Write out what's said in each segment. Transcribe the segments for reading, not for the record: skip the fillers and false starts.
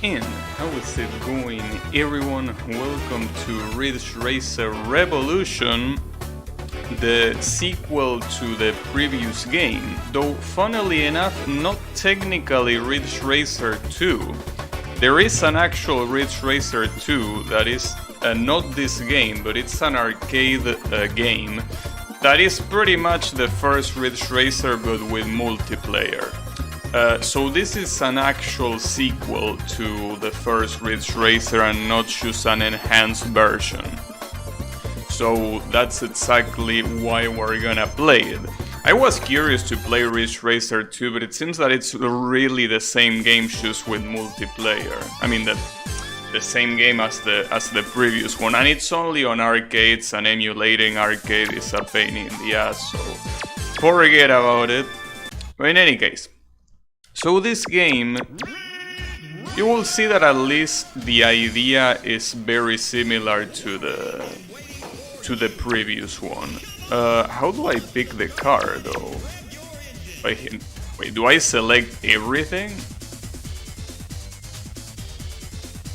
And how is it going, everyone? Welcome to Ridge Racer Revolution, the sequel to the previous game, though funnily enough not technically Ridge Racer 2. There is an actual Ridge Racer 2 that is not this game, but it's an arcade game that is pretty much the first Ridge Racer but with multiplayer. So this is an actual sequel to the first Ridge Racer and not just an enhanced version. So that's exactly why we're gonna play it. I was curious to play Ridge Racer 2, but it seems that it's really the same game just with multiplayer. I mean the same game as the previous one, and it's only on arcades, and emulating arcade is a pain in the ass, so forget about it. But in any case, so this game, you will see that at least the idea is very similar to the previous one. How do I pick the car though? Wait, do I select everything?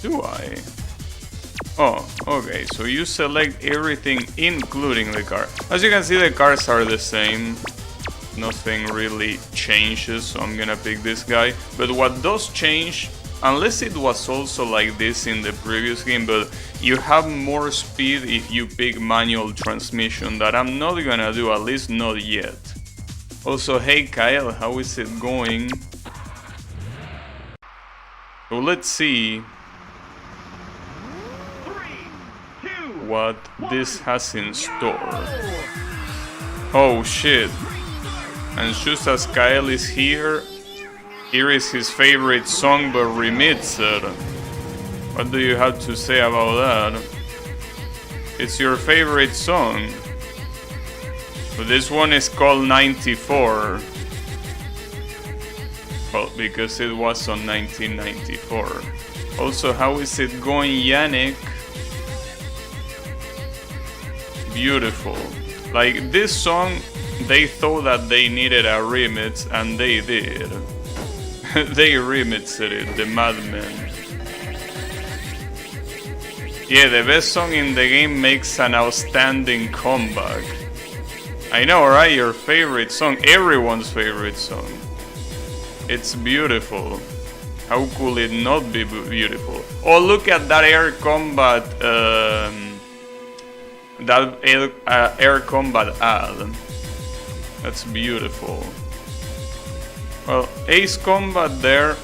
Do I? Oh, okay, so you select everything including the car. As you can see, the cars are the same. Nothing really changes, so I'm gonna pick this guy. But what does change, unless it was also like this in the previous game, but you have more speed if you pick manual transmission, that I'm not gonna do, at least not yet. Also, hey Kyle, how is it going? So let's see what this has in store. Oh shit. And just as Kyle is here, here is his favorite song but remixed. What do you have to say about that? It's your favorite song. But this one is called 94. Well, because it was on 1994. Also, how is it going, Yannick? Beautiful. Like, this song, they thought that they needed a remix, and they did. They remixed it, the Madmen. Yeah, the best song in the game makes an outstanding comeback. I know, right? Your favorite song, everyone's favorite song. It's beautiful. How could it not be beautiful? Oh, look at that Air Combat, Air Combat ad. That's beautiful. Well, Ace Combat there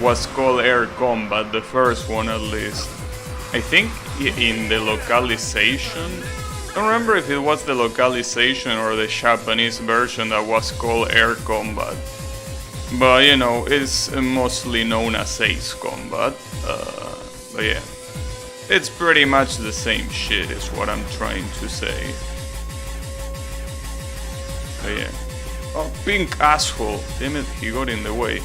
was called Air Combat, the first one at least. I think in the localization, I don't remember if it was the localization or the Japanese version that was called Air Combat. But you know, it's mostly known as Ace Combat. But yeah, it's pretty much the same shit is what I'm trying to say. But yeah. Oh, pink asshole. Damn it, he got in the way.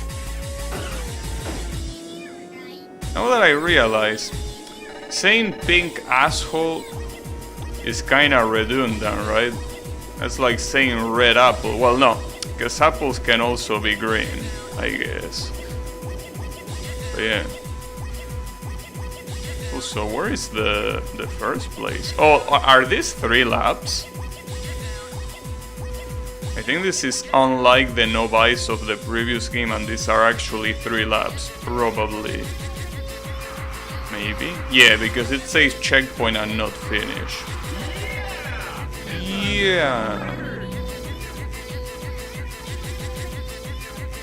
Now that I realize, saying pink asshole is kinda redundant, right? That's like saying red apple. Well, no, because apples can also be green, I guess. But yeah. Also, where is the first place? Oh, are these 3 laps? I think this is unlike the novice of the previous game, and these are actually 3 laps, probably. Maybe? Yeah, because it says checkpoint and not finish. Yeah.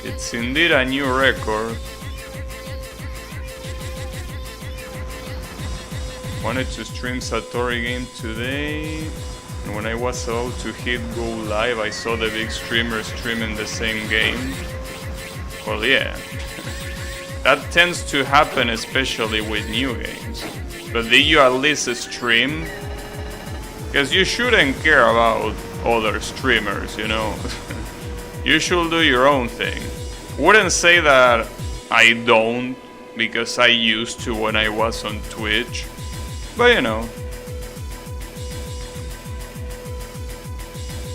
It's indeed a new record. Wanted to stream Satori game today. And when I was about to hit go live, I saw the big streamers streaming the same game. Well, yeah. That tends to happen especially with new games. But did you at least stream? Because you shouldn't care about other streamers, you know. You should do your own thing. Wouldn't say that I don't, because I used to when I was on Twitch. But you know.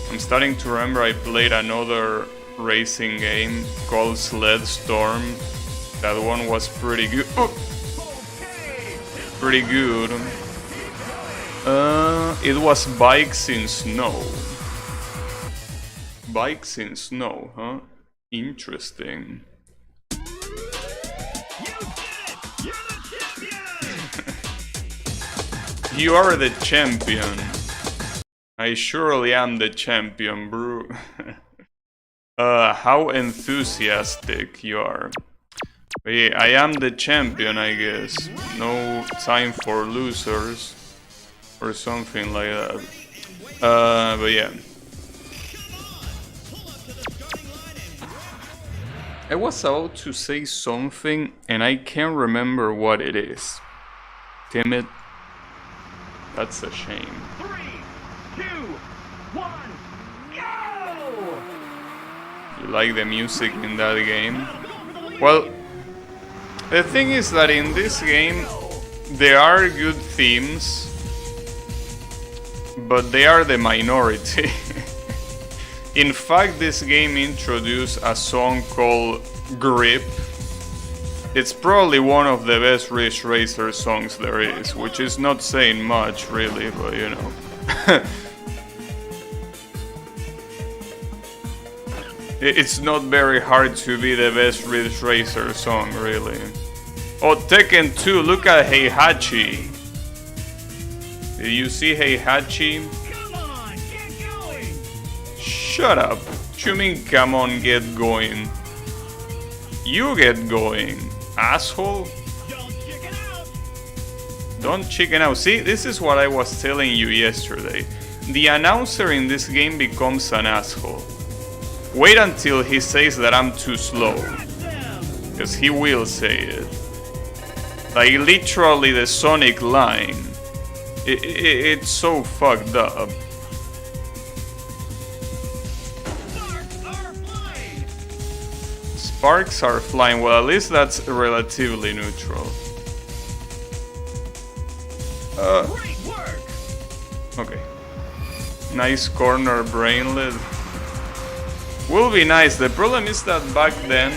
I'm starting to remember I played another racing game called Sled Storm. That one was pretty good. Oh! Pretty good. It was bikes in snow. Bikes in snow, huh? Interesting. You are the champion. I surely am the champion, bro. How enthusiastic you are. Yeah, I am the champion, I guess. No time for losers. Or something like that. But yeah. I was about to say something and I can't remember what it is. Damn it. That's a shame. 3, 2, 1, go! You like the music in that game? Well, the thing is that in this game there are good themes, but they are the minority. In fact, this game introduced a song called Grip. It's probably one of the best Ridge Racer songs there is, which is not saying much really, but you know. It's not very hard to be the best Ridge Racer song, really. Oh, Tekken 2, look at Heihachi. Did you see Heihachi? Come on, get going! Shut up. What you mean, come on, get going? You get going, asshole. Don't chicken out! Don't chicken out. See, this is what I was telling you yesterday. The announcer in this game becomes an asshole. Wait until he says that I'm too slow. Because he will say it. Like literally the Sonic line. It's so fucked up. Sparks are flying. Well, at least that's relatively neutral. Great work! Okay. Nice corner brainlet. Will be nice. The problem is that back then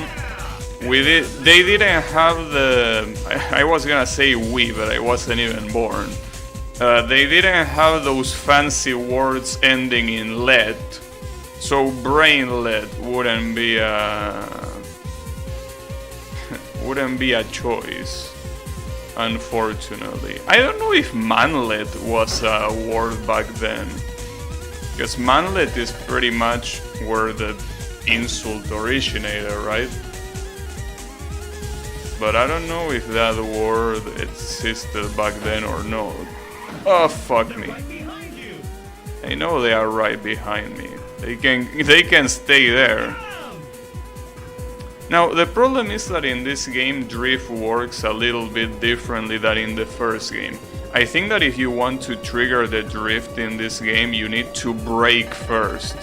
they didn't have the... I was gonna say we, but I wasn't even born. They didn't have those fancy words ending in let. So brainlet wouldn't be a... wouldn't be a choice, unfortunately. I don't know if manlet was a word back then, because manlet is pretty much where the insult originated, right? But I don't know if that word existed back then or not. Oh, fuck me. I know they are right behind me. They can stay there. Now, the problem is that in this game, drift works a little bit differently than in the first game. I think that if you want to trigger the drift in this game, you need to brake first.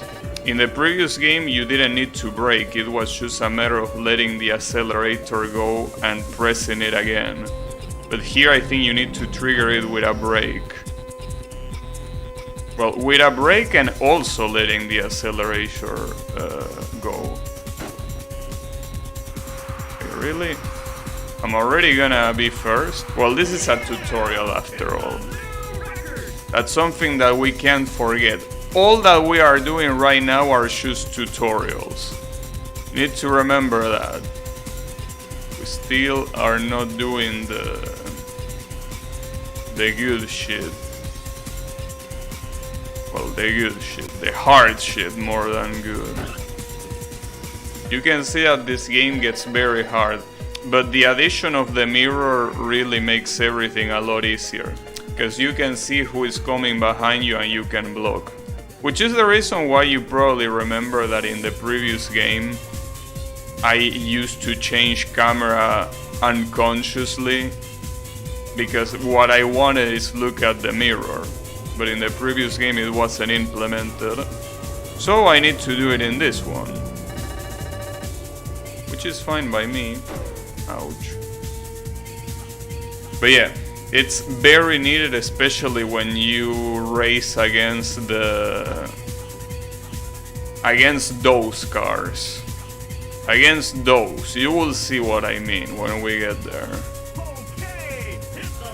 In the previous game, you didn't need to brake, it was just a matter of letting the accelerator go and pressing it again. But here I think you need to trigger it with a brake. Well, with a brake and also letting the accelerator go. Really? I'm already gonna be first? Well, this is a tutorial after all. That's something that we can't forget. All that we are doing right now are just tutorials. Need to remember that. We still are not doing the good shit. Well, the good shit. The hard shit more than good. You can see that this game gets very hard, but the addition of the mirror really makes everything a lot easier, because you can see who is coming behind you and you can block. Which is the reason why you probably remember that in the previous game I used to change camera unconsciously, because what I wanted is look at the mirror, but in the previous game it wasn't implemented, so I need to do it in this one. Which is fine by me. Ouch. But yeah, it's very needed, especially when you race against those cars. against those. You will see what I mean when we get there. Okay.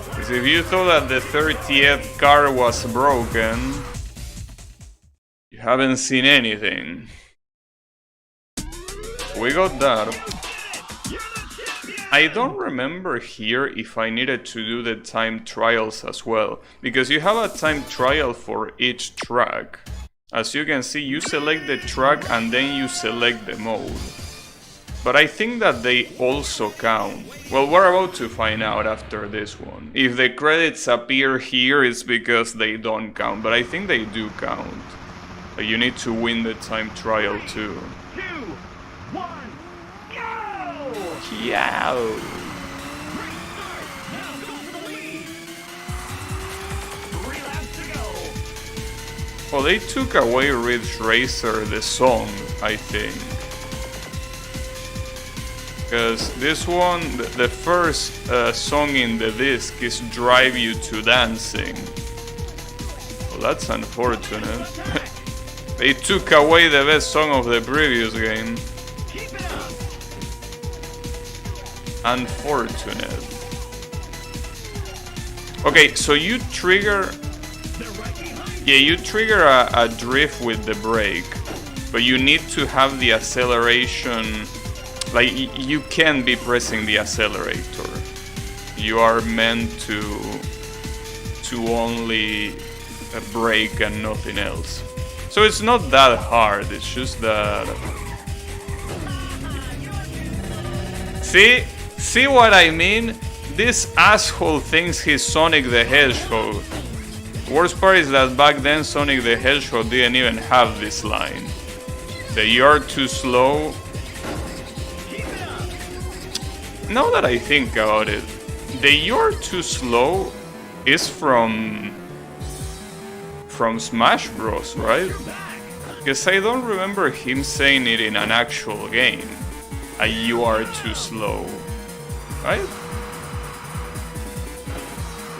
Because if you thought that the 30th car was broken, you haven't seen anything. We got that. I don't remember here if I needed to do the time trials as well, because you have a time trial for each track. As you can see, you select the track and then you select the mode. But I think that they also count. Well, we're about to find out after this one. If the credits appear here, it's because they don't count, but I think they do count. But you need to win the time trial too. 2, 1, go! Yeah. Great start. Now go for the lead. 3 laps to go. Well, they took away Ridge Racer, the song, I think. Because this one, the first song in the disc is Drive You to Dancing. Well, that's unfortunate. They took away the best song of the previous game. Keep it up. Unfortunate. Okay, so you trigger... They're right behind Yeah, you trigger a drift with the brake, but you need to have the acceleration... Like, you can't be pressing the accelerator. You are meant to only brake and nothing else. So it's not that hard, it's just that... See what I mean? This asshole thinks he's Sonic the Hedgehog. Worst part is that back then Sonic the Hedgehog didn't even have this line. The "you're too slow." Now that I think about it, the "you're too slow" is from Smash Bros, right? Because I don't remember him saying it in an actual game. "You are too slow," right?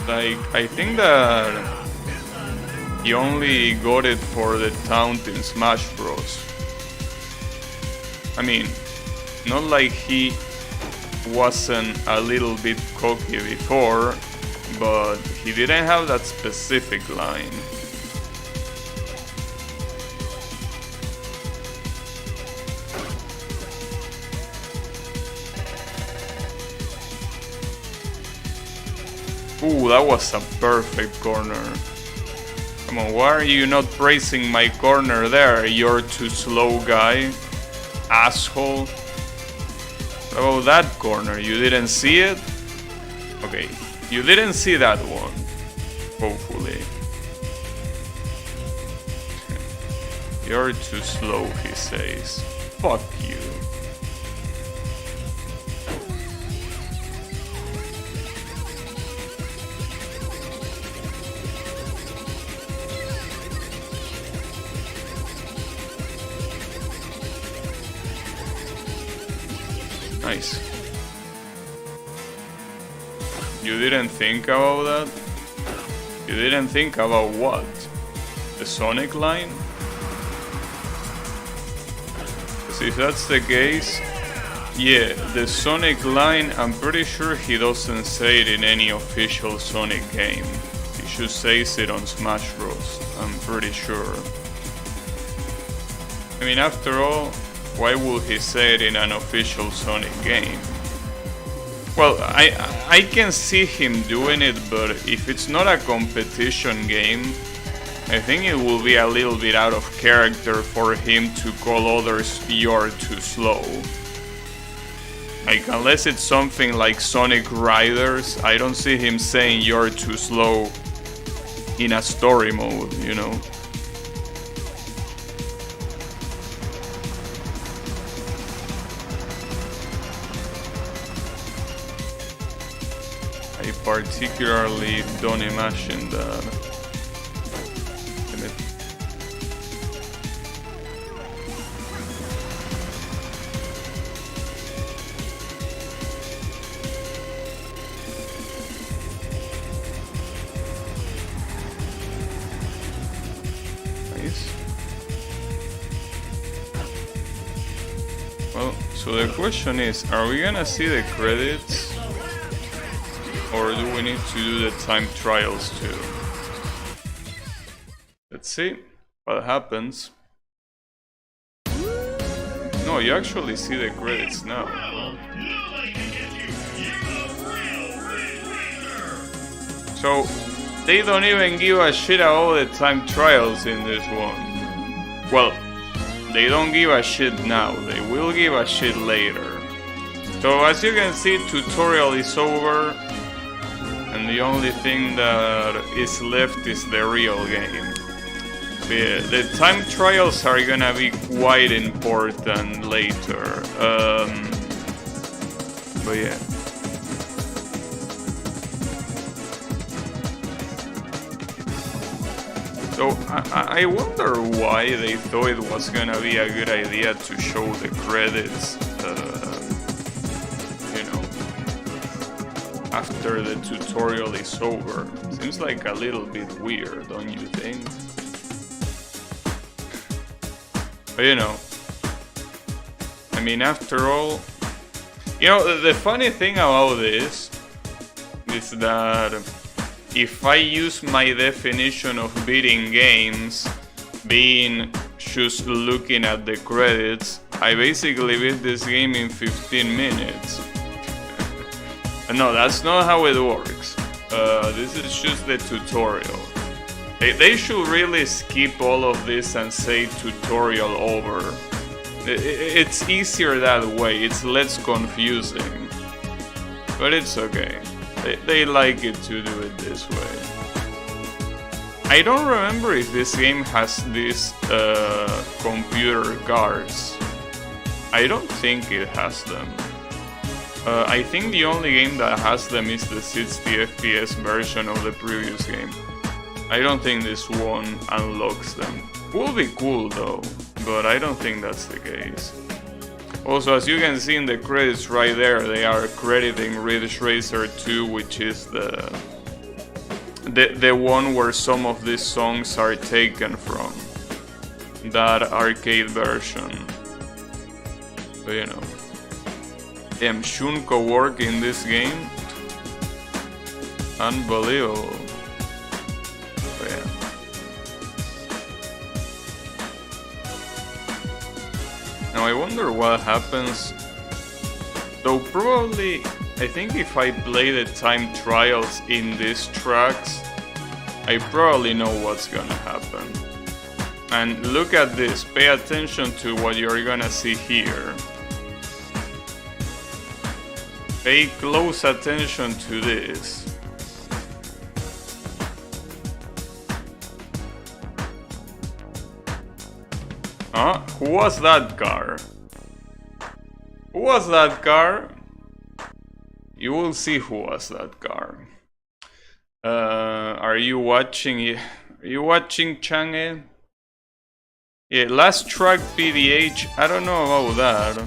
Like, I think that he only got it for the taunt in Smash Bros. I mean, not like he wasn't a little bit cocky before, but he didn't have that specific line. Ooh, that was a perfect corner. Come on, why are you not praising my corner there? "You're too slow" guy. Asshole. What about that corner? You didn't see it? Okay, you didn't see that one. Hopefully. "You're too slow," he says. Fuck you. Nice. You didn't think about that? You didn't think about what? The Sonic line? Because if that's the case, yeah, the Sonic line, I'm pretty sure he doesn't say it in any official Sonic game. He just says it on Smash Bros. I'm pretty sure. I mean, after all, why would he say it in an official Sonic game? Well, I can see him doing it, but if it's not a competition game, I think it will be a little bit out of character for him to call others "you're too slow." Like, unless it's something like Sonic Riders, I don't see him saying "you're too slow" in a story mode, you know? I particularly don't imagine that. Nice. Well, So the question is, are we gonna see the credits? Or do we need to do the time trials too? Let's see what happens. No, you actually see the credits now. So, they don't even give a shit about the time trials in this one. Well, they don't give a shit now, they will give a shit later. So as you can see, tutorial is over, and the only thing that is left is the real game. The time trials are gonna be quite important later. But yeah. So I wonder why they thought it was gonna be a good idea to show the credits, you know, after the tutorial is over. Seems like a little bit weird, don't you think? But you know, I mean, after all, you know, the funny thing about this is that if I use my definition of beating games being just looking at the credits, I basically beat this game in 15 minutes. No, that's not how it works. This is just the tutorial. They should really skip all of this and say tutorial over. It's easier that way, it's less confusing. But it's okay. They like it to do it this way. I don't remember if this game has these computer cards. I don't think it has them. I think the only game that has them is the 60 FPS version of the previous game. I don't think this one unlocks them. Would be cool though, but I don't think that's the case. Also, as you can see in the credits right there, they are crediting Ridge Racer 2, which is the one where some of these songs are taken from. That arcade version. But you know. Damn, Shunko work in this game? Unbelievable. But yeah. Now I wonder what happens, though probably, I think if I play the time trials in these tracks, I probably know what's gonna happen. And look at this, pay attention to what you're gonna see here. Pay close attention to this. Huh? Who was that car? Who was that car? You will see who was that car. Are you watching? Are you watching, Chang'e? Yeah, last track PDH. I don't know about that.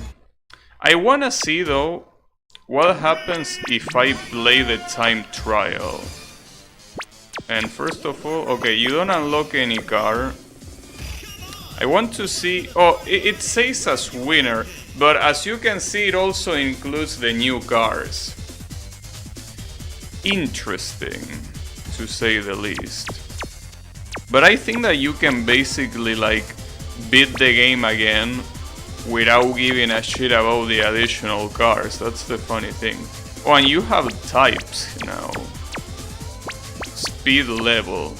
I wanna see though what happens if I play the time trial. And first of all, okay, you don't unlock any car. I want to see, oh, it says as winner, but as you can see, it also includes the new cars. Interesting, to say the least. But I think that you can basically like beat the game again without giving a shit about the additional cars. That's the funny thing. Oh, and you have types now. Speed level.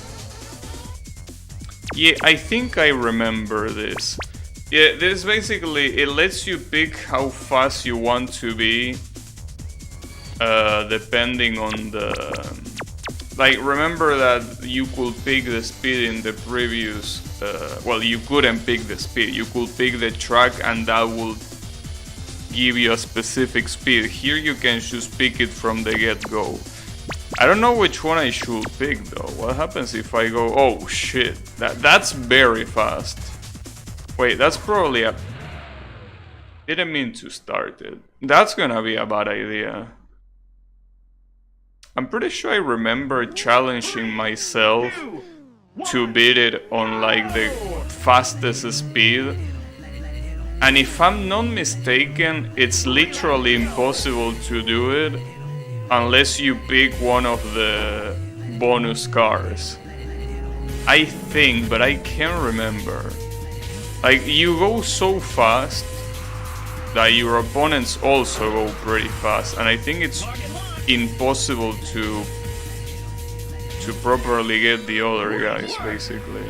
Yeah, I think I remember this. Yeah, this basically, it lets you pick how fast you want to be, depending on the... Like, remember that you could pick the speed in the previous... well, you couldn't pick the speed. You could pick the track and that will give you a specific speed. Here you can just pick it from the get-go. I don't know which one I should pick though. What happens if I go, oh shit, that's very fast. Wait, that's probably a... Didn't mean to start it. That's gonna be a bad idea. I'm pretty sure I remember challenging myself to beat it on like the fastest speed. And if I'm not mistaken, it's literally impossible to do it unless you pick one of the bonus cars. I think, but I can't remember. Like, you go so fast that your opponents also go pretty fast, and I think it's impossible to properly get the other guys, basically.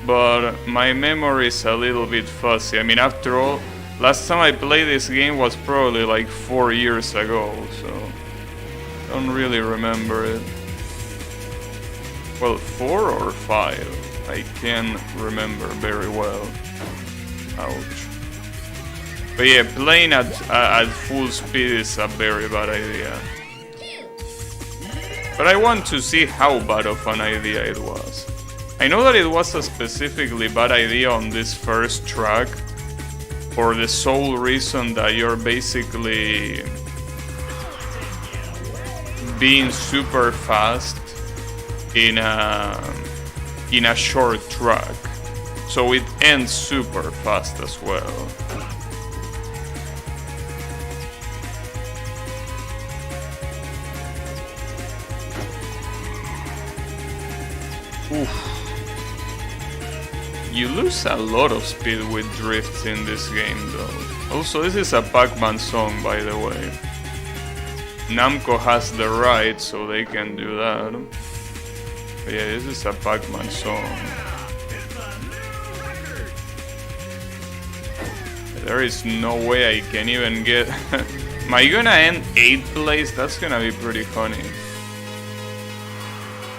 But my memory is a little bit fuzzy. I mean, after all, last time I played this game was probably like 4 years ago, so don't really remember it. Well, 4 or 5, I can't remember very well. Ouch. But yeah, playing at full speed is a very bad idea. But I want to see how bad of an idea it was. I know that it was a specifically bad idea on this first track, for the sole reason that you're basically being super fast in a short track, so it ends super fast as well. Oof. You lose a lot of speed with drifts in this game though. Also, this is a Pac-Man song, by the way. Namco has the right, so they can do that. But yeah, this is a Pac-Man song. There is no way I can even get... Am I gonna end 8th place? That's gonna be pretty funny.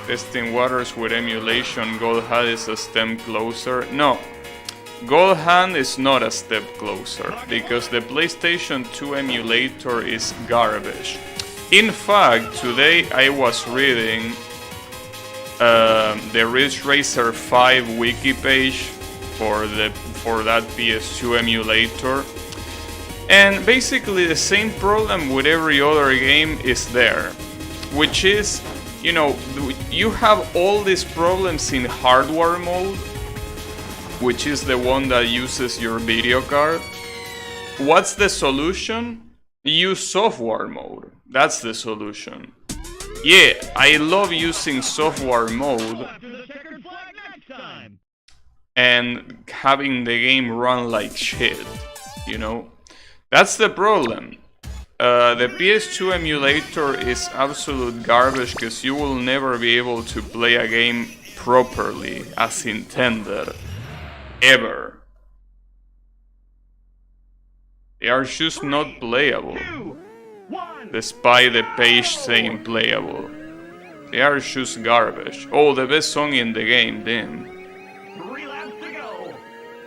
Testing waters with emulation, Gold Hand is a step closer. No, Gold Hand is not a step closer, because the PlayStation 2 emulator is garbage. In fact, today I was reading the Ridge Racer 5 wiki page for that PS2 emulator, and basically the same problem with every other game is there, which is, you know, you have all these problems in hardware mode, which is the one that uses your video card. What's the solution? Use software mode. That's the solution. Yeah, I love using software mode and having the game run like shit, you know? That's the problem. The PS2 emulator is absolute garbage because you will never be able to play a game properly as intended. Ever. They are just not playable. Despite the page saying playable. They are just garbage. Oh, the best song in the game, damn.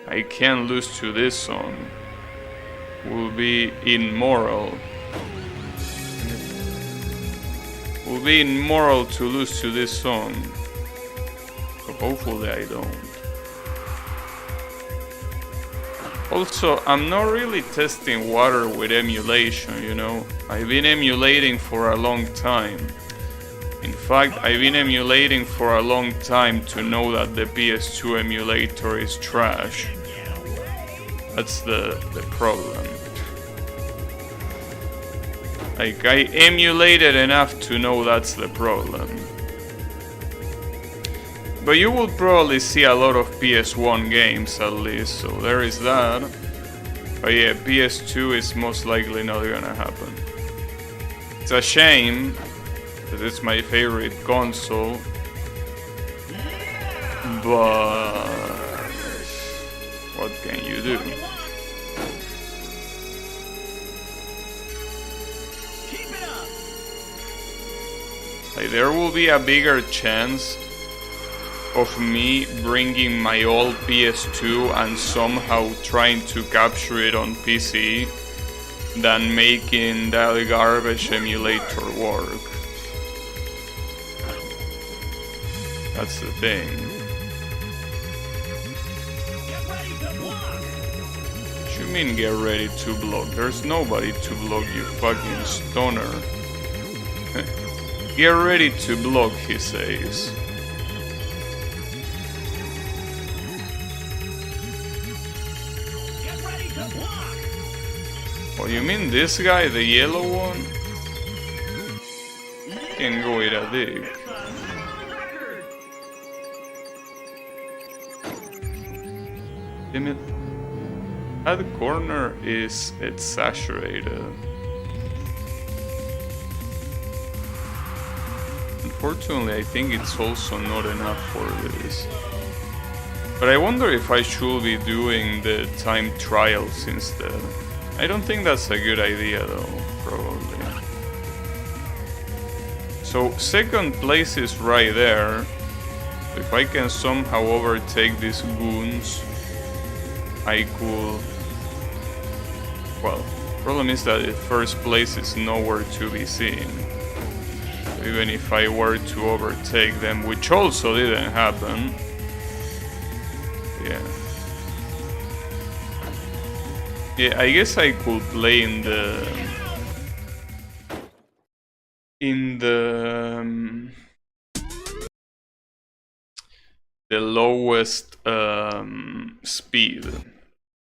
I can't lose to this song. Will be immoral. Will be immoral to lose to this song. But hopefully I don't. Also, I'm not really testing water with emulation, you know. I've been emulating for a long time. In fact, I've been emulating for a long time to know that the PS2 emulator is trash. That's the problem. Like, I emulated enough to know that's the problem. But you will probably see a lot of PS1 games at least, so there is that. But yeah, PS2 is most likely not gonna happen. It's a shame, because it's my favorite console. But what can you do? Like, there will be a bigger chance of me bringing my old PS2 and somehow trying to capture it on PC than making that garbage emulator work. That's the thing. What you mean get ready to block? There's nobody to block, you fucking stoner. Get ready to block, he says. Oh, you mean this guy, the yellow one? Can go with a dick. Damn it. That corner is exaggerated. Unfortunately, I think it's also not enough for this. But I wonder if I should be doing the time trials instead. I don't think that's a good idea though, probably. So second place is right there. If I can somehow overtake these goons, I could... Well, problem is that the first place is nowhere to be seen. Even if I were to overtake them, which also didn't happen. Yeah. Yeah, I guess I could play in the lowest speed,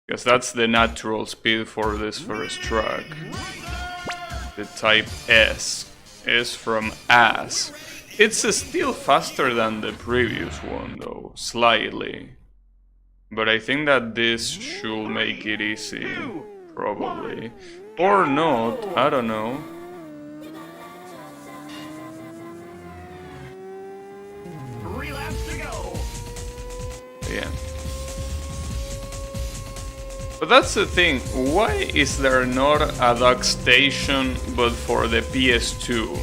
because that's the natural speed for this first track. The type S from ass. It's still faster than the previous one though, slightly. But I think that this should make it easy, probably. Or not, I don't know. Yeah. But that's the thing, why is there not a dock station but for the PS2?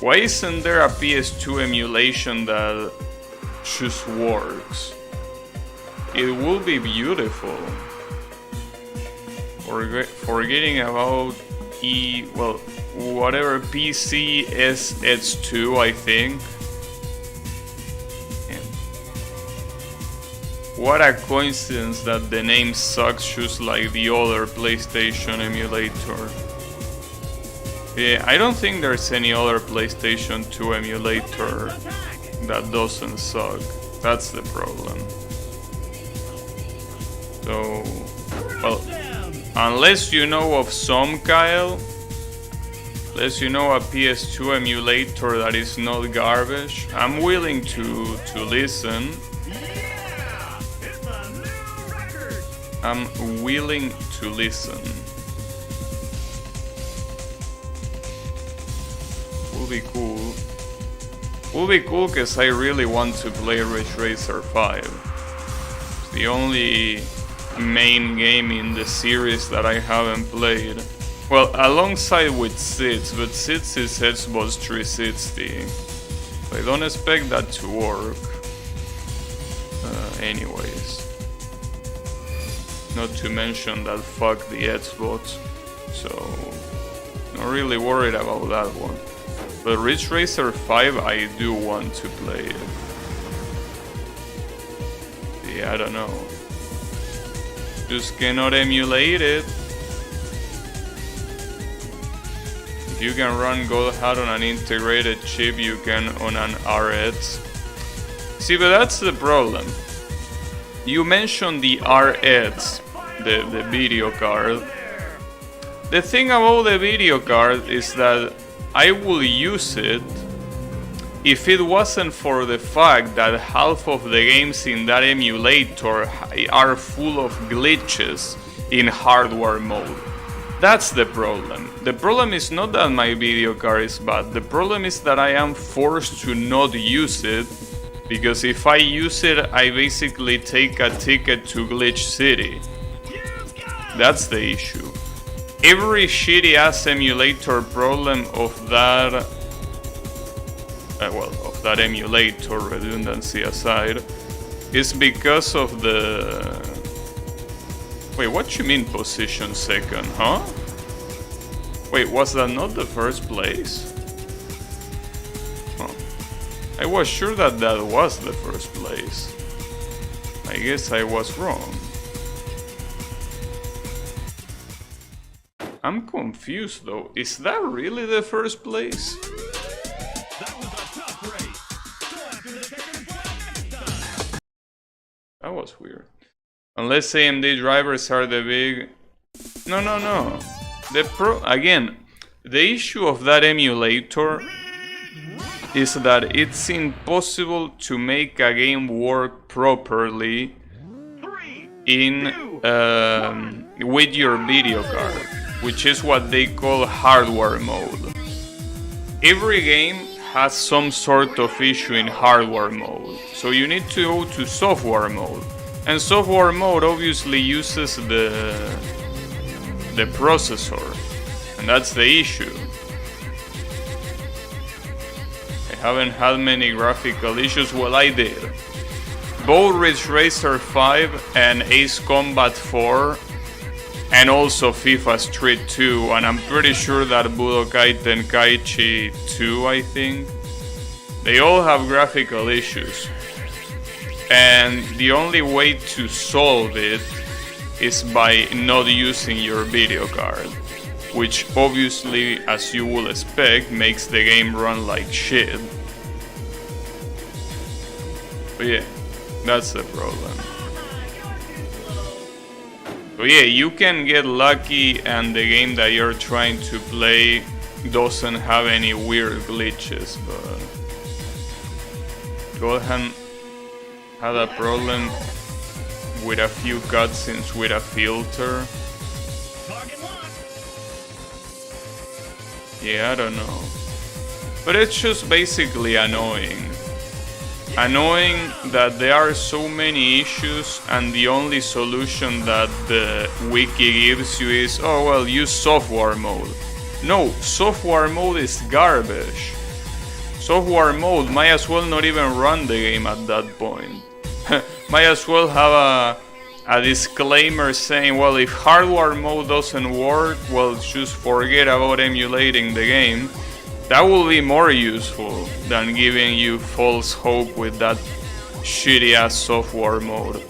Why isn't there a PS2 emulation that just works? It will be beautiful. Forgetting about whatever PCSX2, I think. Yeah. What a coincidence that the name sucks just like the other PlayStation emulator. Yeah, I don't think there's any other PlayStation 2 emulator that doesn't suck. That's the problem. So, well, unless you know of some, Kyle, unless you know a PS2 emulator that is not garbage, I'm willing to listen. I'm willing to listen. Will be cool. Will be cool because I really want to play Ridge Racer 5. It's the only main game in the series that I haven't played. Well, alongside with SIDS, but SIDS is Xbox 360. So I don't expect that to work. Anyways. Not to mention that fuck the Xbox. So, not really worried about that one. But Ridge Racer 5 I do want to play it. Yeah, I don't know. Just cannot emulate it. If you can run Godhard on an integrated chip, you can on an RX. See, but that's the problem. You mentioned the RX, the video card. The thing about the video card is that I will use it if it wasn't for the fact that half of the games in that emulator are full of glitches in hardware mode. That's the problem. The problem is not that my video card is bad, the problem is that I am forced to not use it, because if I use it, I basically take a ticket to Glitch City. That's the issue. Every shitty ass emulator problem of that, of that emulator, redundancy aside, is because of the... Wait, what you mean position second, huh? Wait, was that not the first place? Oh. I was sure that that was the first place. I guess I was wrong. I'm confused though. Is that really the first place? That was a tough race. Go after the tickets for next time. That was weird. Unless AMD drivers are the big... No. Again, the issue of that emulator is that it's impossible to make a game work properly with your video card, which is what they call hardware mode. Every game has some sort of issue in hardware mode, so you need to go to software mode. And software mode obviously uses the processor, and that's the issue. I haven't had many graphical issues. Well, I did. Both Ridge Racer 5 and Ace Combat 4, and also FIFA Street 2, and I'm pretty sure that Budokai Tenkaichi 2, I think. They all have graphical issues. And the only way to solve it is by not using your video card, which obviously, as you will expect, makes the game run like shit. But yeah, that's the problem. So yeah, you can get lucky and the game that you're trying to play doesn't have any weird glitches, but Gohan had a problem with a few cutscenes with a filter. Yeah, I don't know. But it's just basically annoying. Annoying that there are so many issues and the only solution that the wiki gives you is, oh well, use software mode. No, software mode is garbage. Software mode might as well not even run the game at that point. Might as well have a disclaimer saying, well, if hardware mode doesn't work, well, just forget about emulating the game. That will be more useful than giving you false hope with that shitty ass software mode.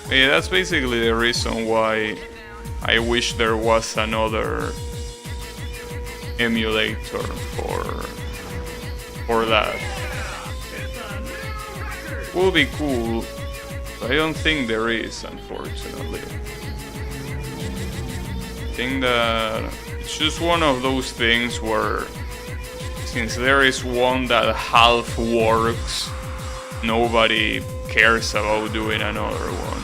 Yeah, that's basically the reason why I wish there was another emulator for that. Will be cool, but I don't think there is, unfortunately. I think that it's just one of those things where, since there is one that half works, nobody cares about doing another one.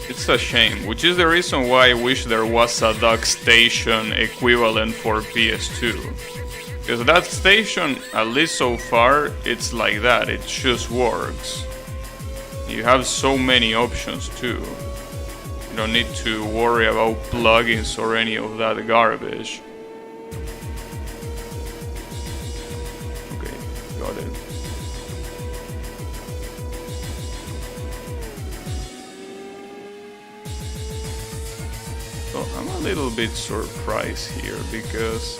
It's a shame, which is the reason why I wish there was a DuckStation equivalent for PS2. Because that station, at least so far, it's like that, it just works. You have so many options too. You don't need to worry about plugins or any of that garbage. Okay, got it. So I'm a little bit surprised here because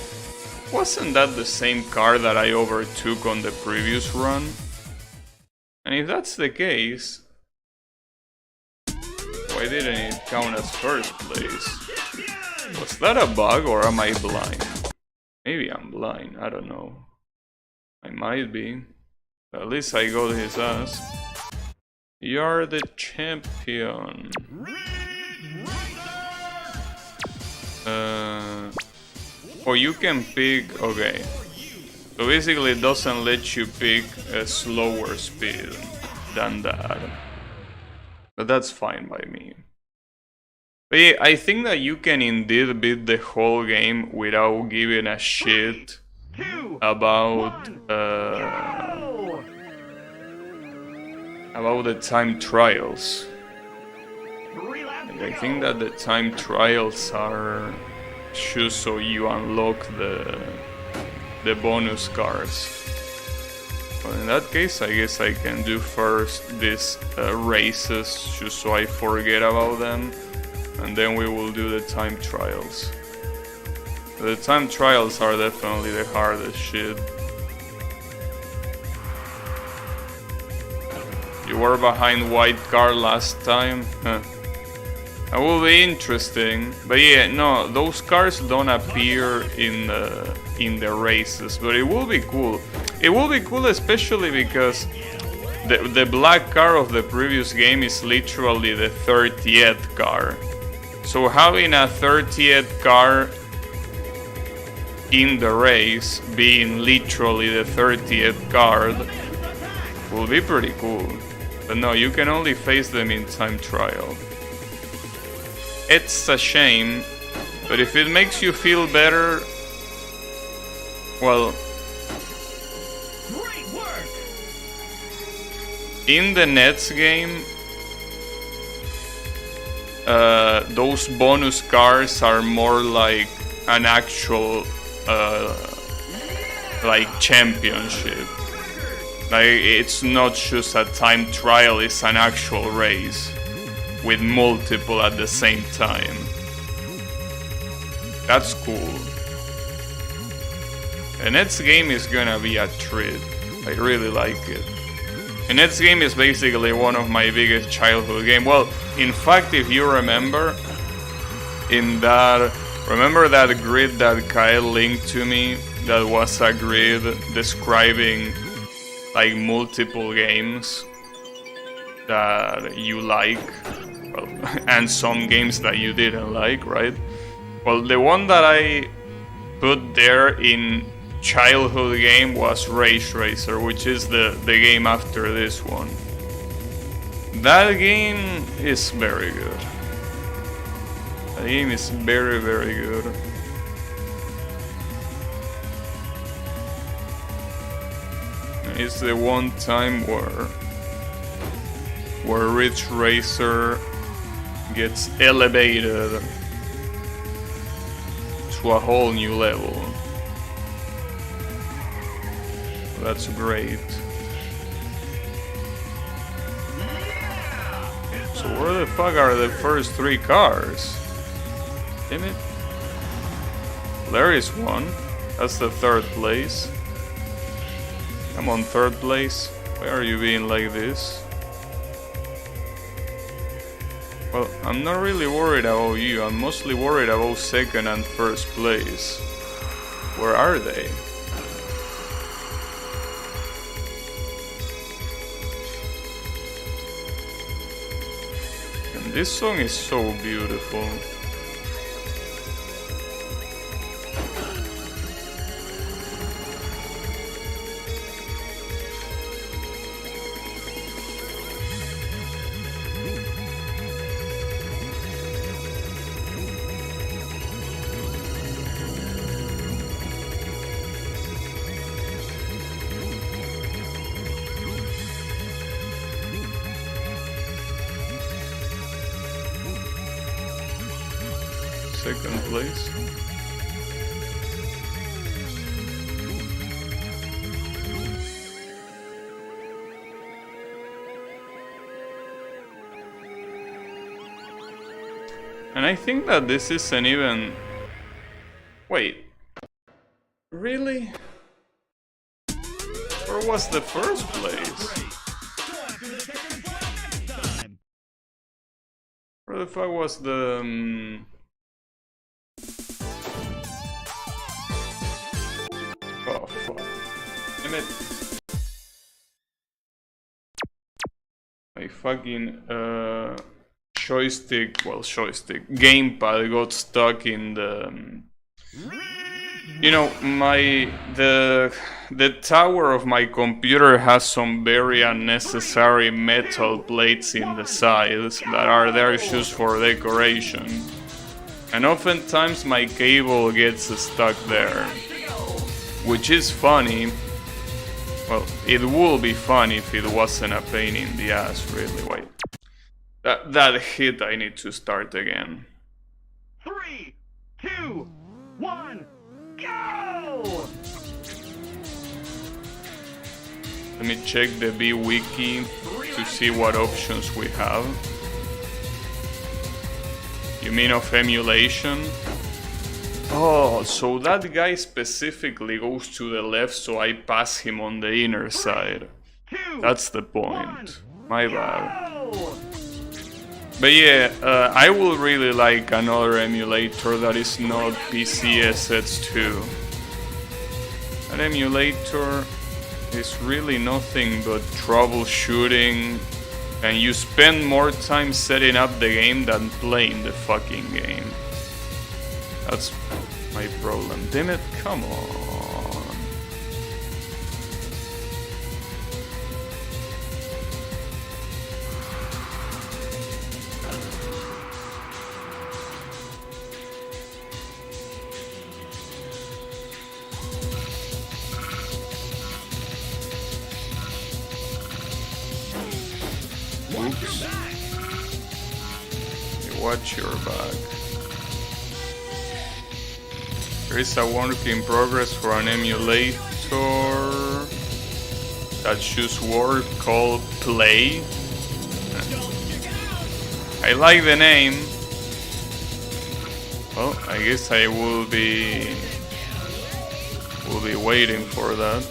wasn't that the same car that I overtook on the previous run? And if that's the case, why didn't it count as first place? Was that a bug or am I blind? Maybe I'm blind, I don't know. I might be. At least I got his ass. You're the champion. Oh, you can pick... okay. So basically it doesn't let you pick a slower speed than that. But that's fine by me. But yeah, I think that you can indeed beat the whole game without giving a shit about the time trials. And I think that the time trials are just so you unlock the bonus cars. Well, in that case, I guess I can do first these races just so I forget about them, and then we will do the time trials. The time trials are definitely the hardest shit. You were behind white car last time? Huh. That will be interesting. But yeah, no, those cars don't appear in the in the races, but it will be cool. It will be cool especially because the black car of the previous game is literally the 30th car. So having a 30th car in the race being literally the 30th card will be pretty cool. But no, you can only face them in time trial. It's a shame, but if it makes you feel better, well, Great work! in the Nets game, those bonus cars are more like an actual like championship. Like, it's not just a time trial, it's an actual race with multiple at the same time. That's cool. The Nets game is gonna be a treat. I really like it. The Nets game is basically one of my biggest childhood games. Well, in fact, if you remember, remember that grid that Kyle linked to me? That was a grid describing like multiple games that you like, well, and some games that you didn't like, right? Well, the one that I put there in childhood game was Rage Racer, which is the game after this one. That game is very good. That game is very, very good. It's the one time where Ridge Racer gets elevated to a whole new level. That's great. So where the fuck are the first three cars? Damn it. There is one. That's the third place. I'm on third place. Why are you being like this? Well, I'm not really worried about you. I'm mostly worried about second and first place. Where are they? And this song is so beautiful. Second place. And I think that this isn't even... Wait. Really? Where was the first place? Where the fuck was the... Oh fuck. Damn it. My fucking gamepad got stuck in the you know, the tower of my computer has some very unnecessary metal plates in the sides that are there just for decoration. And oftentimes my cable gets stuck there. Which is funny. Well, it would be funny if it wasn't a pain in the ass, really. Wait. That hit, I need to start again. 3, 2, 1, go! Let me check the B-Wiki to see what options we have. You mean of emulation? Oh, so that guy specifically goes to the left, so I pass him on the inner side. That's the point. My bad. But yeah, I will really like another emulator that is not PCSX2. An emulator is really nothing but troubleshooting, and you spend more time setting up the game than playing the fucking game. That's my problem. Damn it, come on. Oops. Watch your back. There is a work in progress for an emulator that should work called Play. I like the name. Well, I guess I will be waiting for that.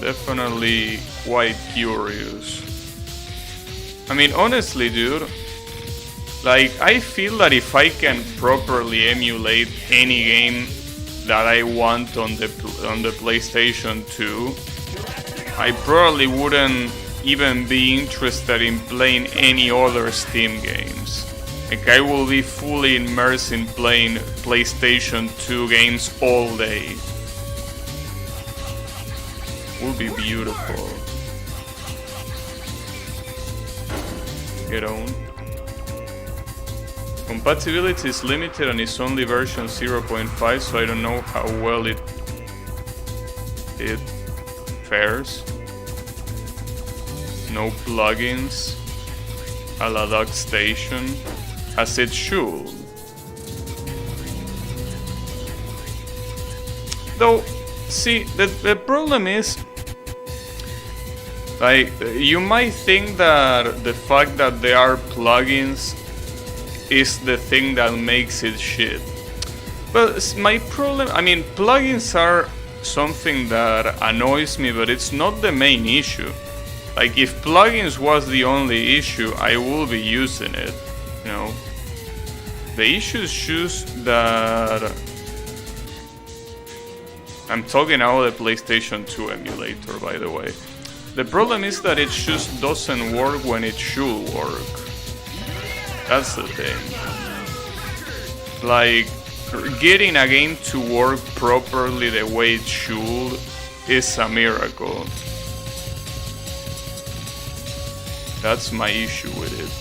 Definitely quite curious. I mean, honestly, dude, like, I feel that if I can properly emulate any game that I want on the PlayStation 2, I probably wouldn't even be interested in playing any other Steam games. Like, I will be fully immersed in playing PlayStation 2 games all day. Will be beautiful. Get on. Compatibility is limited and it's only version 0.5, so I don't know how well it fares. No plugins, a la DuckStation, as it should. Though, see, the problem is, like, you might think that the fact that there are plugins is the thing that makes it shit. But my problem, I mean, plugins are something that annoys me, but it's not the main issue. Like, if plugins was the only issue, I will be using it, you know. The issue is just that I'm talking about the PlayStation 2 emulator, by the way. The problem is that it just doesn't work when it should work. That's the thing. Like, getting a game to work properly the way it should is a miracle. That's my issue with it.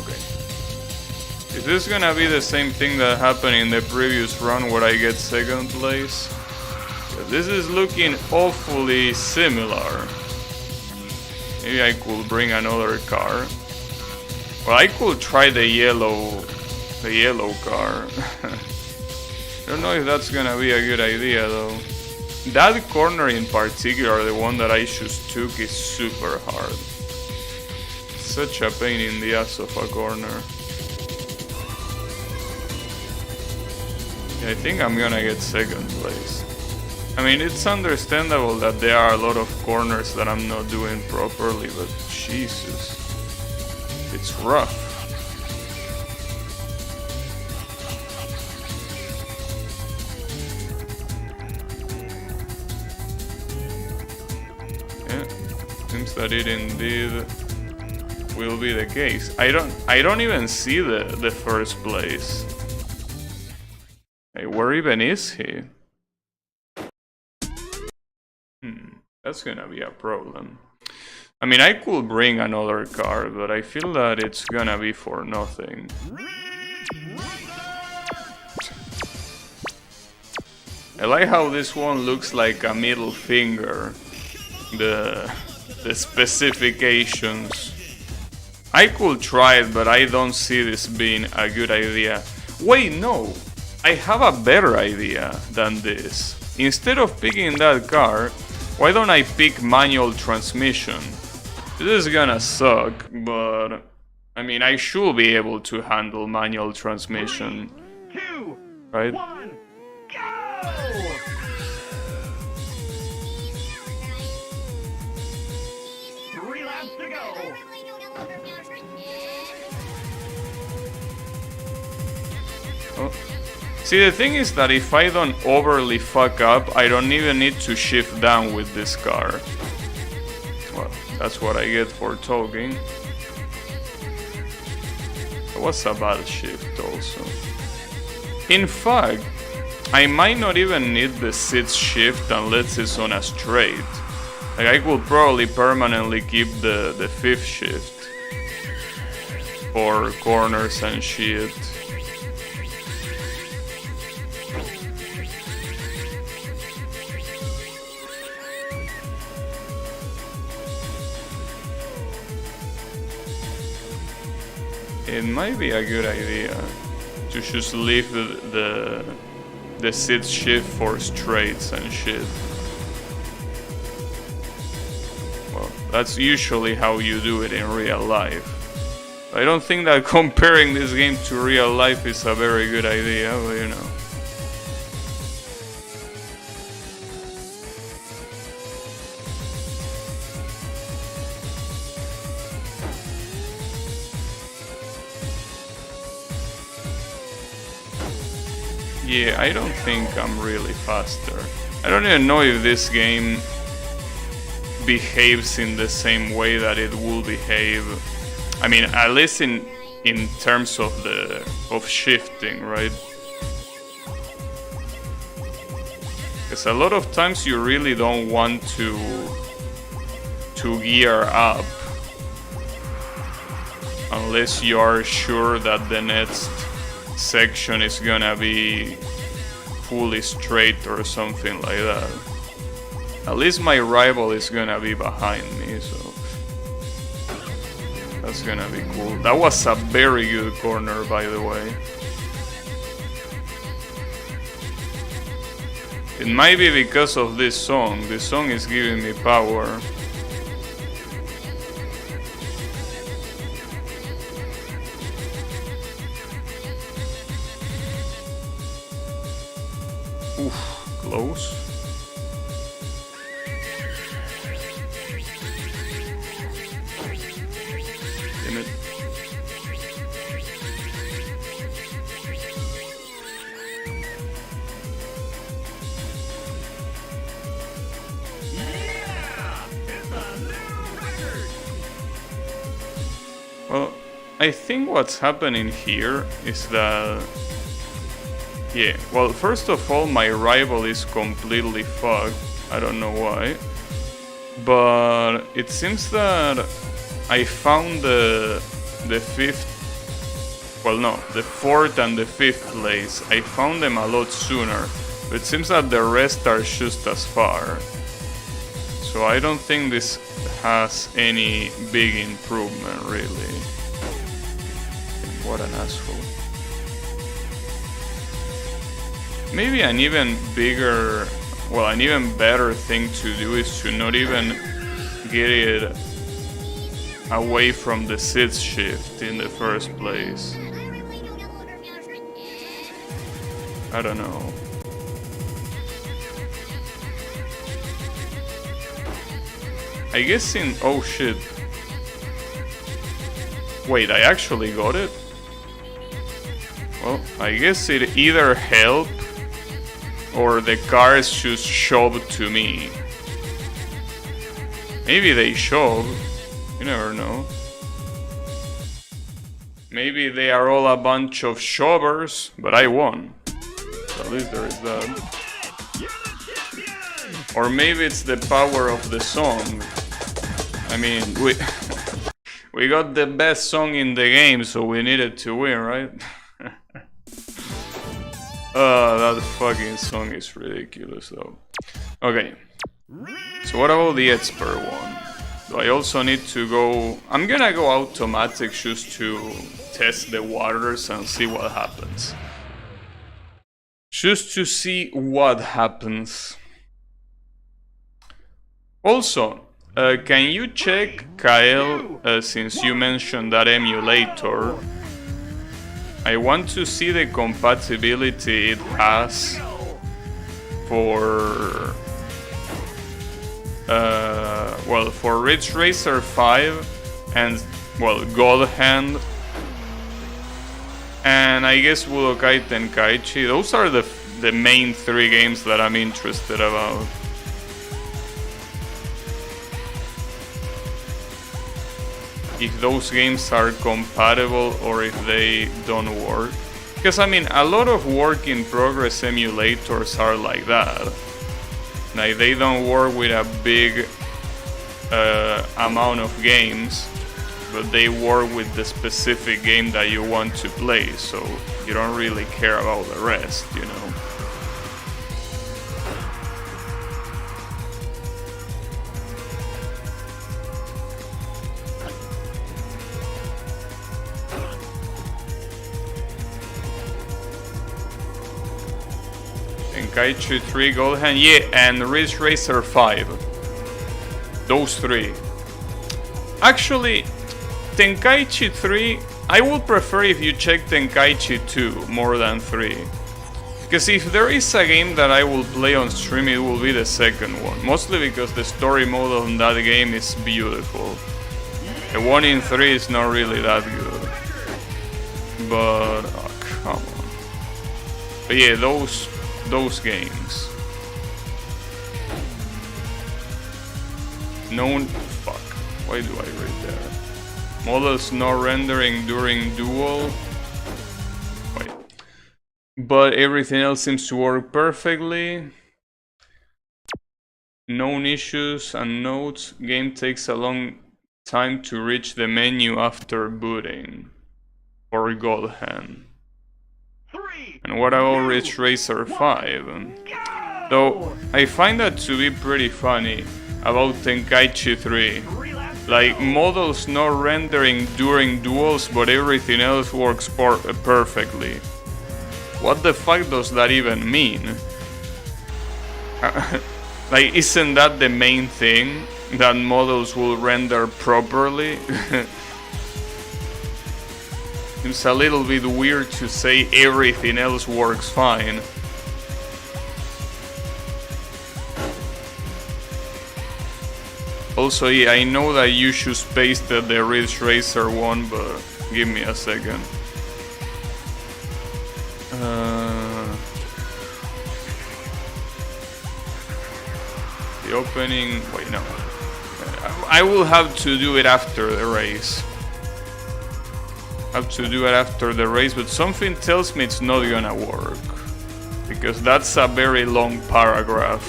Okay. Is this gonna be the same thing that happened in the previous run where I get second place? This is looking awfully similar. Maybe I could bring another car. Well, I could try the yellow car. I don't know if that's gonna be a good idea though. That corner in particular, the one that I just took, is super hard. Such a pain in the ass of a corner. Yeah, I think I'm gonna get second place. I mean, it's understandable that there are a lot of corners that I'm not doing properly, but Jesus, it's rough. Yeah, seems that it indeed will be the case. I don't even see the first place. Hey, where even is he? That's gonna be a problem. I mean, I could bring another car, but I feel that it's gonna be for nothing. I like how this one looks like a middle finger. The specifications. I could try it, but I don't see this being a good idea. Wait, no! I have a better idea than this. Instead of picking that car, why don't I pick manual transmission? This is gonna suck, but I mean, I should be able to handle manual transmission. 3, 2, right? 1, go! 3 laps to go. Oh. See, the thing is that if I don't overly fuck up, I don't even need to shift down with this car. Well, that's what I get for talking. That was a bad shift also. In fact, I might not even need the 6th shift unless it's on a straight. Like, I could probably permanently keep the 5th shift for corners and shit. It might be a good idea to just leave the 6th shift for straights and shit. Well, that's usually how you do it in real life. I don't think that comparing this game to real life is a very good idea, but you know. Yeah, I don't think I'm really faster. I don't even know if this game behaves in the same way that it will behave. I mean, at least in terms of shifting, right? Because a lot of times you really don't want to gear up unless you are sure that the next section is gonna be fully straight or something like that. At least my rival is gonna be behind me, so that's gonna be cool. That was a very good corner, by the way. It might be because of this song. This song is giving me power. Oof, close. Damn it. Well, I think what's happening here is that... Yeah, well, first of all, my rival is completely fucked. I don't know why. But it seems that I found the 5th... Well, no, the 4th and the 5th place. I found them a lot sooner. But it seems that the rest are just as far. So I don't think this has any big improvement, really. What an asshole. Maybe an even bigger, well, an even better thing to do is to not even get it away from the 6th shift in the first place. I don't know. I guess in... Oh shit. Wait, I actually got it? Well, I guess it either helped or the cars just shoved to me. Maybe they shoved. You never know. Maybe they are all a bunch of shovers, but I won. So at least there is that. Or maybe it's the power of the song. I mean, we got the best song in the game, so we needed to win, right? That fucking song is ridiculous though. Okay. So what about the expert one? Do I also need to go... I'm gonna go automatic just to test the waters and see what happens. Just to see what happens. Also, can you check, Kyle, since you mentioned that emulator, I want to see the compatibility it has for... well, for Ridge Racer 5 and, well, God Hand and I guess Budokai Tenkaichi. Those are the main 3 games that I'm interested about. If those games are compatible or if they don't work. Because I mean, a lot of work in progress emulators are like that. Like they don't work with a big amount of games, but they work with the specific game that you want to play, so you don't really care about the rest, you know. Tenkaichi 3 Gold Hand, yeah, and Ridge Racer 5. Those 3. Actually, Tenkaichi 3, I would prefer if you check Tenkaichi 2 more than 3. Because if there is a game that I will play on stream, it will be the second one. Mostly because the story mode on that game is beautiful. The one in 3 is not really that good. But, oh, come on. But yeah, those games. Known, fuck, why do I read there? Models not rendering during duel. Wait. But everything else seems to work perfectly. Known issues and notes. Game takes a long time to reach the menu after booting. For Gold Hand. And what about Ridge Racer 5? Though I find that to be pretty funny about Tenkaichi 3. Like, models not rendering during duels, but everything else works perfectly. What the fuck does that even mean? Like, isn't that the main thing? That models will render properly? It's a little bit weird to say everything else works fine. Also, yeah, I know that you should paste the Ridge Racer one, but give me a second. The opening... wait, no. I will have to do it after the race. Have to do it after the race, but something tells me it's not gonna work. Because that's a very long paragraph.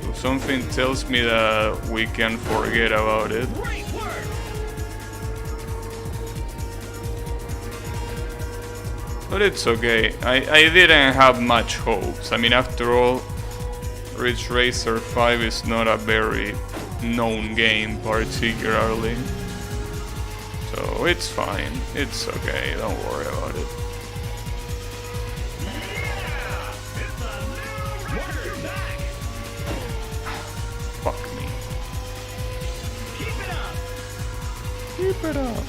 So something tells me that we can forget about it. But it's okay. I didn't have much hopes. I mean, after all, Ridge Racer 5 is not a very known game particularly. So it's fine, it's okay, don't worry about it. Fuck me. Keep it up.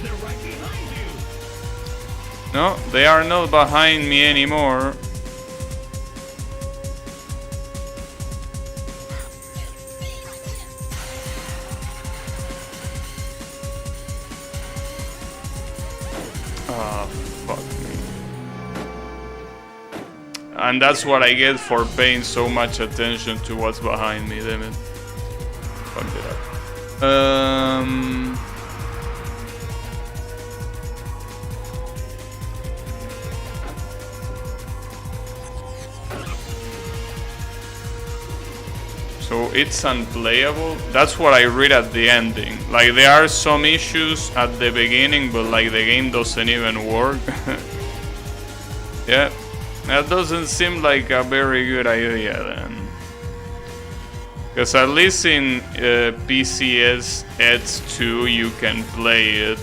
They're right behind you. No, they are not behind me anymore. Ah, fuck me. And that's what I get for paying so much attention to what's behind me, damn it. Fucked it up. So it's unplayable. That's what I read at the ending. Like, there are some issues at the beginning, but like the game doesn't even work. Yeah, that doesn't seem like a very good idea then. Because at least in PCS Edge 2 you can play it.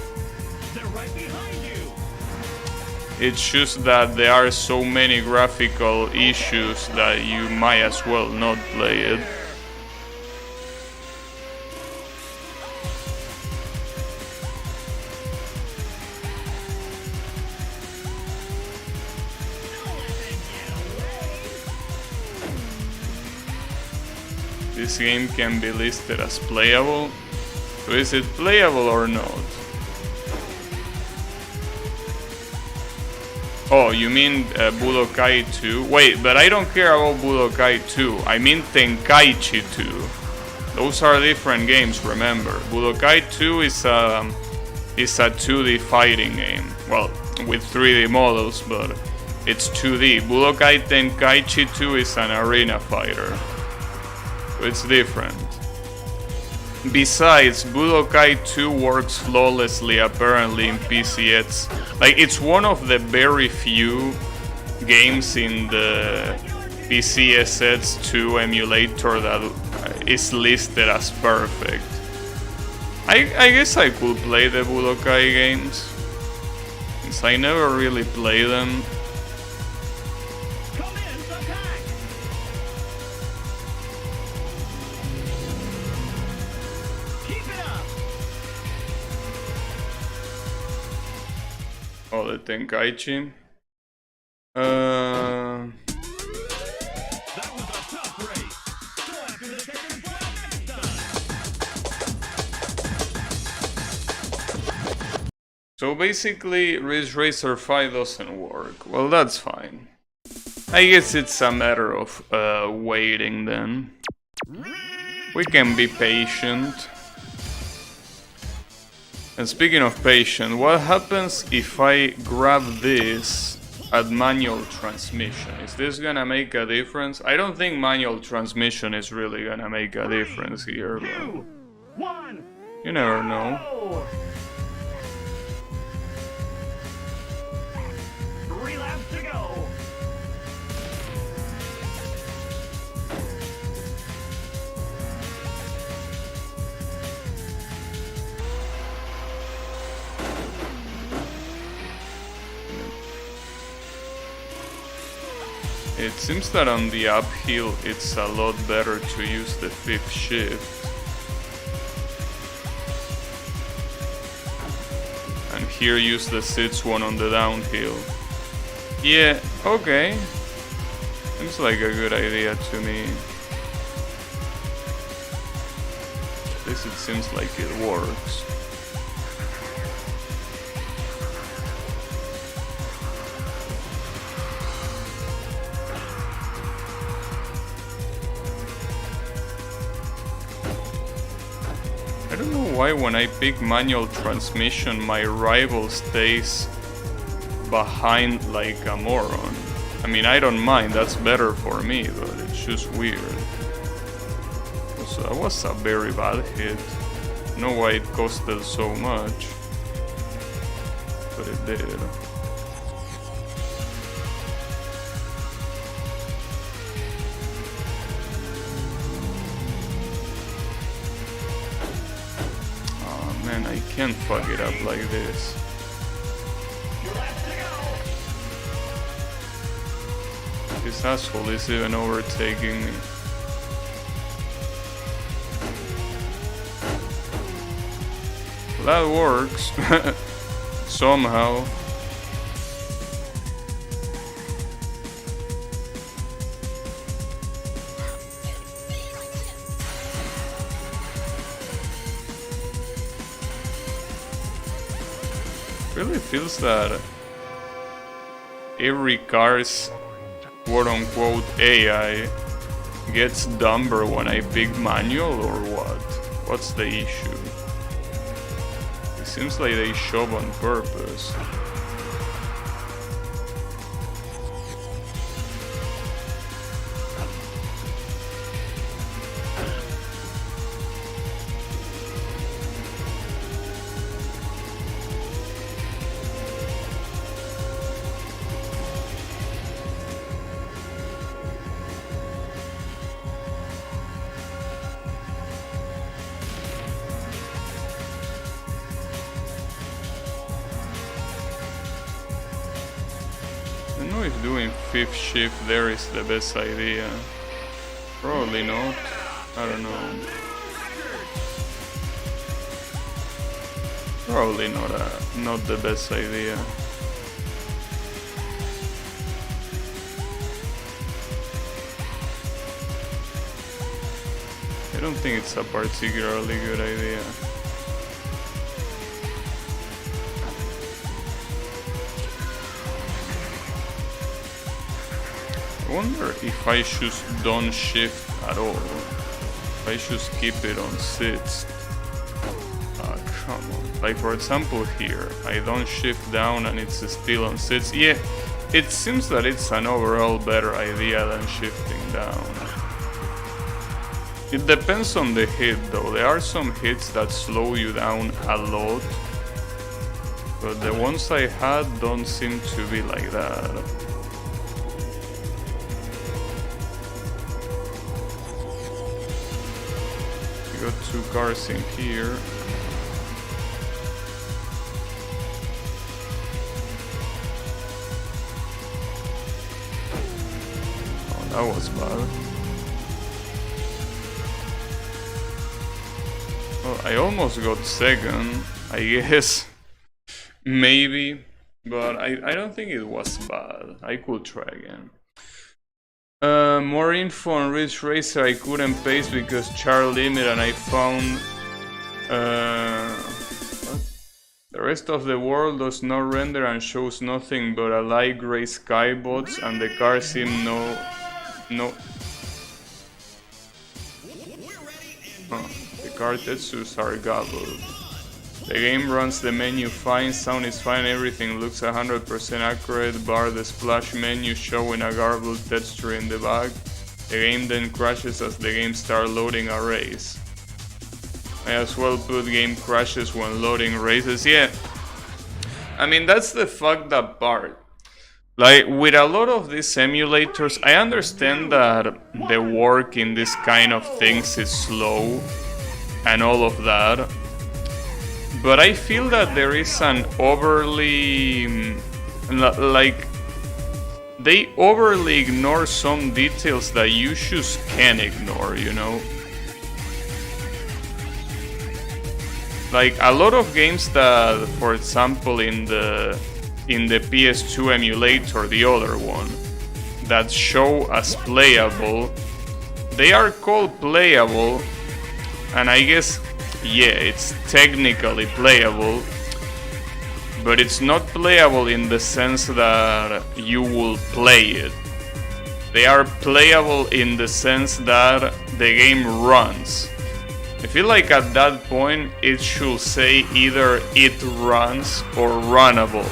They're right behind you. It's just that there are so many graphical issues that you might as well not play it. this game can be listed as playable. So is it playable or not? Oh, you mean Budokai 2? Wait, but I don't care about Budokai 2. I mean Tenkaichi 2. Those are different games, remember. Budokai 2 is a 2D fighting game. Well, with 3D models, but it's 2D. Budokai Tenkaichi 2 is an arena fighter. So it's different. Besides, Budokai 2 works flawlessly apparently in PCS. Like, it's one of the very few games in the PCSX 2 emulator that is listed as perfect. I guess I could play the Budokai games, since I never really play them. Come in, attack! Keep it up! Oh, the Tenkaichi. That was a tough race. Go after the Tekken 12 next time! So basically, Ridge Racer 5 doesn't work. Well, that's fine. I guess it's a matter of waiting then. We can be patient. And speaking of patient, what happens if I grab this at manual transmission? Is this gonna make a difference? I don't think manual transmission is really gonna make a difference here, but 2, 1, you never know. go! 3 laps to go! It seems that on the uphill it's a lot better to use the 5th shift. And here use the 6th one on the downhill. Yeah, okay. Seems like a good idea to me. At least it seems like it works. I don't know why when I pick manual transmission my rival stays behind like a moron. I mean, I don't mind, that's better for me, but it's just weird. So that was a very bad hit. I don't know why it costed so much, but it did. Man, I can't fuck it up like this. This asshole is even overtaking me. That works. Somehow. Really feels that every car's quote-unquote AI gets dumber when I pick manual, or what? What's the issue? It seems like they shove on purpose. I don't know if doing 5th shift there is the best idea. Probably not. I don't know. Probably not the best idea. don't think it's a particularly good idea. I wonder if I should don't shift at all. If I should keep it on sits. Come on. Like for example here, I don't shift down and it's still on sits. Yeah, it seems that it's an overall better idea than shifting down. It depends on the hit though. There are some hits that slow you down a lot. But the ones I had don't seem to be like that. We got 2 cars in here. Oh, that was bad. Well, I almost got second, I guess. Maybe, but I don't think it was bad. I could try again. More info on Ridge Racer I couldn't paste because char limit, and I found the rest of the world does not render and shows nothing but a light gray skybots, and the car seem no. The car Tetsus are gobbled. The game runs the menu fine, sound is fine, everything looks 100% accurate, bar the splash menu showing a garbled texture in the back. The game then crashes as the game starts loading a race. I as well put game crashes when loading races. Yeah, I mean that's the fucked up part. Like with a lot of these emulators, I understand that the work in this kind of things is slow and all of that. But I feel that there is an overly, like, they overly ignore some details that you just can't ignore, you know? Like, a lot of games that, for example, in the PS2 emulator, the other one, that show as playable, they are called playable, and I guess, yeah, it's technically playable, but it's not playable in the sense that you will play it. They are playable in the sense that the game runs. I feel like at that point it should say either it runs or runnable,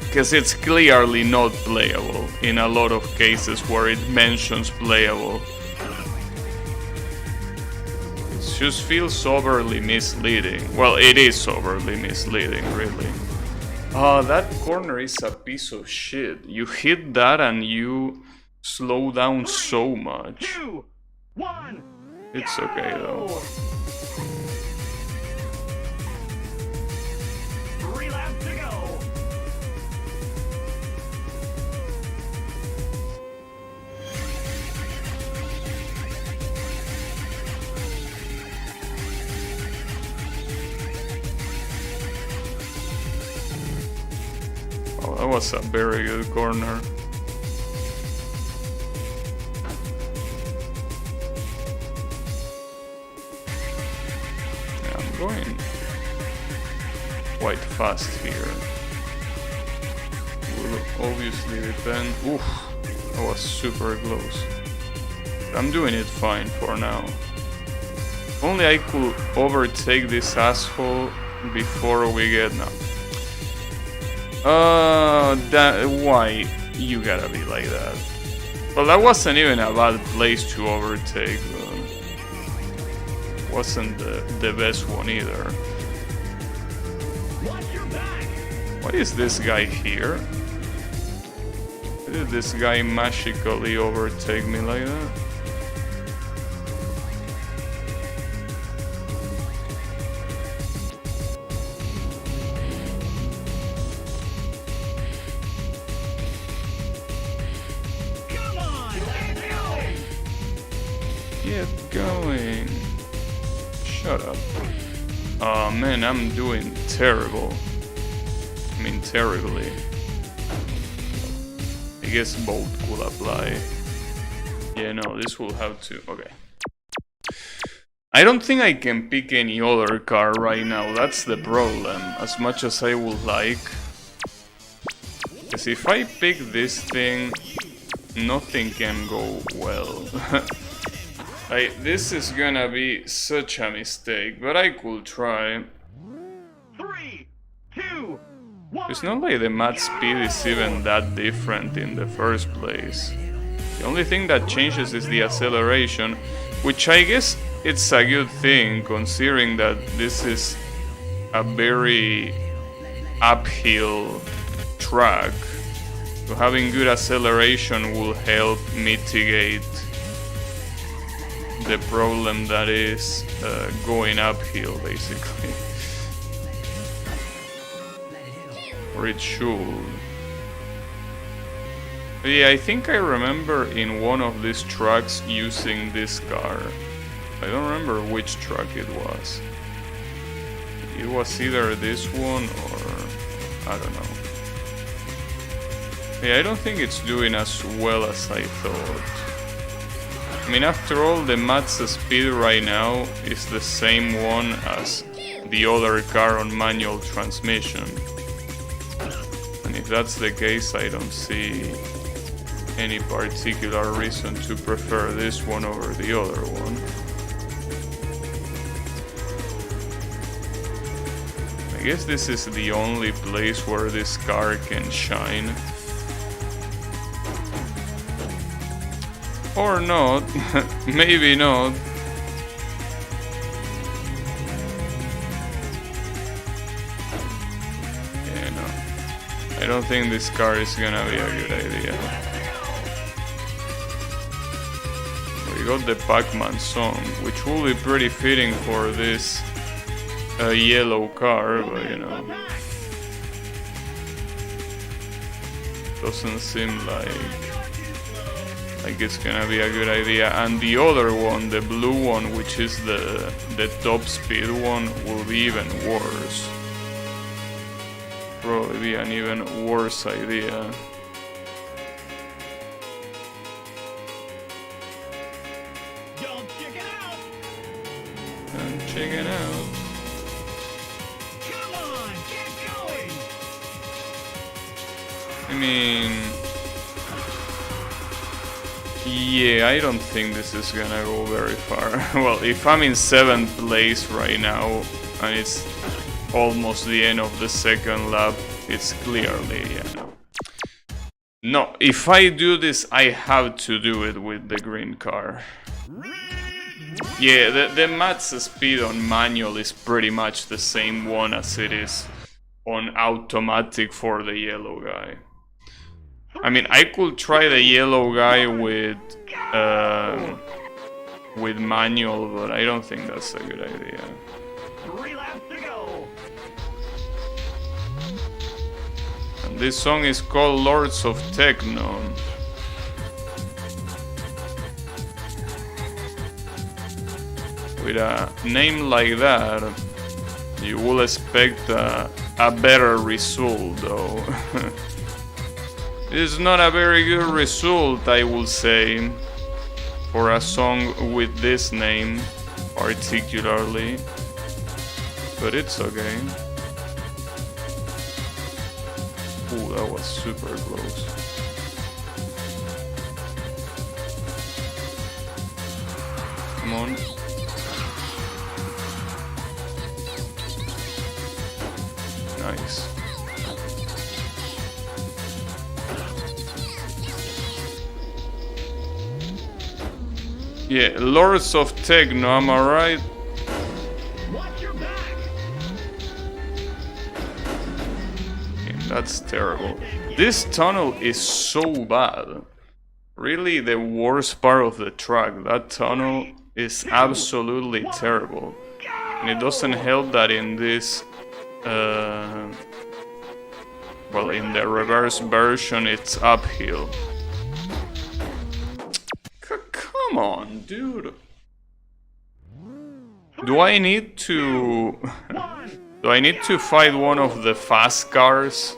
because it's clearly not playable in a lot of cases where it mentions playable. Just feels overly misleading. Well, it is overly misleading, really. Oh, that corner is a piece of shit. You hit that and you slow down so much. 2, 1. It's okay though. 3 laps to go. Oh, that was a very good corner. Yeah, I'm going quite fast here. Will obviously depend. Oof, that was super close. I'm doing it fine for now. If only I could overtake this asshole before we get now. Why you gotta be like that? Well, that wasn't even a bad place to overtake. Wasn't the best one either. Watch your back. Why is this guy here? Why did this guy magically overtake me like that? Get going. Shut up. Oh man, I'm doing terrible. I mean terribly. I guess both could apply. Yeah, no, this will have to. Okay. I don't think I can pick any other car right now, that's the problem, as much as I would like. Because if I pick this thing, nothing can go well. This is gonna be such a mistake, but I could try. 3, 2, 1. It's not like the mat speed is even that different in the first place. The only thing that changes is the acceleration, which I guess it's a good thing considering that this is a very uphill track. So having good acceleration will help mitigate the problem that is going uphill, basically. Or it should. But yeah, I think I remember in one of these trucks using this car. I don't remember which truck it was. It was either this one or I don't know. Yeah, I don't think it's doing as well as I thought. I mean, after all, the max speed right now is the same one as the other car on manual transmission. And if that's the case, I don't see any particular reason to prefer this one over the other one. I guess this is the only place where this car can shine. Or not, maybe not. Yeah, no. I don't think this car is gonna be a good idea. We got the Pac-Man song, which will be pretty fitting for this yellow car, but you know. Doesn't seem like it's gonna be a good idea. And the other one, the blue one, which is the top speed one, will be even worse. Probably be an even worse idea. Don't check it out. And check it out. Come on, get going. I mean, yeah, I don't think this is gonna go very far. Well, if I'm in 7th place right now, and it's almost the end of the second lap, it's clearly, yeah, no, if I do this, I have to do it with the green car. Yeah, the max speed on manual is pretty much the same one as it is on automatic for the yellow guy. I mean, I could try the yellow guy with manual, but I don't think that's a good idea. 3 laps to go. And this song is called Lords of Techno. With a name like that, you will expect a better result, though. It's not a very good result, I will say, for a song with this name, particularly. But it's okay. Ooh, that was super close. Come on. Nice. Yeah, Lords of Techno, am I right? Watch your back. Yeah, that's terrible. This tunnel is so bad. Really the worst part of the track. That tunnel is absolutely terrible. And it doesn't help that in this well, in the reverse version it's uphill. Come on, dude. Do I need to fight one of the fast cars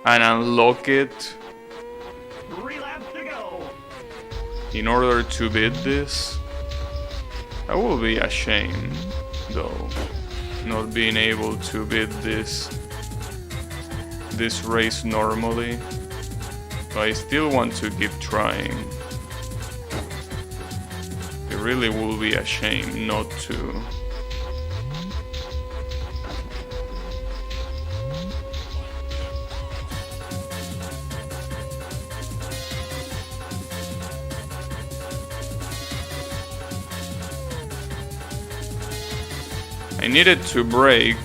and unlock it 3 laps to go. in order to beat this? That will be a shame, though, not being able to beat this race normally. But I still want to keep trying. It really will be a shame not to. I needed to break.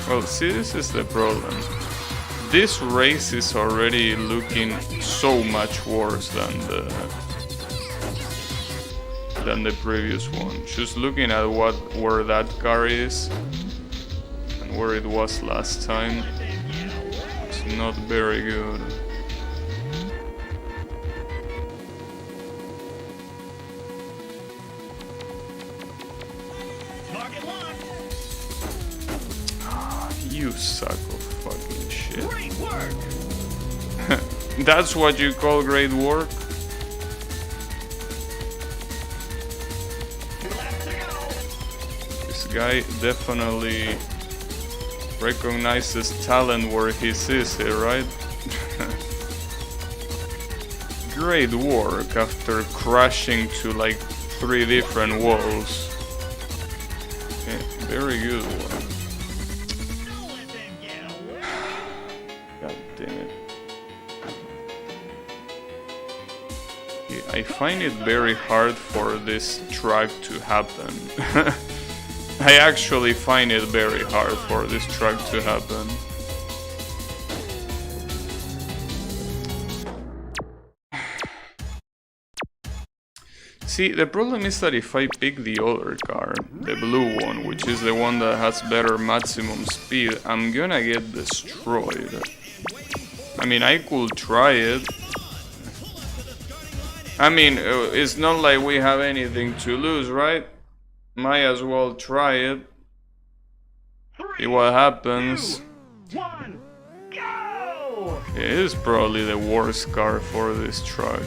Well, see, this is the problem. This race is already looking so much worse than the previous one. Just looking at where that car is and where it was last time, it's not very good. Target locked. You suck of fucking shit. Great work. That's what you call great work? 2 laps to go. This guy definitely recognizes talent where he sees it, right? Great work after crashing to like 3 different walls. Okay, very good one. Let them get away. God damn it. Yeah, I find it very hard for this track to happen. I actually find it very hard for this track to happen. See, the problem is that if I pick the other car, the blue one, which is the one that has better maximum speed, I'm gonna get destroyed. I mean, I could try it. I mean, it's not like we have anything to lose, right? Might as well try it. See what happens. 2, 1, go! It is probably the worst car for this truck.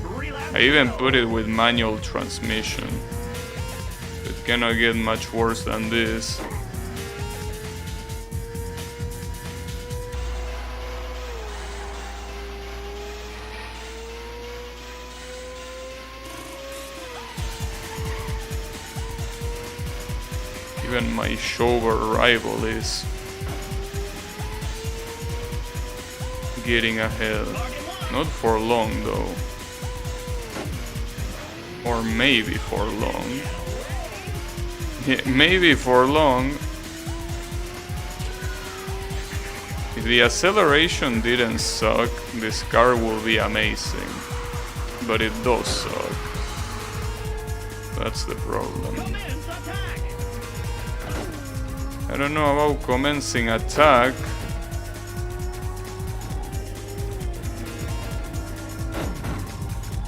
3 laps I even put it with manual transmission. It cannot get much worse than this. Even my Shover rival is getting ahead. Not for long though. Or maybe for long. Yeah, maybe for long. If the acceleration didn't suck, this car will be amazing. But it does suck. That's the problem. Commence attack. I don't know about commencing attack.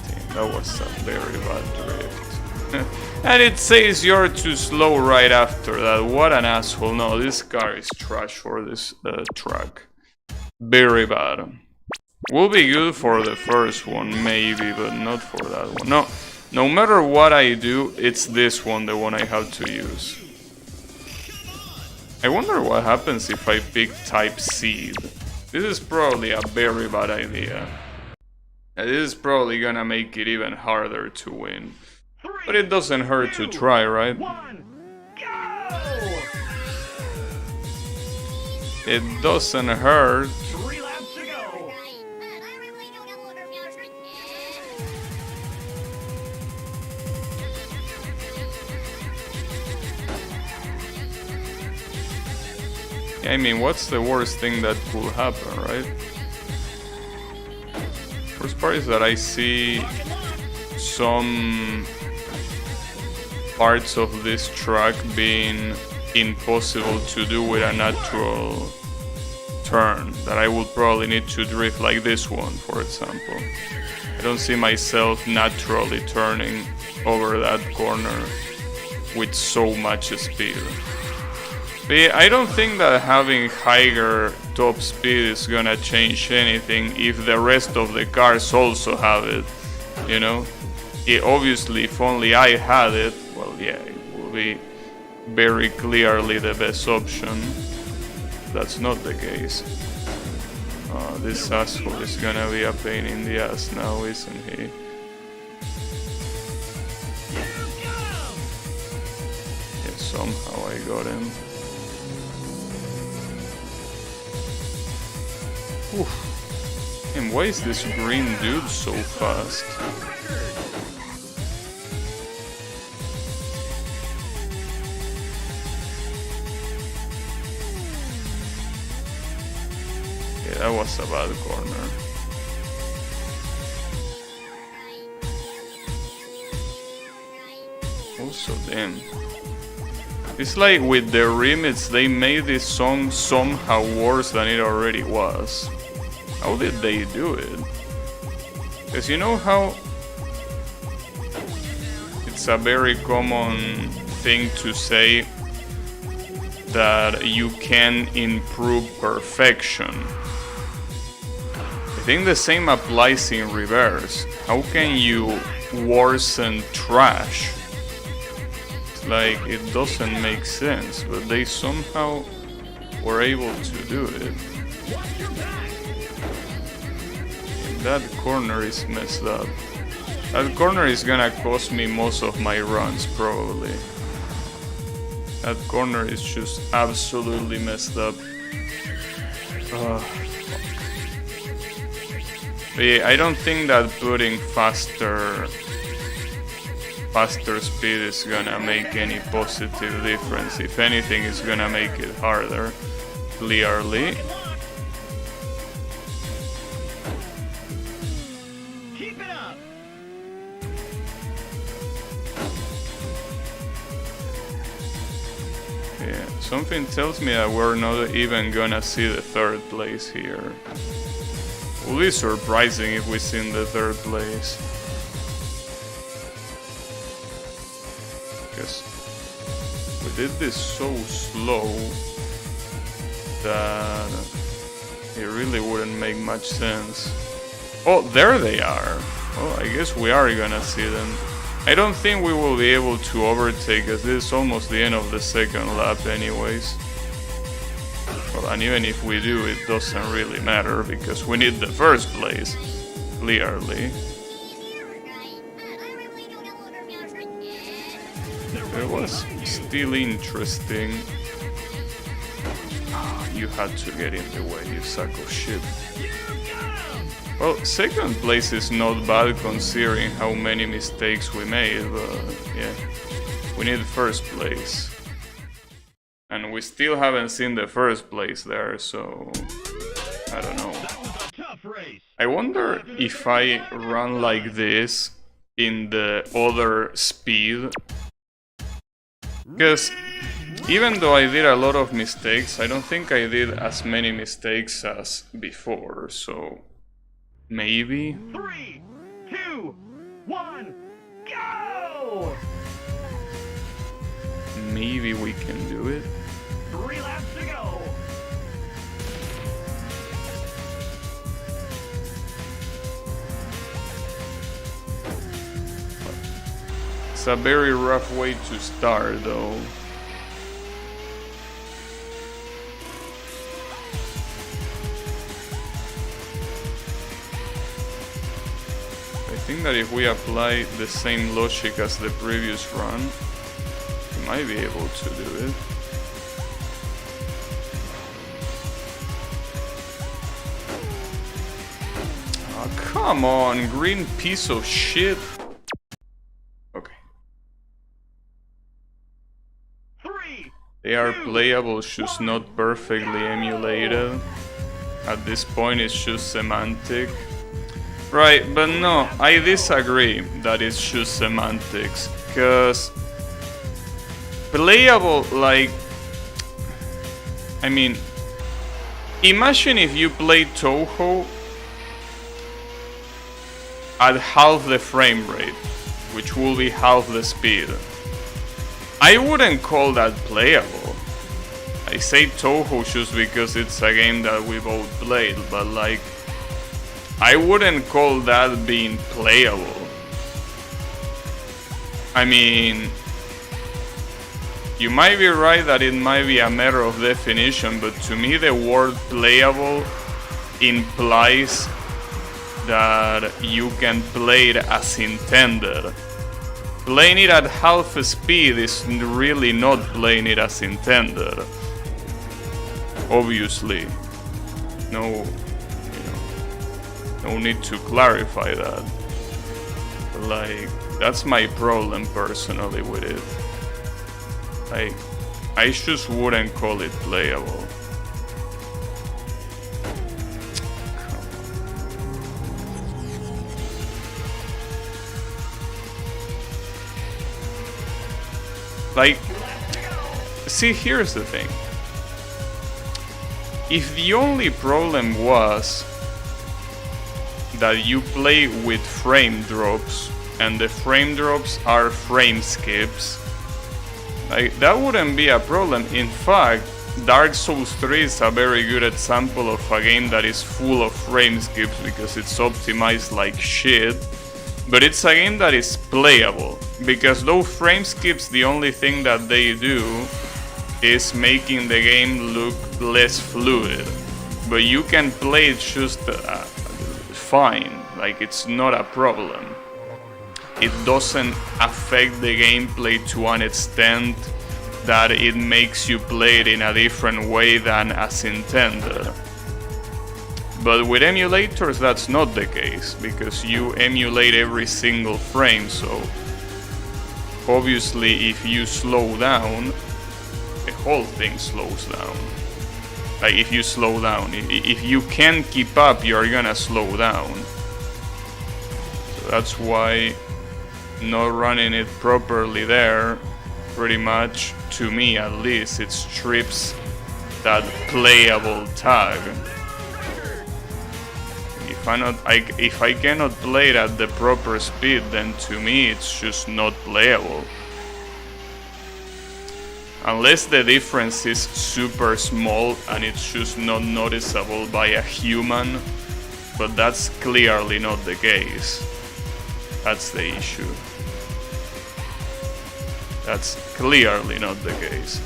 Damn, that was a very bad drift. And it says you're too slow right after that. What an asshole. No, this car is trash for this track. Very bad. Will be good for the first one, maybe, but not for that one. No matter what I do, it's this one, the one I have to use. I wonder what happens if I pick Type Seed. This is probably a very bad idea. This is probably gonna make it even harder to win. But it doesn't hurt to try, right? 1, go! It doesn't hurt. 3 laps to go. I mean, what's the worst thing that could happen, right? First part is that I see some parts of this track being impossible to do with a natural turn, that I would probably need to drift like this one, for example. I don't see myself naturally turning over that corner with so much speed. But I don't think that having higher top speed is gonna change anything if the rest of the cars also have it, you know? Obviously, if only I had it, well, yeah, it will be very clearly the best option. That's not the case. This asshole is gonna be a pain in the ass now, isn't he? Yeah, somehow I got him. Oof. And why is this green dude so fast? Yeah, that was a bad corner. Also, damn. It's like with the remix, they made this song somehow worse than it already was. How did they do it? Because you know how it's a very common thing to say that you can improve perfection. I think the same applies in reverse. How can you worsen trash? It's like it doesn't make sense, but they somehow were able to do it. That corner is messed up. That corner is gonna cost me most of my runs, probably. That corner is just absolutely messed up. But yeah, I don't think that putting faster speed is gonna make any positive difference. If anything, it's gonna make it harder, clearly. Yeah, something tells me that we're not even gonna see the third place here. It will be surprising if we see in the third place. Because we did this so slow that it really wouldn't make much sense. Oh, there they are! Well, I guess we are gonna see them. I don't think we will be able to overtake, as this is almost the end of the second lap anyways. Well, and even if we do, it doesn't really matter, because we need the first place, clearly. It was still interesting. You had to get in the way, you sack of shit. Well, second place is not bad considering how many mistakes we made, but yeah, we need first place. And we still haven't seen the first place there, so I don't know. I wonder if I run like this in the other speed. Because even though I did a lot of mistakes, I don't think I did as many mistakes as before, so maybe. 3, 2, 1, go! Maybe we can do it. 3 laps to go. It's a very rough way to start, though. I think that if we apply the same logic as the previous run, we might be able to do it. Oh, come on, green piece of shit. Okay. 3. They are playable, just not perfectly emulated. At this point, it's just semantic. Right, but no, I disagree that it's just semantics, because playable, like, I mean, imagine if you play Touhou at half the frame rate, which will be half the speed. I wouldn't call that playable. I say Touhou just because it's a game that we both played, but like, I wouldn't call that being playable. I mean, you might be right that it might be a matter of definition, but to me the word playable implies that you can play it as intended. Playing it at half speed is really not playing it as intended. Obviously. No need to clarify that. Like, that's my problem personally with it. Like, I just wouldn't call it playable. Like, see, here's the thing. If the only problem was that you play with frame drops, and the frame drops are frame skips, like, that wouldn't be a problem. In fact, Dark Souls 3 is a very good example of a game that is full of frame skips because it's optimized like shit. But it's a game that is playable, because those frame skips, the only thing that they do is making the game look less fluid. But you can play it just fine, like, it's not a problem. It doesn't affect the gameplay to an extent that it makes you play it in a different way than as intended. But with emulators that's not the case, because you emulate every single frame, so obviously if you slow down, the whole thing slows down. Like, if you slow down, if you can't keep up, you're gonna slow down. So that's why not running it properly there, pretty much, to me at least, it strips that playable tag. If I cannot play it at the proper speed, then to me it's just not playable. Unless the difference is super small and it's just not noticeable by a human, but that's clearly not the case. That's the issue. That's clearly not the case.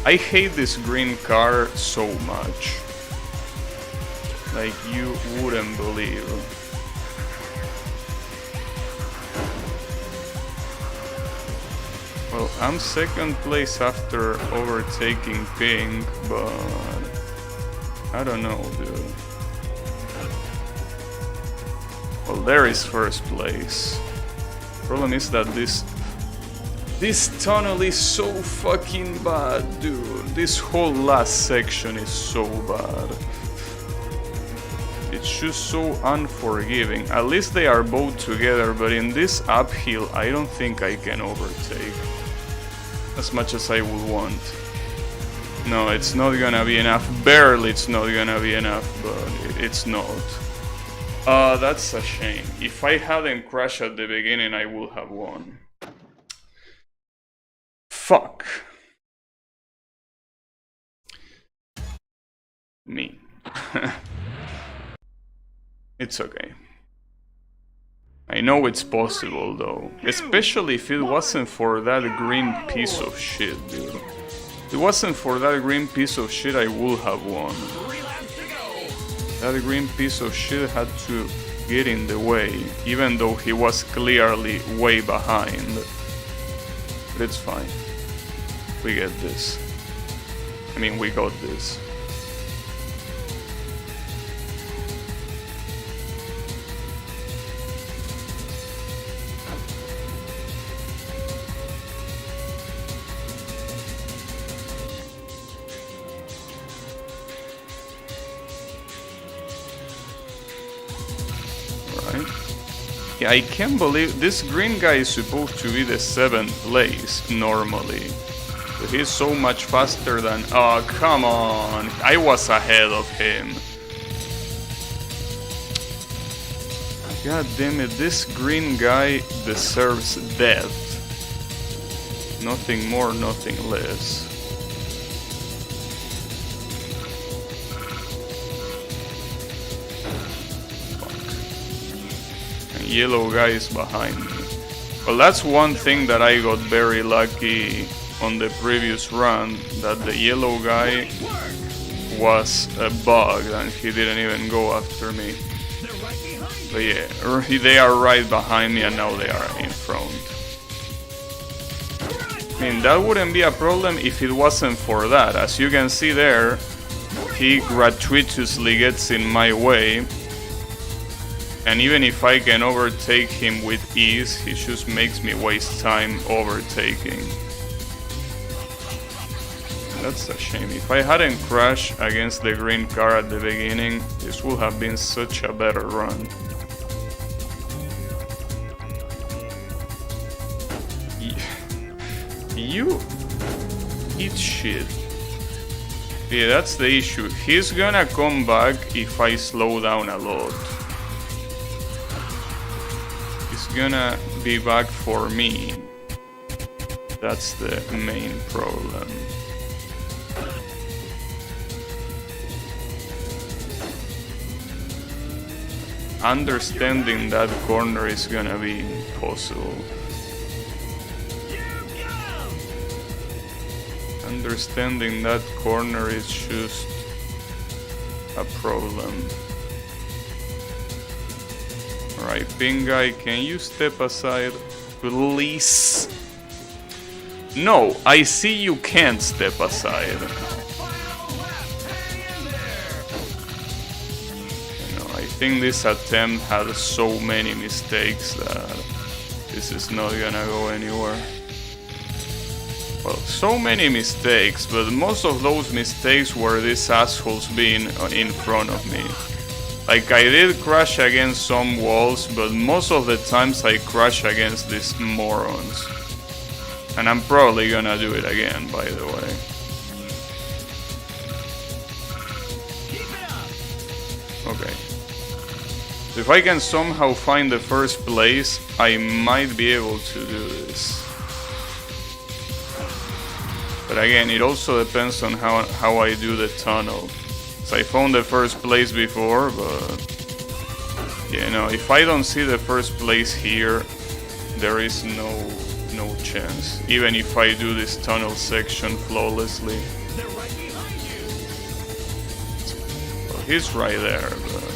I hate this green car so much. Like, you wouldn't believe. Well, I'm second place after overtaking Pink, but I don't know, dude. Well, there is first place. Problem is that this tunnel is so fucking bad, dude. This whole last section is so bad. It's just so unforgiving. At least they are both together, but in this uphill, I don't think I can overtake as much as I would want. No, it's not gonna be enough. Barely it's not gonna be enough, but it's not. That's a shame. If I hadn't crashed at the beginning, I would have won. Fuck. Me. It's okay. I know it's possible though. Especially if it wasn't for that green piece of shit, dude. If it wasn't for that green piece of shit, I would have won. That green piece of shit had to get in the way, even though he was clearly way behind. But it's fine. We get this. I mean, we got this. Yeah, I can't believe this green guy is supposed to be the 7th place normally. But he's so much faster than... Oh, come on! I was ahead of him. God damn it, this green guy deserves death. Nothing more, nothing less. Fuck. And yellow guy is behind me. Well, that's one thing that I got very lucky on the previous run, that the yellow guy was a bug and he didn't even go after me. But yeah, they are right behind me and now they are in front. I mean, that wouldn't be a problem if it wasn't for that. As you can see there, he gratuitously gets in my way. And even if I can overtake him with ease, he just makes me waste time overtaking. That's a shame. If I hadn't crashed against the green car at the beginning, this would have been such a better run. You eat shit. Yeah, that's the issue. He's gonna come back if I slow down a lot. He's gonna be back for me. That's the main problem. Understanding that corner is gonna be impossible. Understanding that corner is just a problem. Alright, pink guy, can you step aside, please? No, I see you can't step aside. I think this attempt had so many mistakes that this is not gonna go anywhere. Well, so many mistakes, but most of those mistakes were these assholes being in front of me. Like, I did crash against some walls, but most of the times I crash against these morons. And I'm probably gonna do it again, by the way. Okay. So if I can somehow find the first place, I might be able to do this. But again, it also depends on how I do the tunnel. So I found the first place before, but you know, if I don't see the first place here, there is no chance. Even if I do this tunnel section flawlessly. Well, he's right there, but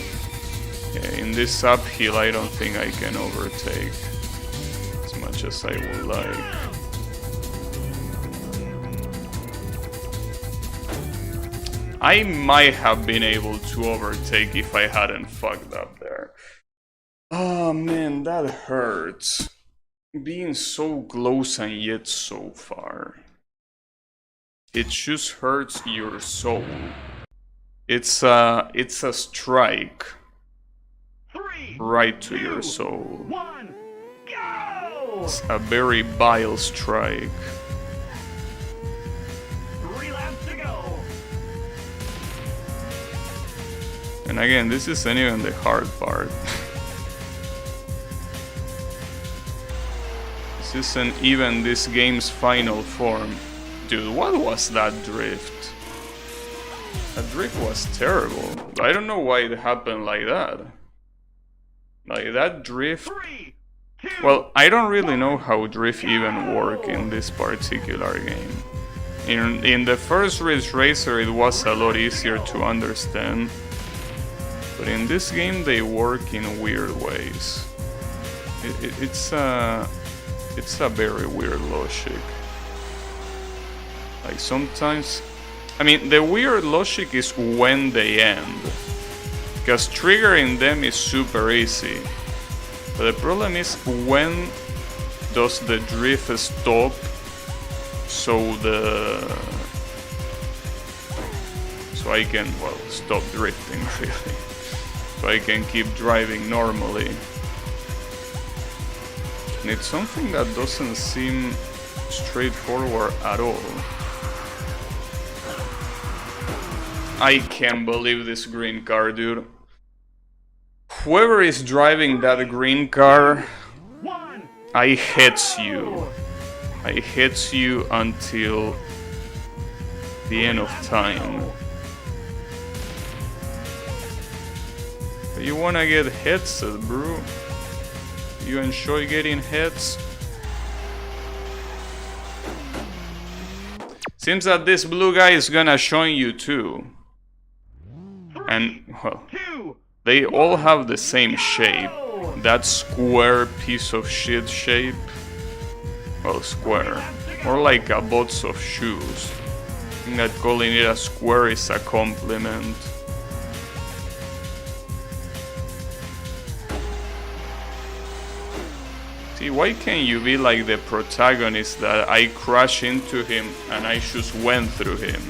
yeah, in this uphill I don't think I can overtake as much as I would like. I might have been able to overtake if I hadn't fucked up there. Oh man, that hurts. Being so close and yet so far. It just hurts your soul. It's a strike. Right to your soul. It's a very vile strike. And again, this isn't even the hard part. This isn't even this game's final form. Dude, what was that drift? That drift was terrible. I don't know why it happened like that. Like that drift... Well, I don't really know how drift even work in this particular game. In the first Ridge Racer it was a lot easier to understand. But in this game they work in weird ways. It's a very weird logic. Like sometimes... I mean, the weird logic is when they end. Because triggering them is super easy. But the problem is when does the drift stop so I can, well, stop drifting really. So I can keep driving normally. And it's something that doesn't seem straightforward at all. I can't believe this green car, dude. Whoever is driving that green car, I hate you. I hits you until the end of time. You wanna get hits, bro? You enjoy getting hits? Seems that this blue guy is gonna join you too. And, well, they all have the same shape. That square piece of shit shape. Well, square. More like a box of shoes. I think that calling it a square is a compliment. See, why can't you be like the protagonist that I crash into him and I just went through him?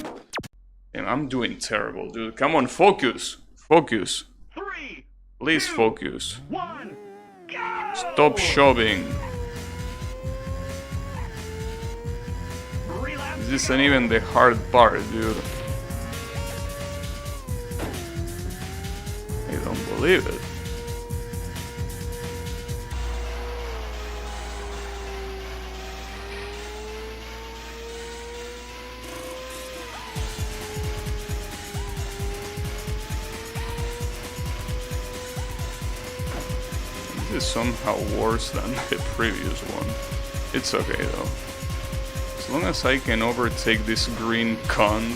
And I'm doing terrible, dude. Come on, focus. Focus. 3, Please 2, focus. 1, go! Stop shoving. This isn't even the hard part, dude. I don't believe it. This is somehow worse than the previous one. It's okay though. As long as I can overtake this green cunt.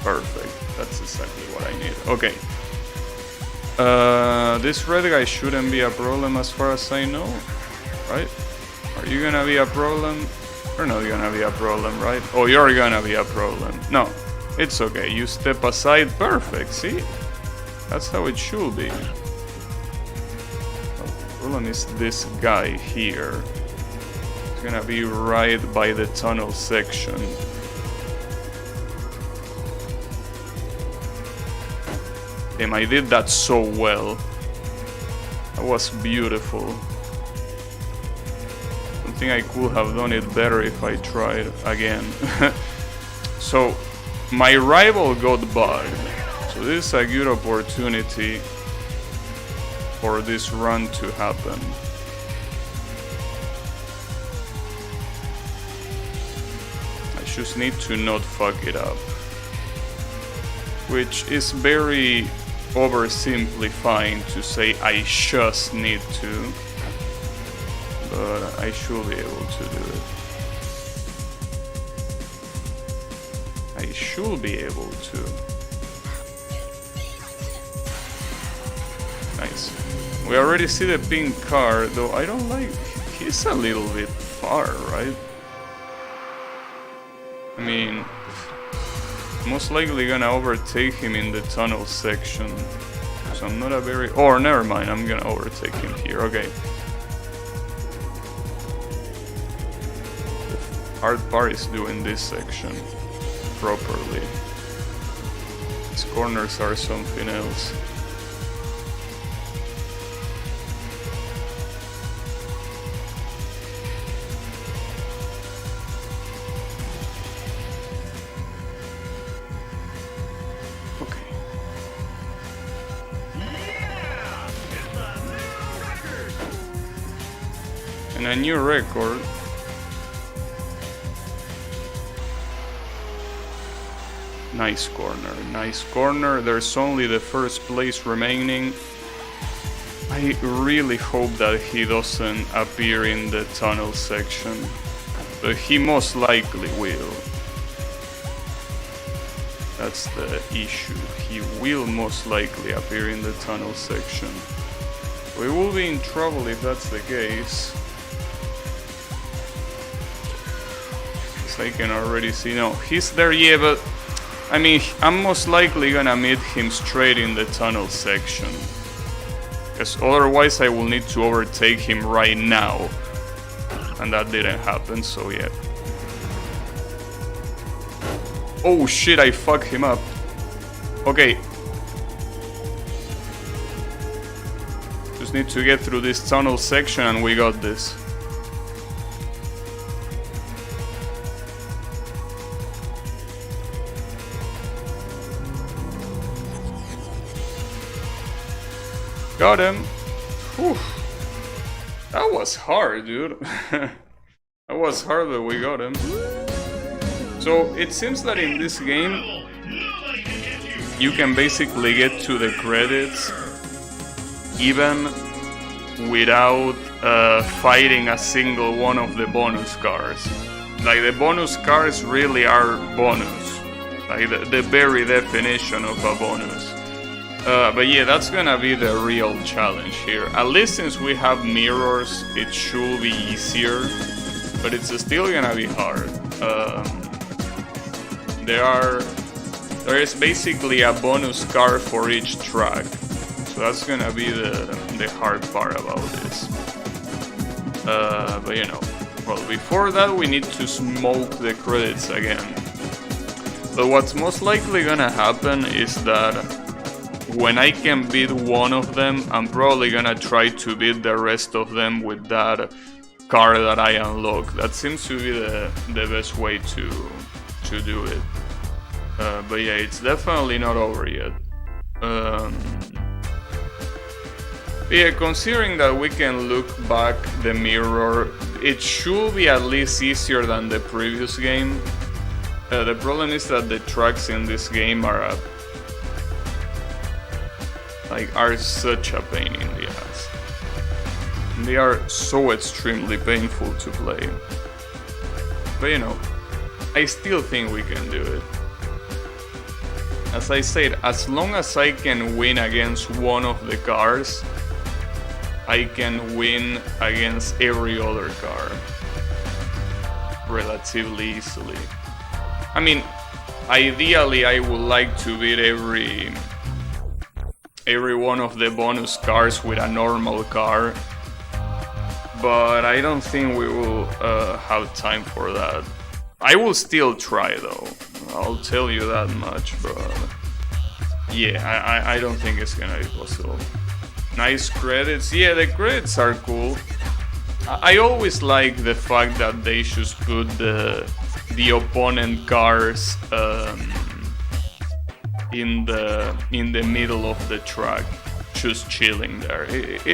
Perfect. That's exactly what I need. Okay. This red guy shouldn't be a problem as far as I know. Right? Are you gonna be a problem? You're not gonna be a problem, right? Oh, you're gonna be a problem. No. It's okay. You step aside. Perfect. See? That's how it should be. The problem is this guy here. It's gonna be right by the tunnel section. Damn, I did that so well. That was beautiful. I think I could have done it better if I tried again. So, my rival got bugged. So this is a good opportunity for this run to happen. I just need to not fuck it up. Which is very oversimplifying to say I just need to. But I should be able to do it. I should be able to. Nice. We already see the pink car, though I don't like... He's a little bit far, right? I mean... Most likely gonna overtake him in the tunnel section. So I'm not a very... Oh, never mind, I'm gonna overtake him here, okay. The hard part is doing this section properly. These corners are something else. And a new record. Nice corner, nice corner. There's only the first place remaining. I really hope that he doesn't appear in the tunnel section, but he most likely will. That's the issue. He will most likely appear in the tunnel section. We will be in trouble if that's the case. I can already see. No, he's there, yeah, but I mean, I'm most likely gonna meet him straight in the tunnel section. Because otherwise I will need to overtake him right now. And that didn't happen, so yeah. Oh shit, I fucked him up. Okay. Just need to get through this tunnel section and we got this. Got him. Whew. That was hard, dude. That was hard, but we got him. So it seems that in this game, you can basically get to the credits even without fighting a single one of the bonus cars. Like, the bonus cars really are bonus. Like, the very definition of a bonus. But yeah, that's gonna be the real challenge here. At least since we have mirrors, it should be easier. But it's still gonna be hard. There is basically a bonus car for each track. So that's gonna be the hard part about this. But you know, well, before that we need to smoke the credits again. But what's most likely gonna happen is that when I can beat one of them, I'm probably gonna try to beat the rest of them with that car that I unlock. That seems to be the best way to do it. But yeah, it's definitely not over yet. Yeah, considering that we can look back the mirror, it should be at least easier than the previous game. The problem is that the tracks in this game are such a pain in the ass. They are so extremely painful to play. But you know, I still think we can do it. As I said, as long as I can win against one of the cars, I can win against every other car relatively easily. I mean, ideally I would like to beat every one of the bonus cars with a normal car, but I don't think we will have time for that. I will still try though, I'll tell you that much, but yeah, I don't think it's gonna be possible. Nice credits, yeah, the credits are cool. I always like the fact that they just put the opponent cars in the middle of the track, just chilling there.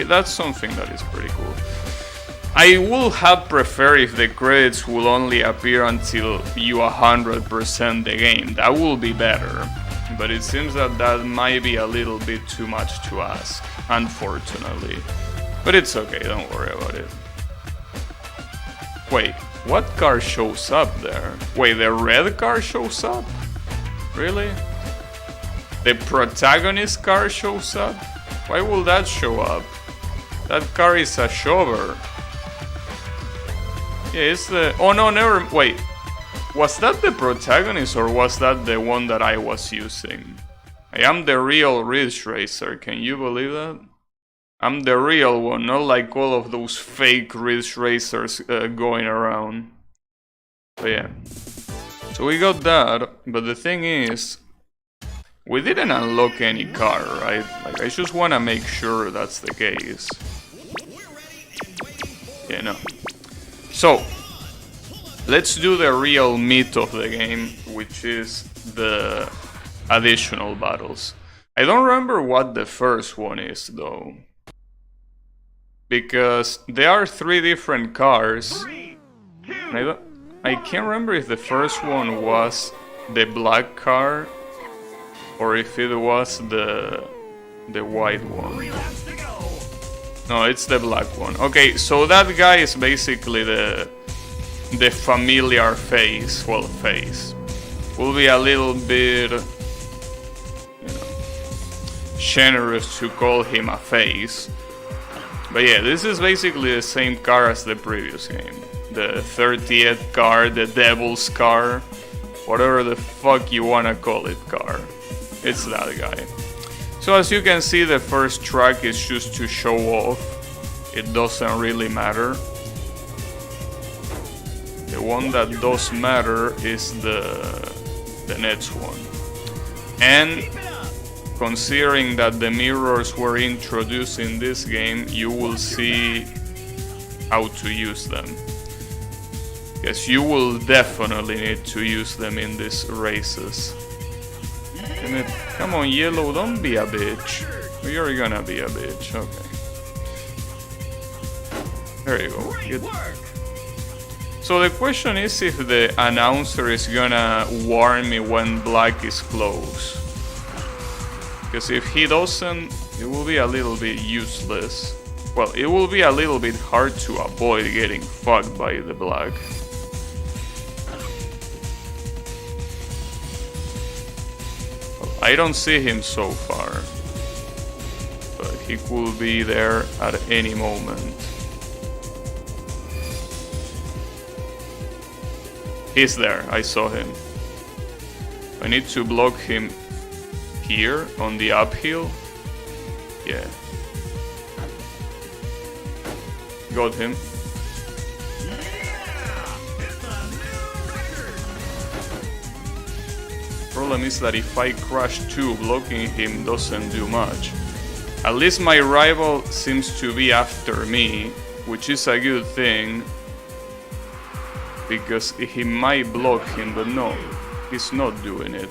That's something that is pretty cool. I would have preferred if the credits will only appear until you 100% the game. That will be better. But it seems that might be a little bit too much to ask, unfortunately. But it's okay, don't worry about it. Wait, what car shows up there? Wait, the red car shows up? Really? The protagonist car shows up? Why will that show up? That car is a shover. Yeah, it's the... Oh no, never... Wait. Was that the protagonist or was that the one that I was using? I am the real Ridge Racer, can you believe that? I'm the real one, not like all of those fake Ridge Racers going around. But yeah. So we got that, but the thing is... We didn't unlock any car, right? Like, I just wanna make sure that's the case. Yeah, no. So... Let's do the real meat of the game, which is the additional battles. I don't remember what the first one is, though. Because there are 3 different cars. I can't remember if the first one was the black car or if it was the white one. No, it's the black one. Okay, so that guy is basically the familiar face. Well, face. Will be a little bit, you know, generous to call him a face. But yeah, this is basically the same car as the previous game. The 30th car, the devil's car, whatever the fuck you wanna call it car. It's that guy. So as you can see, the first track is just to show off. It doesn't really matter. The one that does matter is the next one. And considering that the mirrors were introduced in this game, you will see how to use them. Yes, you will definitely need to use them in these races. Come on, Yellow, don't be a bitch. You're gonna be a bitch, okay. There you go. So the question is if the announcer is gonna warn me when black is close. Because if he doesn't, it will be a little bit useless. Well, it will be a little bit hard to avoid getting fucked by the black. I don't see him so far, but he could be there at any moment. He's there, I saw him. I need to block him here on the uphill. Yeah. Got him. Problem is that if I crash too, blocking him doesn't do much. At least my rival seems to be after me, which is a good thing, because he might block him, but no, he's not doing it.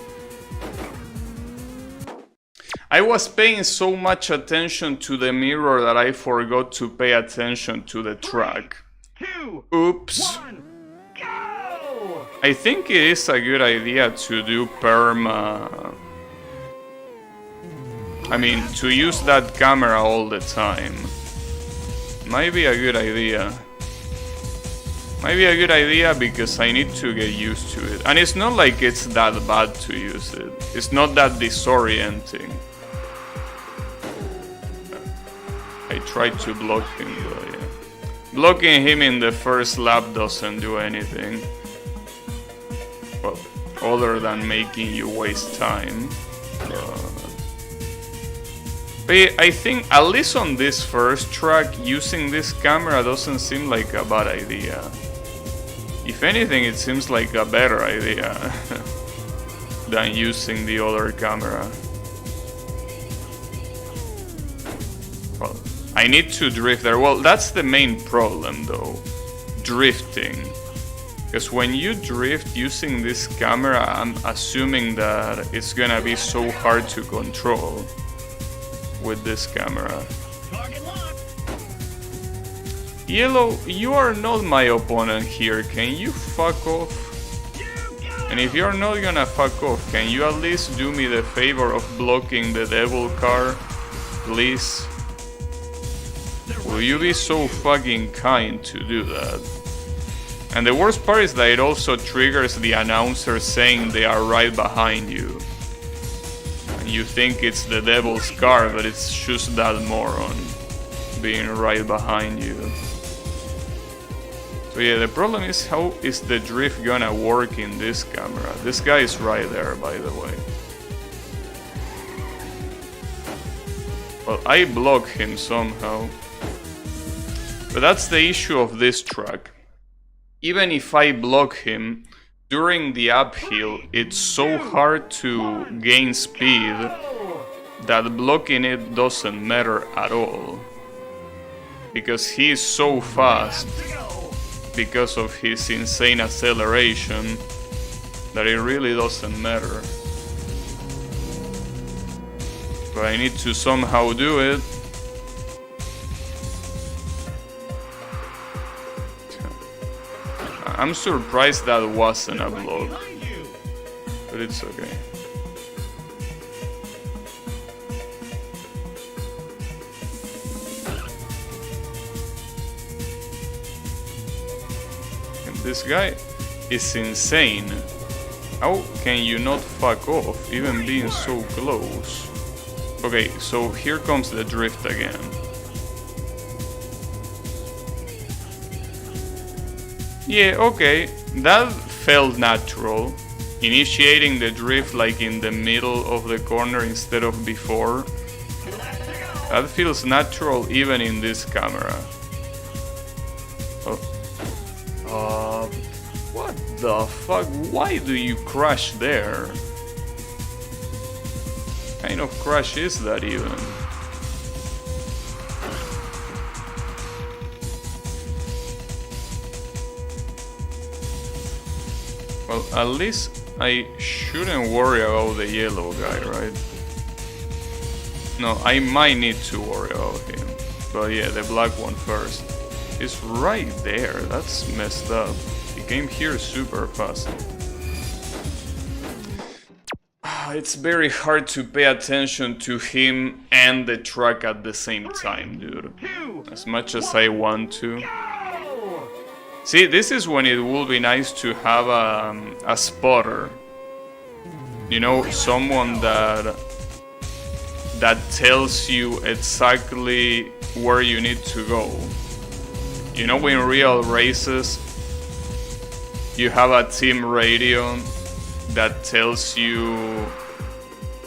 I was paying so much attention to the mirror that I forgot to pay attention to the track. 2, Oops. 1, go! I think it is a good idea to do perma. I mean, to use that camera all the time. Might be a good idea. Might be a good idea because I need to get used to it. And it's not like it's that bad to use it. It's not that disorienting. I tried to block him, but yeah. Blocking him in the first lap doesn't do anything. Well, other than making you waste time. But I think, at least on this first track, using this camera doesn't seem like a bad idea. If anything, it seems like a better idea than using the other camera. Well, I need to drift there. Well, that's the main problem though. Drifting. Because when you drift using this camera, I'm assuming that it's gonna be so hard to control with this camera. Target locked. Yellow, you are not my opponent here. Can you fuck off? You got And if you're not gonna fuck off, can you at least do me the favor of blocking the devil car? Please? Will you be so fucking kind to do that? And the worst part is that it also triggers the announcer saying they are right behind you. And you think it's the devil's car, but it's just that moron being right behind you. So yeah, the problem is, how is the drift gonna work in this camera? This guy is right there, by the way. Well, I block him somehow. But that's the issue of this track. Even if I block him, during the uphill, it's so hard to gain speed that blocking it doesn't matter at all. Because he is so fast, because of his insane acceleration, that it really doesn't matter. But I need to somehow do it. I'm surprised that wasn't a block, behind you. but it's okay. And this guy is insane. How can you not fuck off, even being so close? Okay, so here comes the drift again. Yeah, okay, that felt natural. Initiating the drift like in the middle of the corner instead of before. That feels natural even in this camera. Oh. What the fuck? Why do you crash there? What kind of crash is that even? Well, at least I shouldn't worry about the yellow guy, right? No, I might need to worry about him. But yeah, the black one first. It's right there, that's messed up. came here super fast. It's very hard to pay attention to him and the track at the same time, dude. As much as I want to. See, this is when it will be nice to have a spotter. You know, someone that tells you exactly where you need to go. You know, in real races, you have a team radio that tells you,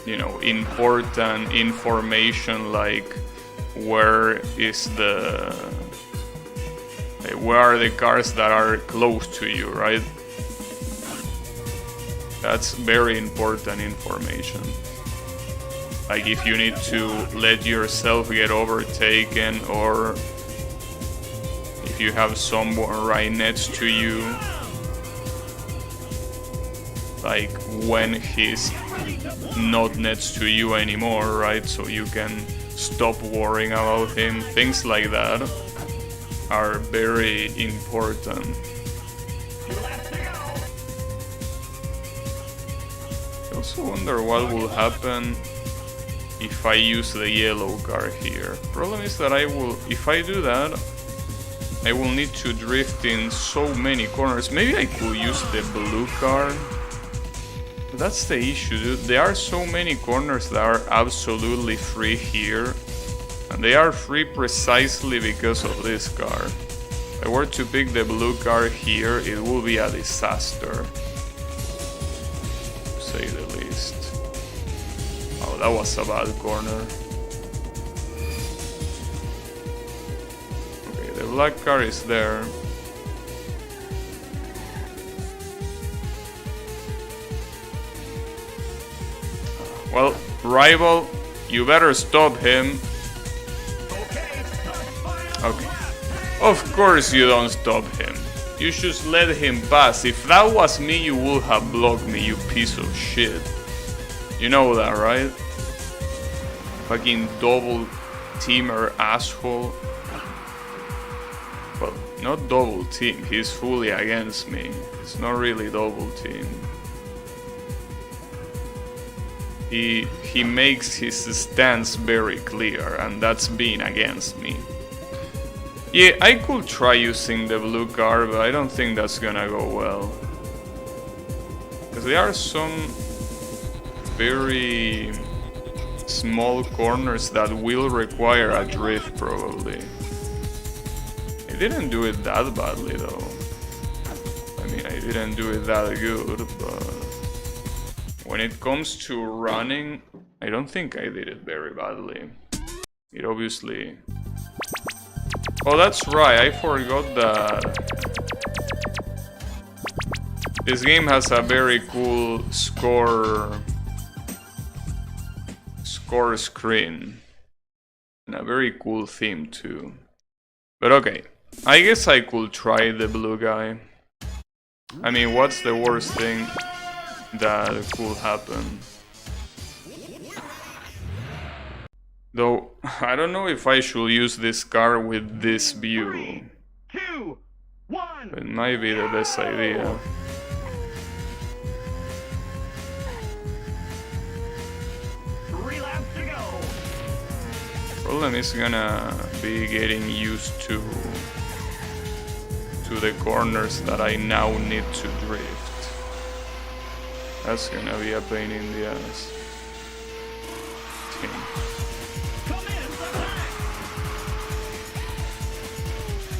you know, important information like where are the cars that are close to you, right? That's very important information. Like if you need to let yourself get overtaken, or if you have someone right next to you, like when he's not next to you anymore, right? So you can stop worrying about him. Things like that are very important. I also wonder what will happen if I use the yellow car here. Problem is that if I do that, I will need to drift in so many corners. Maybe I could use the blue car. That's the issue, dude. There are so many corners that are absolutely free here. And they are free precisely because of this car. If I were to pick the blue car here, it will be a disaster, to say the least. Oh, that was a bad corner. Okay, the black car is there. Well, rival, you better stop him. Okay. Of course you don't stop him. You just let him pass. If that was me, you would have blocked me, you piece of shit. You know that, right? Fucking double teamer asshole. Well, not double team. He's fully against me. It's not really double team. He makes his stance very clear, and that's being against me. Yeah, I could try using the blue car, but I don't think that's gonna go well. Because there are some very small corners that will require a drift, probably. I didn't do it that badly, though. I mean, I didn't do it that good, but when it comes to running, I don't think I did it very badly. It obviously... Oh, that's right, I forgot that this game has a very cool score screen. And a very cool theme too. But okay, I guess I could try the blue guy. I mean, what's the worst thing that could happen? Though, I don't know if I should use this car with this view. 3, 2, 1. It might be the best idea. Problem is gonna be getting used to the corners that I now need to drift. That's gonna be a pain in the ass.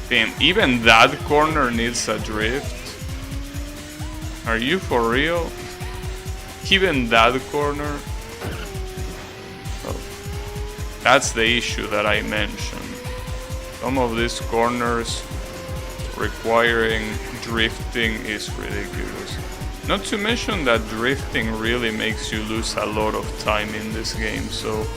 Damn, even that corner needs a drift? Are you for real? Even that corner? Well, that's the issue that I mentioned. Some of these corners requiring drifting is ridiculous. Not to mention that drifting really makes you lose a lot of time in this game, so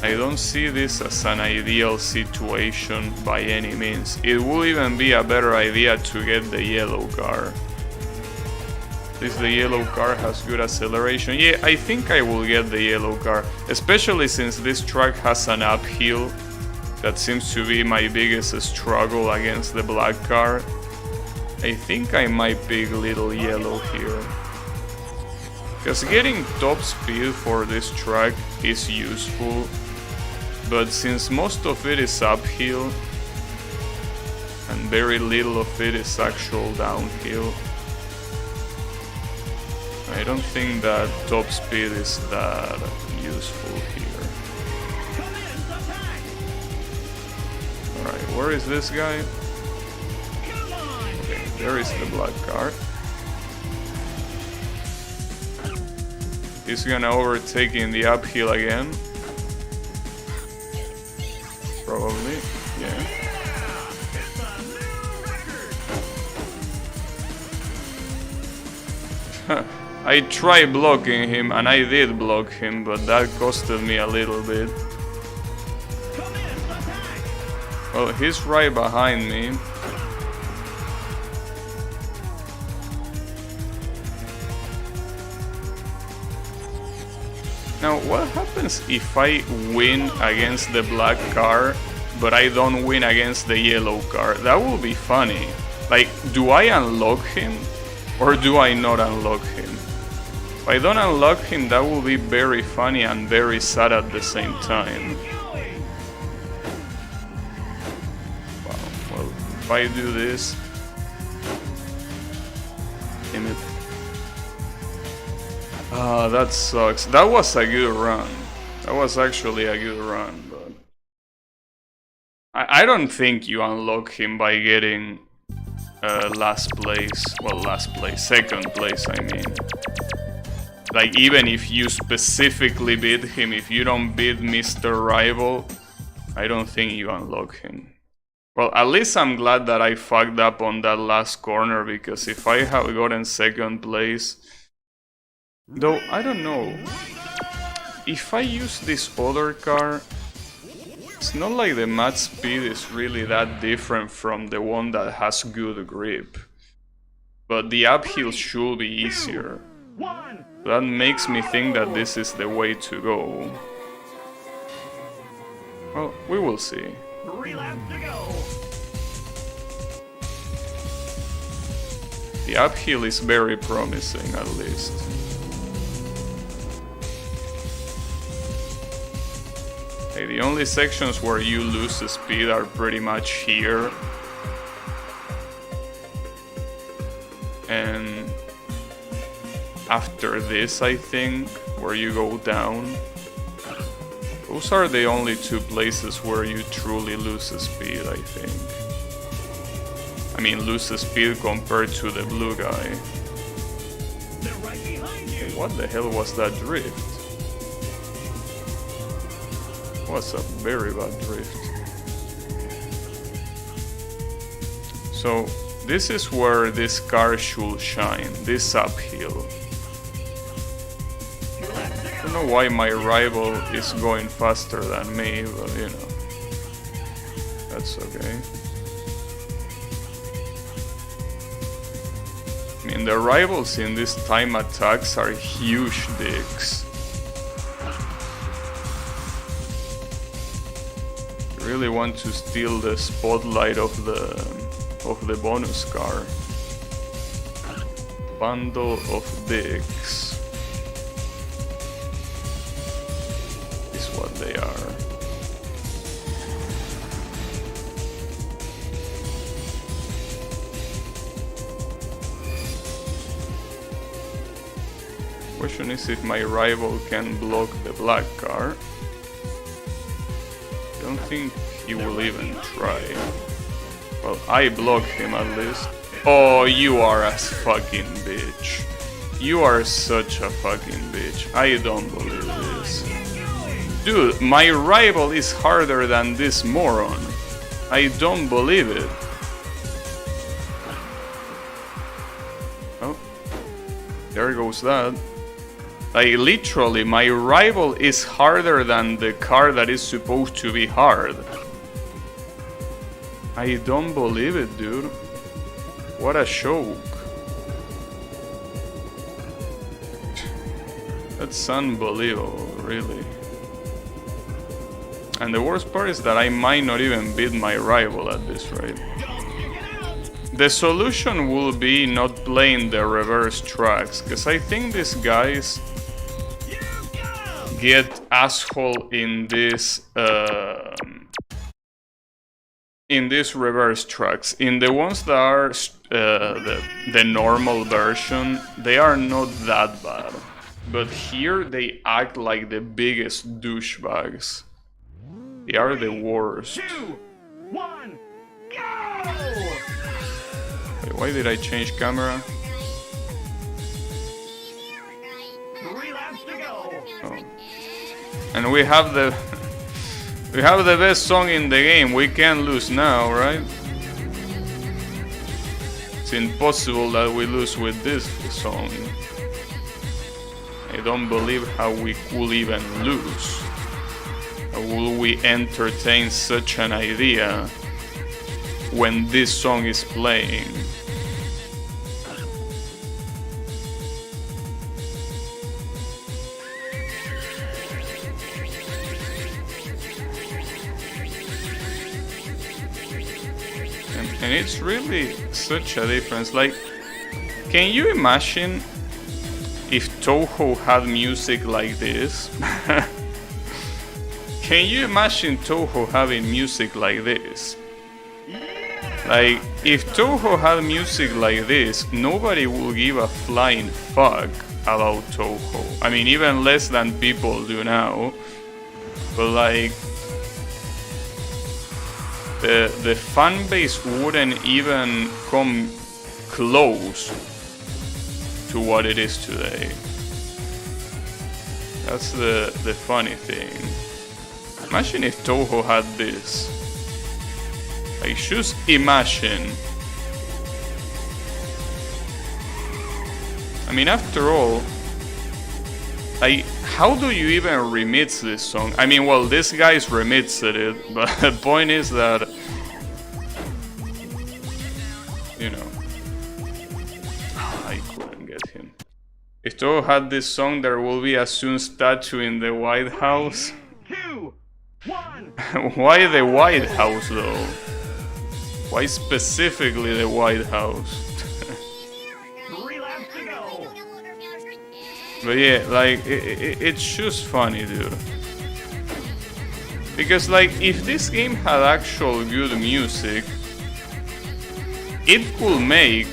I don't see this as an ideal situation by any means. It would even be a better idea to get the yellow car. At least the yellow car has good acceleration. Yeah, I think I will get the yellow car, especially since this track has an uphill. That seems to be my biggest struggle against the black car. I think I might pick Little Yellow here. Because getting top speed for this track is useful, but since most of it is uphill and very little of it is actual downhill, I don't think that top speed is that useful here. Alright, where is this guy? Okay, there is the black car. He's gonna overtake in the uphill again. Probably, yeah. I tried blocking him, and I did block him, but that costed me a little bit. Well, he's right behind me. Now, what happens if I win against the black car, but I don't win against the yellow car? That will be funny. Like, do I unlock him, or do I not unlock him? If I don't unlock him, that will be very funny and very sad at the same time. Wow, well, if I do this... Damn it. Ah, that sucks. That was a good run. That was actually a good run, but... I don't think you unlock him by getting last place. Well, last place. Second place, I mean. Like, even if you specifically beat him, if you don't beat Mr. Rival, I don't think you unlock him. Well, at least I'm glad that I fucked up on that last corner, because if I had gotten second place... Though, I don't know. If I use this other car, it's not like the match speed is really that different from the one that has good grip. But the uphill should be easier. That makes me think that this is the way to go. Well, we will see. 3 laps to go. The uphill is very promising, at least. Okay, the only sections where you lose the speed are pretty much here. And after this, I think, where you go down. Those are the only two places where you truly lose the speed, I think. I mean, lose the speed compared to the blue guy. They're right behind you. Okay, what the hell was that drift? Was a very bad drift. So this is where this car should shine, this uphill. I don't know why my rival is going faster than me, but you know, that's okay. I mean, the rivals in this time attacks are huge dicks. Really want to steal the spotlight of the bonus car. Bundle of dicks is what they are. Question is if my rival can block the black car. I don't think he will even try. Well, I block him at least. Oh, you are a fucking bitch. You are such a fucking bitch. I don't believe this. Dude, my rival is harder than this moron. I don't believe it. Oh, there goes that. Like, literally, my rival is harder than the car that is supposed to be hard. I don't believe it, dude. What a joke. That's unbelievable, really. And the worst part is that I might not even beat my rival at this rate. The solution will be not playing the reverse tracks, because I think these guys get asshole in this reverse tracks. In the ones that are the normal version, they are not that bad. But here they act like the biggest douchebags. They are the worst. 2, 1, go! Wait, why did I change camera? 3 laps to go. Oh. And we have the best song in the game. We can't lose now, right? It's impossible that we lose with this song. I don't believe how we could even lose. How will we entertain such an idea when this song is playing? And it's really such a difference. Like, can you imagine if Touhou had music like this? Can you imagine Touhou having music like this? Like, if Touhou had music like this, nobody would give a flying fuck about Touhou. I mean, even less than people do now. But like, the fan base wouldn't even come close to what it is today. That's the funny thing. Imagine if Touhou had this. Like, just imagine. I mean, after all, like, how do you even remix this song? I mean, well, this guy's remixed it, but the point is that, you know, I couldn't get him. If Touhou had this song, there will be a Sun statue in the White House. 2, 1. Why the White House, though? Why specifically the White House? 3 laps to go. But yeah, like, it's just funny, dude. Because, like, if this game had actual good music, it could make,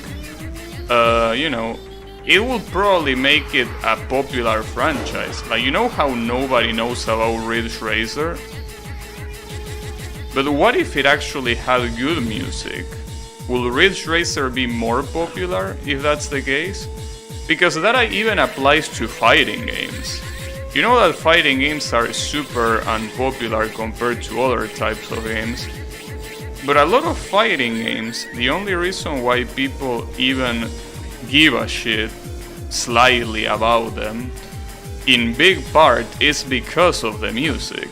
you know, it would probably make it a popular franchise. Like, you know how nobody knows about Ridge Racer? But what if it actually had good music? Will Ridge Racer be more popular if that's the case? Because that even applies to fighting games. You know that fighting games are super unpopular compared to other types of games. But a lot of fighting games, the only reason why people even give a shit slightly about them, in big part, is because of the music.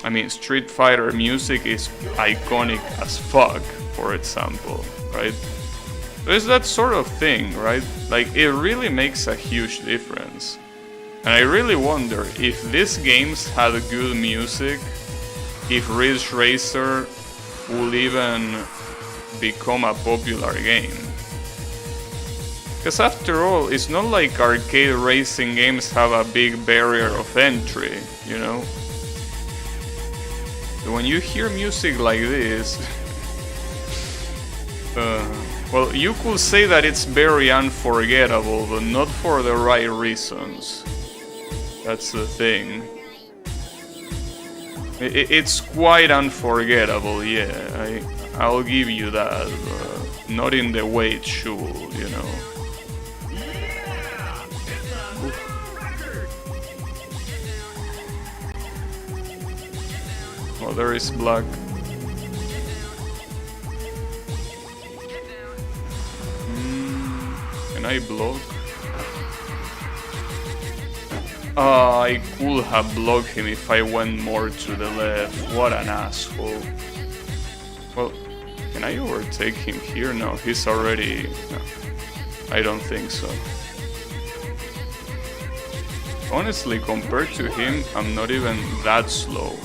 I mean, Street Fighter music is iconic as fuck, for example, right? There's that sort of thing, right? Like, it really makes a huge difference. And I really wonder if these games had good music, if Ridge Racer will even become a popular game. Because after all, it's not like arcade racing games have a big barrier of entry, you know? When you hear music like this, well, you could say that it's very unforgettable, but not for the right reasons. That's the thing. It's quite unforgettable, yeah, I'll give you that, but not in the way it should, you know. Oh, there is Black. Can I block? I could have blocked him if I went more to the left. What an asshole. Well, can I overtake him here? No, he's already... No, I don't think so. Honestly, compared to him, I'm not even that slow.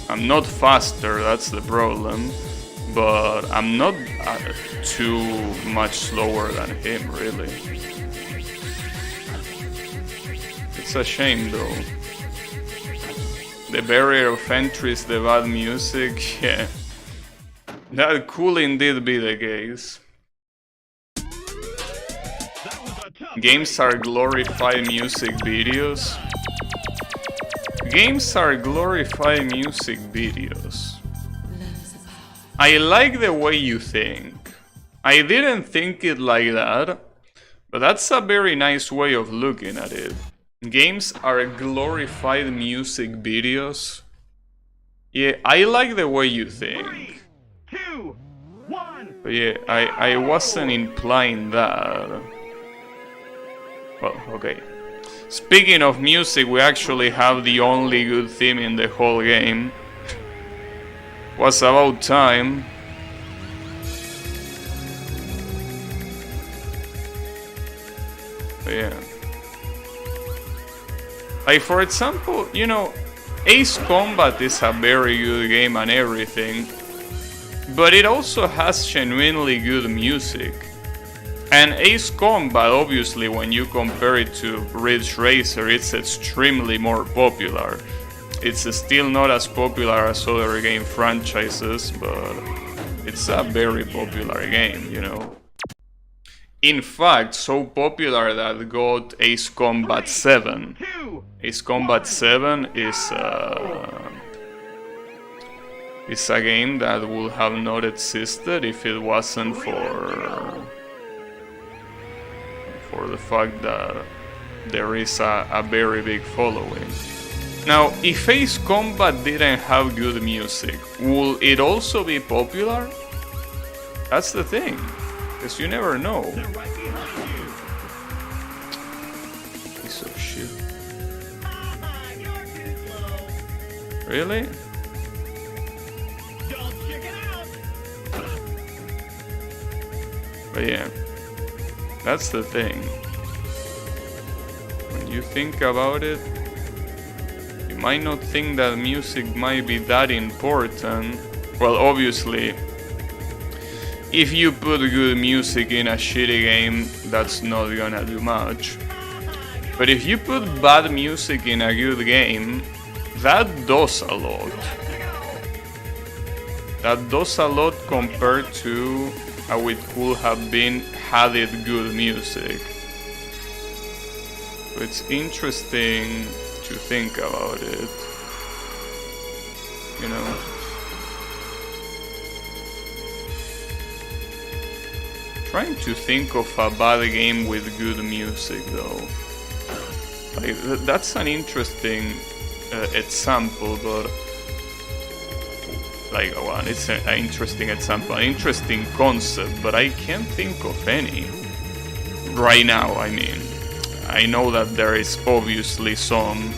I'm not faster, that's the problem. But I'm not too much slower than him, really. It's a shame, though. The barrier of entry is the bad music, yeah. That could indeed be the case. Games are glorified music videos. Games are glorified music videos. I like the way you think. I didn't think it like that, but that's a very nice way of looking at it. Games are glorified music videos. Yeah, I like the way you think. 3, 2, 1. But yeah, I wasn't implying that. Well, okay. Speaking of music, we actually have the only good theme in the whole game. Was about time. But yeah. Like, for example, you know, Ace Combat is a very good game and everything, but it also has genuinely good music. And Ace Combat, obviously, when you compare it to Ridge Racer, it's extremely more popular. It's still not as popular as other game franchises, but it's a very popular game, you know. In fact, so popular that it got Ace Combat 7. Ace Combat 7 is a game that would have not existed if it wasn't for the fact that there is a very big following. Now, if Ace Combat didn't have good music, would it also be popular? That's the thing, because you never know. They're right behind you. Piece of shit. You're too slow. Really? Don't chicken out. But yeah, that's the thing. When you think about it, you might not think that music might be that important. Well, obviously, if you put good music in a shitty game, that's not gonna do much. But if you put bad music in a good game, that does a lot. That does a lot compared to how it could have been had it good music. So it's interesting to think about it, you know. Trying to think of a bad game with good music, though. Like, that's an interesting example, but like, well, it's an interesting example, an interesting concept, but I can't think of any right now. I mean, I know that there is obviously some.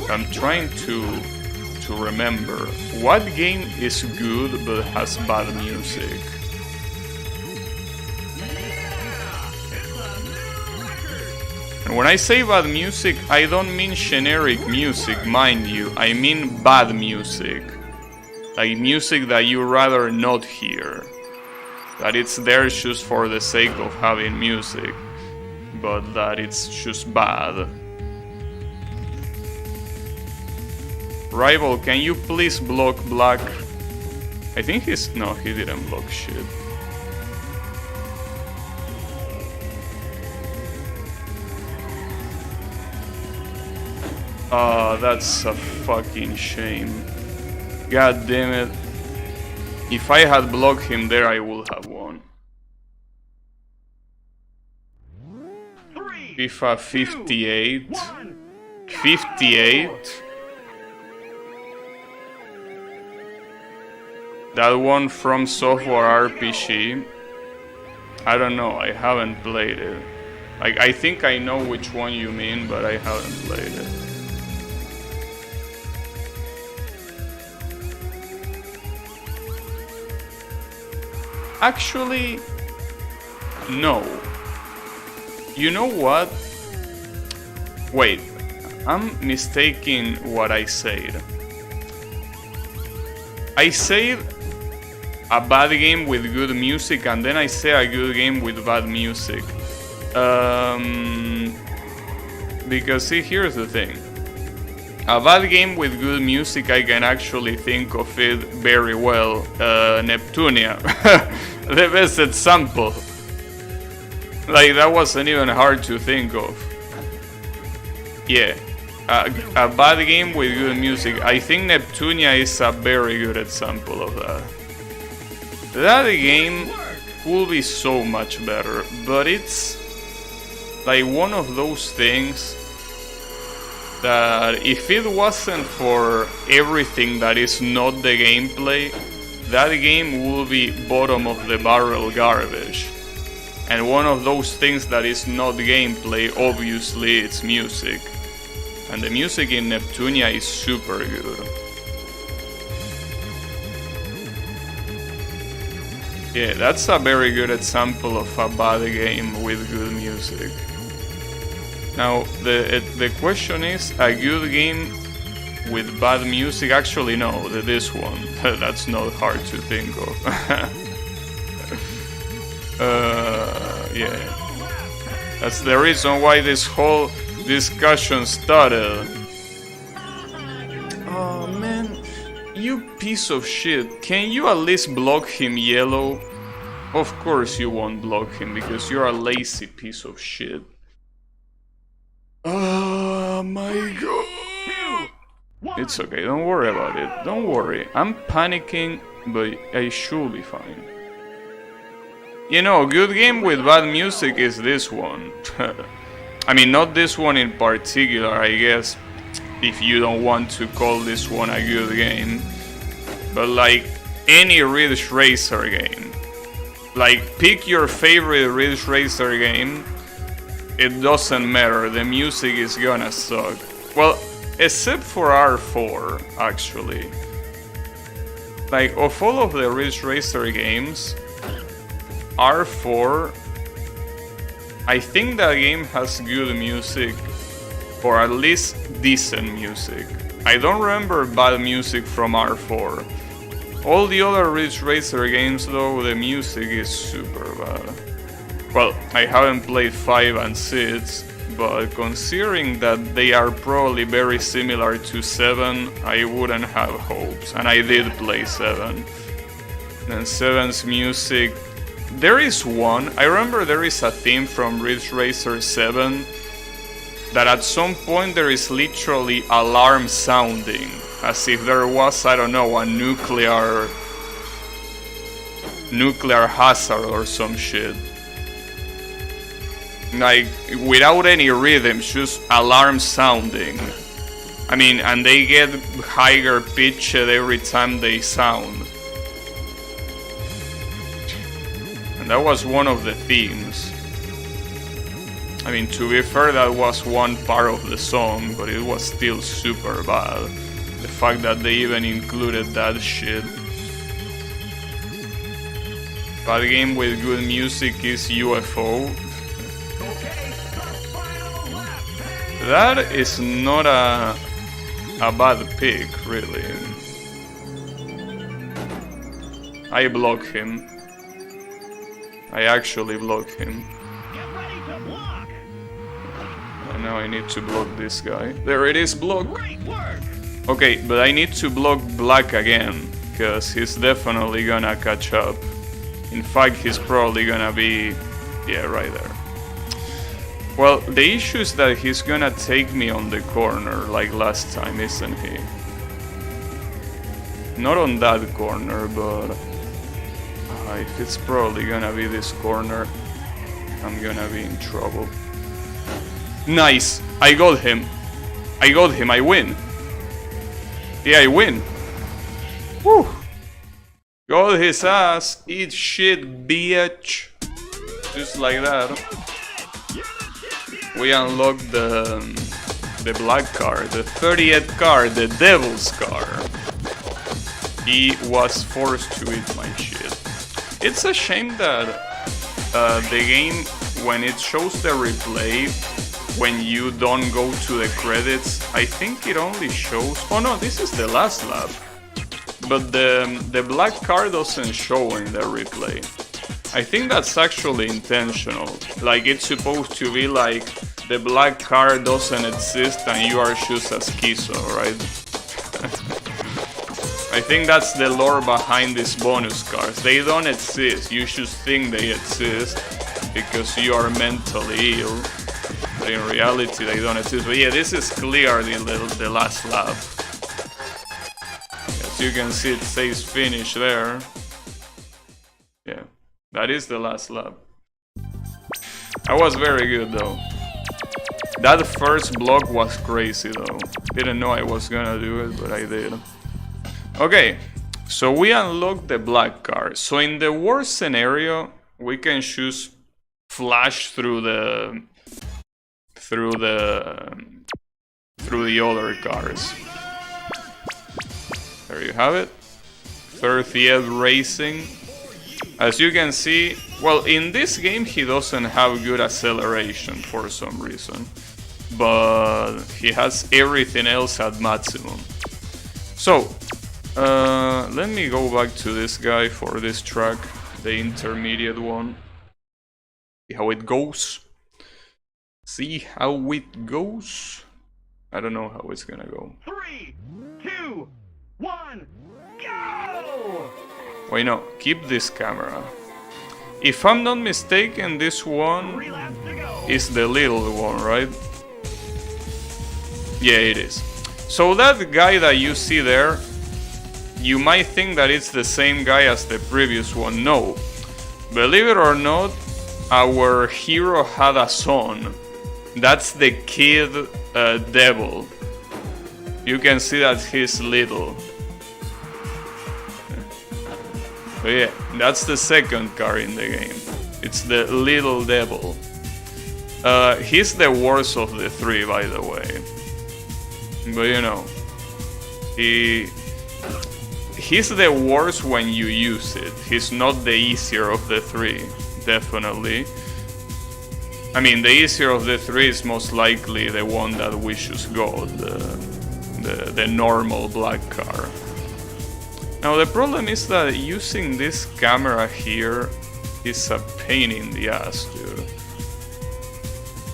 I'm trying to remember what game is good but has bad music. And when I say bad music, I don't mean generic music, mind you. I mean bad music. Like music that you rather not hear. That it's there just for the sake of having music, but that it's just bad. Rival, can you please block Black? I think no, he didn't block shit. Ah, that's a fucking shame. God damn it. If I had blocked him there, I would have won. FIFA 58. 58. That one from Software RPG. I don't know, I haven't played it. Like, I think I know which one you mean, but I haven't played it. Actually, no. You know what? Wait, I'm mistaking what I said. I said a bad game with good music, and then I say a good game with bad music. Because see, here's the thing. A bad game with good music, I can actually think of it very well. Neptunia, the best example. Like, that wasn't even hard to think of. Yeah, a bad game with good music. I think Neptunia is a very good example of that. That game will be so much better, but it's like one of those things that if it wasn't for everything that is not the gameplay, that game will be bottom of the barrel garbage. And one of those things that is not gameplay, obviously, it's music. And the music in Neptunia is super good. Yeah, that's a very good example of a bad game with good music. Now, the question is, a good game with bad music? Actually, no, this one. That's not hard to think of. Yeah. That's the reason why this whole discussion started. Oh man, you piece of shit. Can you at least block him, Yellow? Of course you won't block him because you're a lazy piece of shit. Oh my god. It's okay, don't worry about it. Don't worry. I'm panicking, but I should be fine. You know, good game with bad music is this one. I mean, not this one in particular, I guess, if you don't want to call this one a good game. But like any Ridge Racer game. Like, pick your favorite Ridge Racer game. It doesn't matter, the music is gonna suck. Well, except for R4, actually. Like, of all of the Ridge Racer games, R4, I think that game has good music, or at least decent music. I don't remember bad music from R4. All the other Ridge Racer games though, the music is super bad. Well, I haven't played 5 and 6, but considering that they are probably very similar to 7, I wouldn't have hopes. And I did play 7. And 7's music... There is one, I remember there is a theme from Ridge Racer 7 that at some point there is literally alarm sounding, as if there was, I don't know, a nuclear hazard or some shit. Like, without any rhythm, just alarm sounding. I mean, and they get higher pitched every time they sound. And that was one of the themes. I mean, to be fair, that was one part of the song, but it was still super bad. The fact that they even included that shit. Bad game with good music is UFO. That is not a bad pick, really. I block him. I actually block him. And now I need to block this guy. There it is, block! Okay, but I need to block Black again, because he's definitely gonna catch up. In fact, he's probably gonna be... yeah, right there. Well, the issue is that he's gonna take me on the corner like last time, isn't he? Not on that corner, but... if it's probably gonna be this corner, I'm gonna be in trouble. Nice! I got him! I win! Yeah, I win! Woo! Got his ass! Eat shit, bitch! Just like that. We unlocked the black card, the 30th card, the devil's card. He was forced to eat my shit. It's a shame that the game, when it shows the replay, when you don't go to the credits, I think it only shows... oh no, this is the last lap. but the black car doesn't show in the replay. I think that's actually intentional. Like, it's supposed to be like the black car doesn't exist and you are just a schizo, right? I think that's the lore behind these bonus cars. They don't exist, you just think they exist because you are mentally ill. But in reality they don't exist. But yeah, this is clearly the last lap. As you can see, it says finish there. Yeah, that is the last lap. That was very good though. That first block was crazy though. Didn't know I was gonna do it, but I did. Okay, so we unlocked the black car. So in the worst scenario, we can choose flash through the other cars. There you have it. 30th Racing. As you can see, well, in this game he doesn't have good acceleration for some reason, but he has everything else at maximum. So let me go back to this guy for this track, the intermediate one. See how it goes. See how it goes. I don't know how it's gonna go. 3, 2, 1, go! Wait, no, keep this camera. If I'm not mistaken, this one 3 laps to go. is the little one, right? Yeah, it is. So that guy that you see there, you might think that it's the same guy as the previous one. No. Believe it or not, our hero had a son. That's the kid devil. You can see that he's little. So yeah, that's the second car in the game. It's the little devil. He's the worst of the three, by the way. But you know, he's the worst when you use it. He's not the easier of the three, definitely. I mean, the easier of the three is most likely the one that we just got, the normal black car. Now the problem is that using this camera here is a pain in the ass, dude.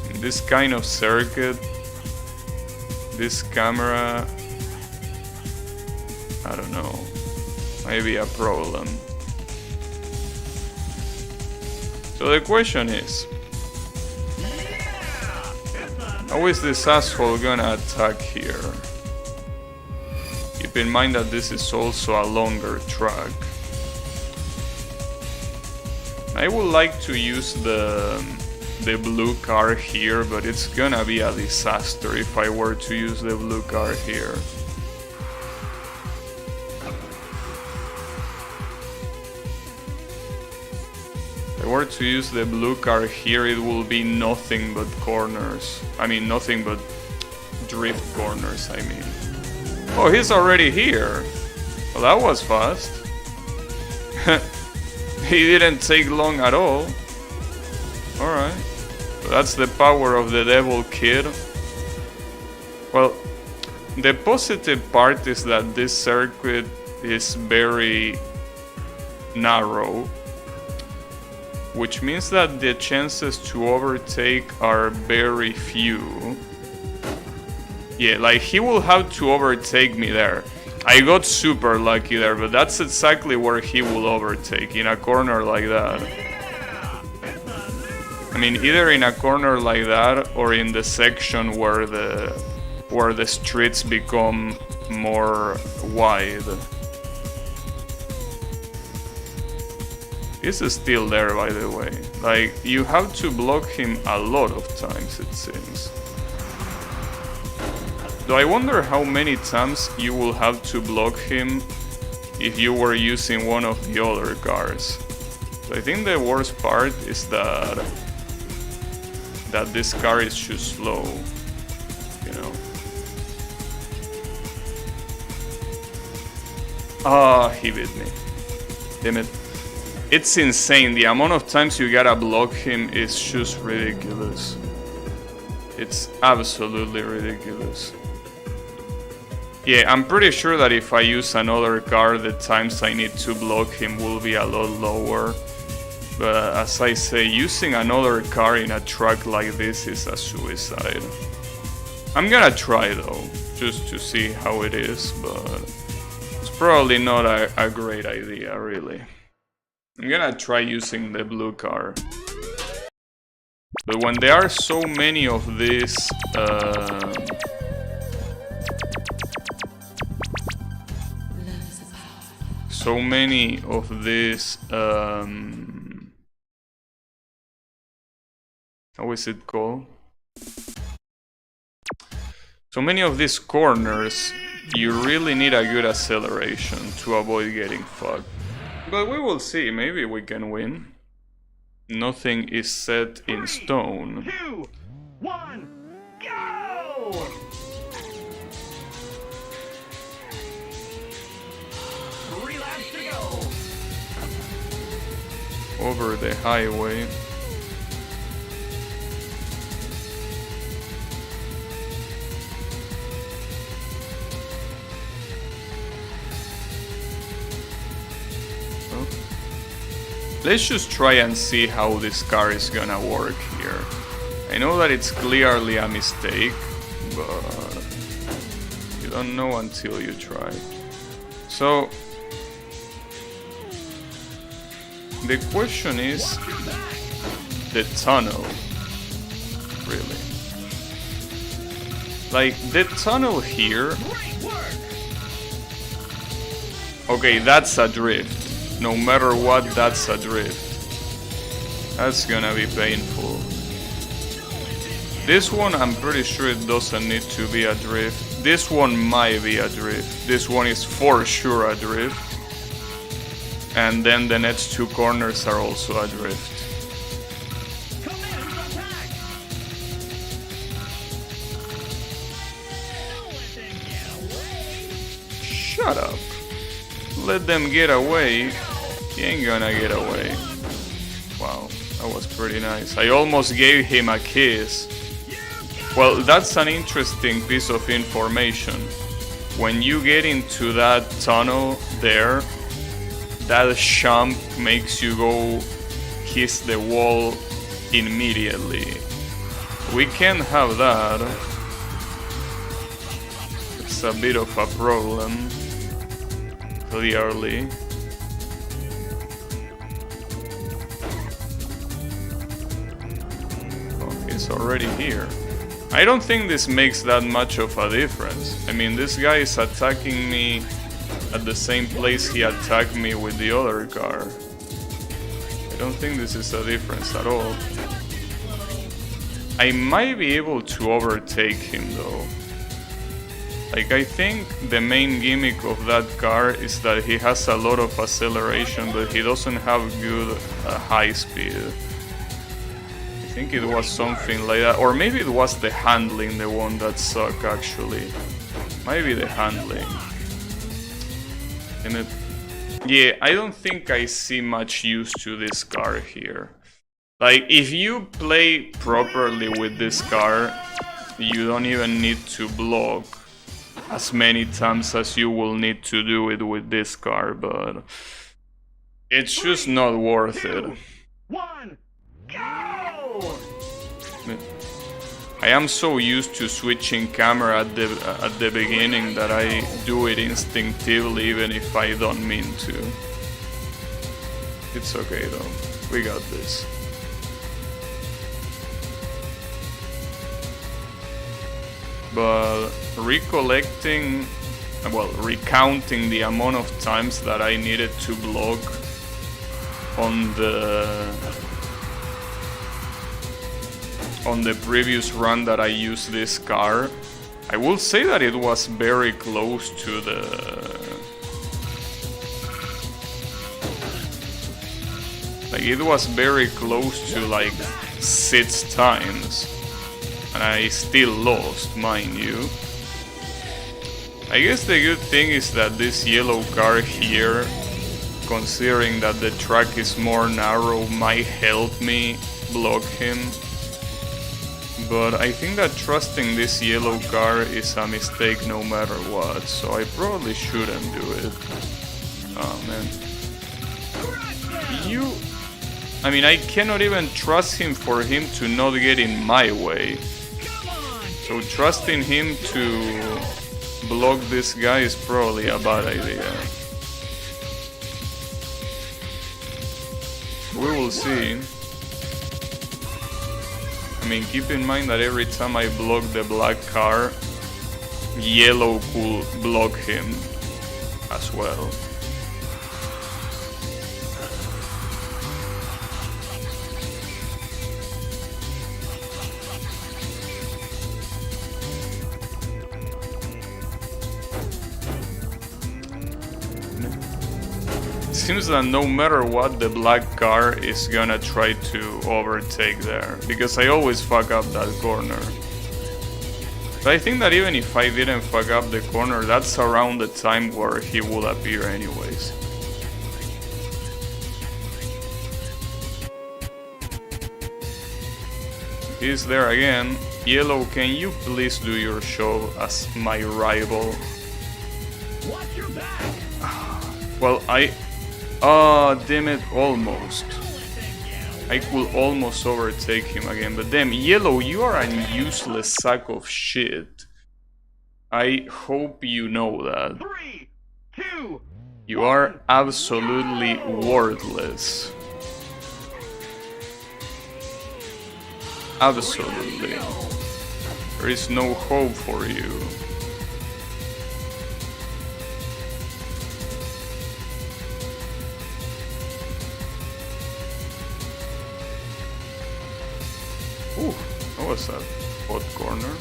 In this kind of circuit, this camera, I don't know, might be a problem. So the question is, how is this asshole gonna attack here? Keep in mind that this is also a longer track. I would like to use the blue car here, but it's gonna be a disaster if I were to use the blue car here. If I were to use the blue car here, it will be nothing but corners. I mean, nothing but drift corners, I mean. Oh, he's already here. Well, that was fast. He didn't take long at all. Alright. So that's the power of the devil kid. Well, the positive part is that this circuit is very narrow, which means that the chances to overtake are very few. Yeah, like he will have to overtake me there. I got super lucky there, but that's exactly where he will overtake, in a corner like that. I mean, either in a corner like that or in the section where the streets become more wide. This is still there, by the way. Like, you have to block him a lot of times, it seems. Though I wonder how many times you will have to block him if you were using one of the other cars. So I think the worst part is that this car is too slow, you know. Ah, he beat me. Damn it. It's insane. The amount of times you gotta block him is just ridiculous. It's absolutely ridiculous. Yeah, I'm pretty sure that if I use another car, the times I need to block him will be a lot lower. But as I say, using another car in a track like this is a suicide. I'm gonna try though, just to see how it is, but it's probably not a great idea, really. I'm gonna try using the blue car. But when there are so many of these how is it called? So many of these corners, you really need a good acceleration to avoid getting fucked. But we will see, maybe we can win. Nothing is set in stone. 2, 1, go! Relapse to go. Over the highway. Let's just try and see how this car is gonna work here. I know that it's clearly a mistake, but you don't know until you try. So, the question is the tunnel, really. Like, the tunnel here... Okay, that's a drift. No matter what, that's a drift. That's gonna be painful. This one, I'm pretty sure it doesn't need to be a drift. This one might be a drift. This one is for sure a drift. And then the next two corners are also a drift. Shut up. Let them get away. He ain't gonna get away. Wow, that was pretty nice. I almost gave him a kiss. Well, that's an interesting piece of information. When you get into that tunnel there, that jump makes you go kiss the wall immediately. We can't have that. It's a bit of a problem. Clearly. Oh, he's already here. I don't think this makes that much of a difference. I mean, this guy is attacking me at the same place he attacked me with the other car. I don't think this is a difference at all. I might be able to overtake him though. Like, I think the main gimmick of that car is that he has a lot of acceleration, but he doesn't have good high speed. I think it was something like that, or maybe it was the handling, the one that sucked actually. Maybe the handling. And yeah, I don't think I see much use to this car here. Like, if you play properly with this car, you don't even need to block as many times as you will need to do it with this car, but it's just not worth it. 1, go! I am so used to switching camera at the beginning that I do it instinctively even if I don't mean to. It's okay though, we got this. But recounting the amount of times that I needed to block on the previous run that I used this car, I will say that it was very close to it was very close to like 6 times. And I still lost, mind you. I guess the good thing is that this yellow car here, considering that the track is more narrow, might help me block him. But I think that trusting this yellow card is a mistake no matter what, so I probably shouldn't do it. Oh man. I mean, I cannot even trust him for him to not get in my way. So trusting him to block this guy is probably a bad idea. We will see. I mean, keep in mind that every time I block the black car, yellow could block him as well. Seems that no matter what, the black car is gonna try to overtake there, because I always fuck up that corner. But I think that even if I didn't fuck up the corner, that's around the time where he will appear anyways. He's there again. Yellow, can you please do your show as my rival? Watch your back. Well, oh, damn it, almost. I could almost overtake him again, but damn, Yellow, you are a useless sack of shit. I hope you know that. 3, 2. You are absolutely worthless. Absolutely. There is no hope for you. Ooh, what was that? Hot corner?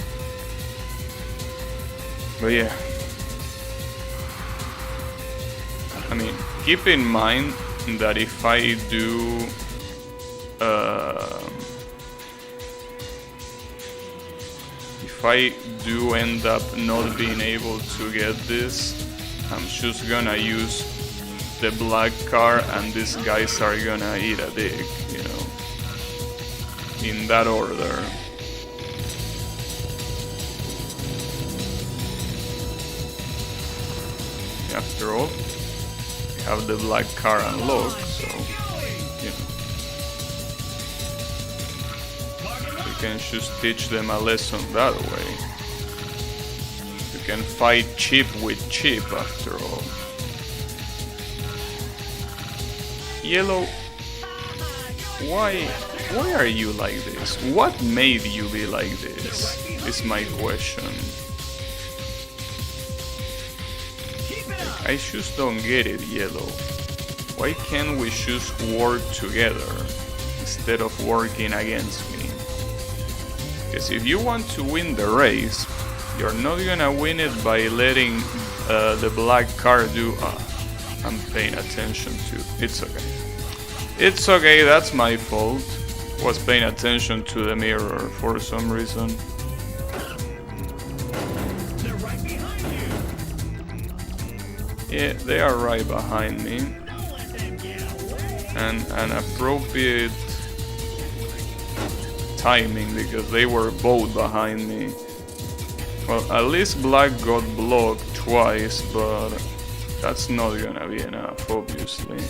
But yeah. I mean, keep in mind that if I do... if I do end up not being able to get this, I'm just gonna use the black car and these guys are gonna eat a dick, you know. In that order. After all, we have the black car unlocked, so you know, we can just teach them a lesson that way. You can fight cheap with cheap after all. Yellow, why are you like this? What made you be like this? Is my question. I just don't get it, Yellow. Why can't we just work together instead of working against me? Because if you want to win the race, you're not gonna win it by letting the black car do... I'm paying attention to... It's okay. It's okay, that's my fault. Was paying attention to the mirror for some reason. They're right behind you. Yeah, they are right behind me. Don't let them get away. And an appropriate timing because they were both behind me. Well, at least black got blocked twice, but that's not gonna be enough, obviously.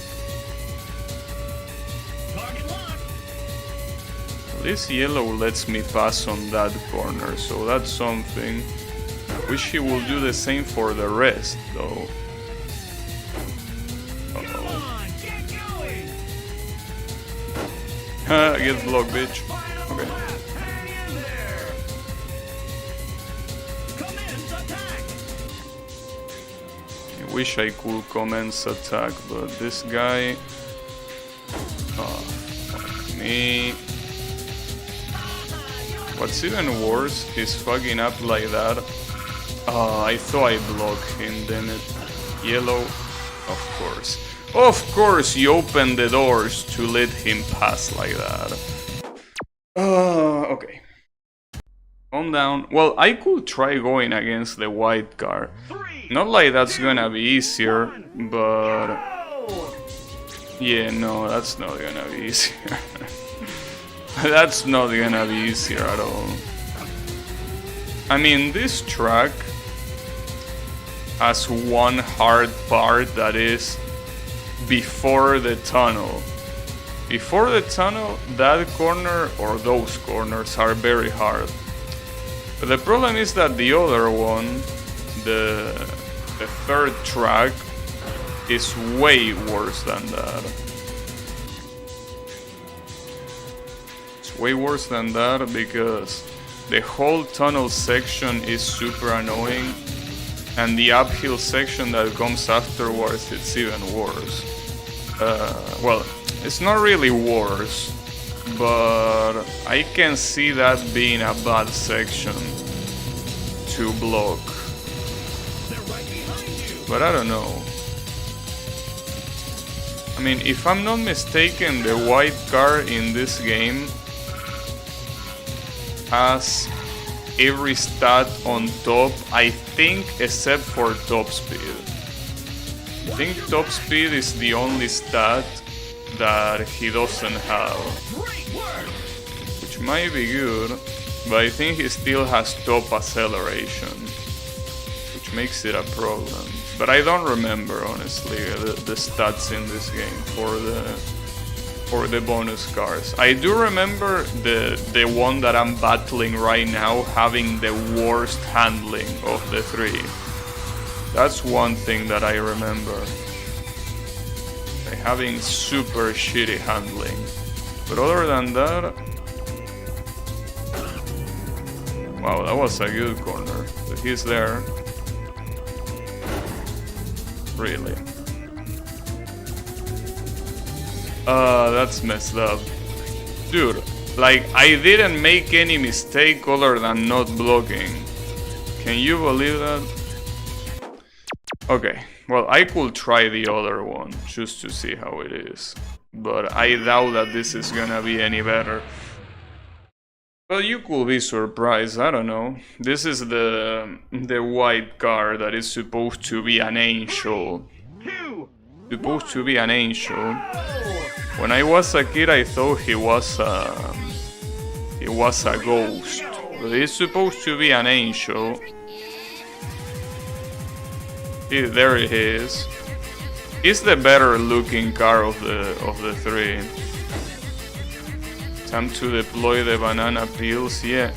Target locked. At least yellow lets me pass on that corner, so that's something. Wish he will do the same for the rest, though. Come on, get going. Get blocked, bitch. Okay. Hang in there. Commence attack. I wish I could commence attack, but this guy... Oh, fuck me. What's even worse, he's fucking up like that. Oh, I thought I blocked him, damn it. Yellow, of course. Of course you open the doors to let him pass like that. Okay. Calm down. Well, I could try going against the white car. 3, Not like that's gonna be easier, but... go. Yeah, no, that's not gonna be easier. That's not gonna be easier at all. I mean, this track has one hard part that is before the tunnel. Before the tunnel, that corner or those corners are very hard. But the problem is that the other one, the third track, is way worse than that. It's way worse than that because the whole tunnel section is super annoying, and the uphill section that comes afterwards, it's even worse. Well, it's not really worse, but I can see that being a bad section to block. But I don't know. I mean, if I'm not mistaken, the white car in this game has every stat on top, I think, except for top speed. I think top speed is the only stat that he doesn't have, which might be good, but I think he still has top acceleration, which makes it a problem. But I don't remember, honestly, the stats in this game for the bonus cars. I do remember the one that I'm battling right now having the worst handling of the three. That's one thing that I remember. Having super shitty handling. But other than that... Wow, that was a good corner. But he's there. Really. That's messed up. Dude, like, I didn't make any mistake other than not blocking. Can you believe that? Okay, well, I could try the other one just to see how it is, but I doubt that this is gonna be any better. Well, you could be surprised, I don't know. This is the white car that is supposed to be an angel. Supposed to be an angel. When I was a kid, I thought he was a ghost, but he's supposed to be an angel. There he is. He's the better looking car of the three. Time to deploy the banana peels, yeah.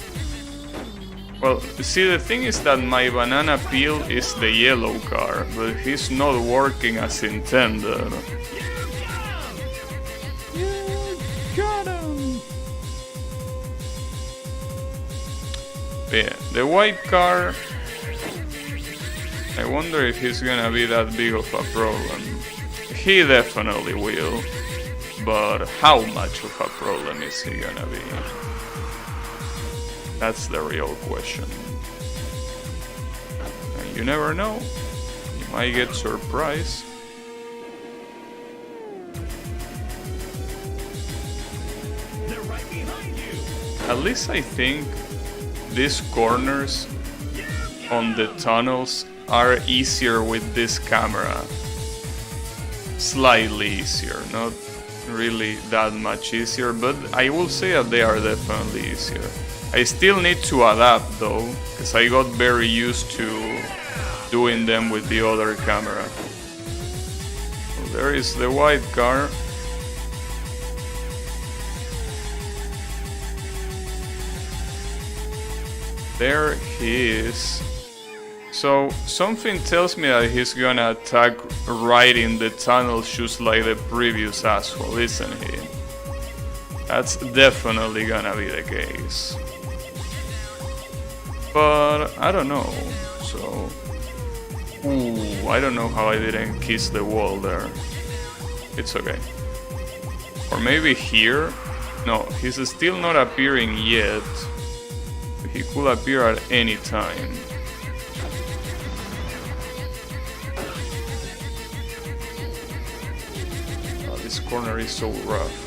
Well, see, the thing is that my banana peel is the yellow car, but he's not working as intended. Got him! Yeah, the white car, I wonder if he's gonna be that big of a problem. He definitely will, but how much of a problem is he gonna be? That's the real question. And you never know, you might get surprised. They're right behind you. At least I think these corners on the tunnels are easier with this camera. Slightly easier, not really that much easier, but I will say that they are definitely easier. I still need to adapt though, because I got very used to doing them with the other camera. So there is the white car. There he is. So something tells me that he's gonna attack right in the tunnel just like the previous asshole, isn't he? That's definitely gonna be the case. But I don't know, so... Ooh, I don't know how I didn't kiss the wall there. It's okay. Or maybe here? No, he's still not appearing yet. He could appear at any time. Oh, this corner is so rough.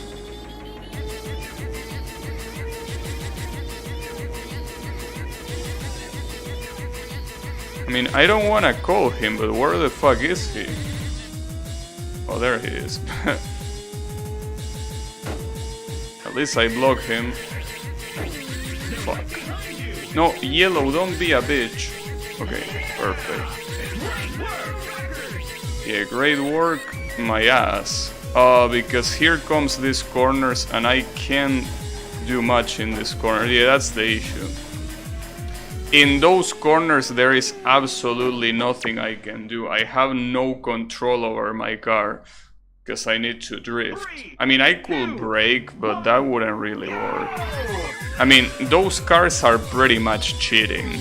I mean, I don't want to call him, but where the fuck is he? Oh, there he is. At At least I block him. Fuck. No, yellow, don't be a bitch. Okay, perfect. Yeah, great work. My ass. Because here comes these corners and I can't do much in this corner. Yeah, that's the issue. In those corners there is absolutely nothing I can do. I have no control over my car because I need to drift. I mean, I could brake, but that wouldn't really work. I mean, those cars are pretty much cheating,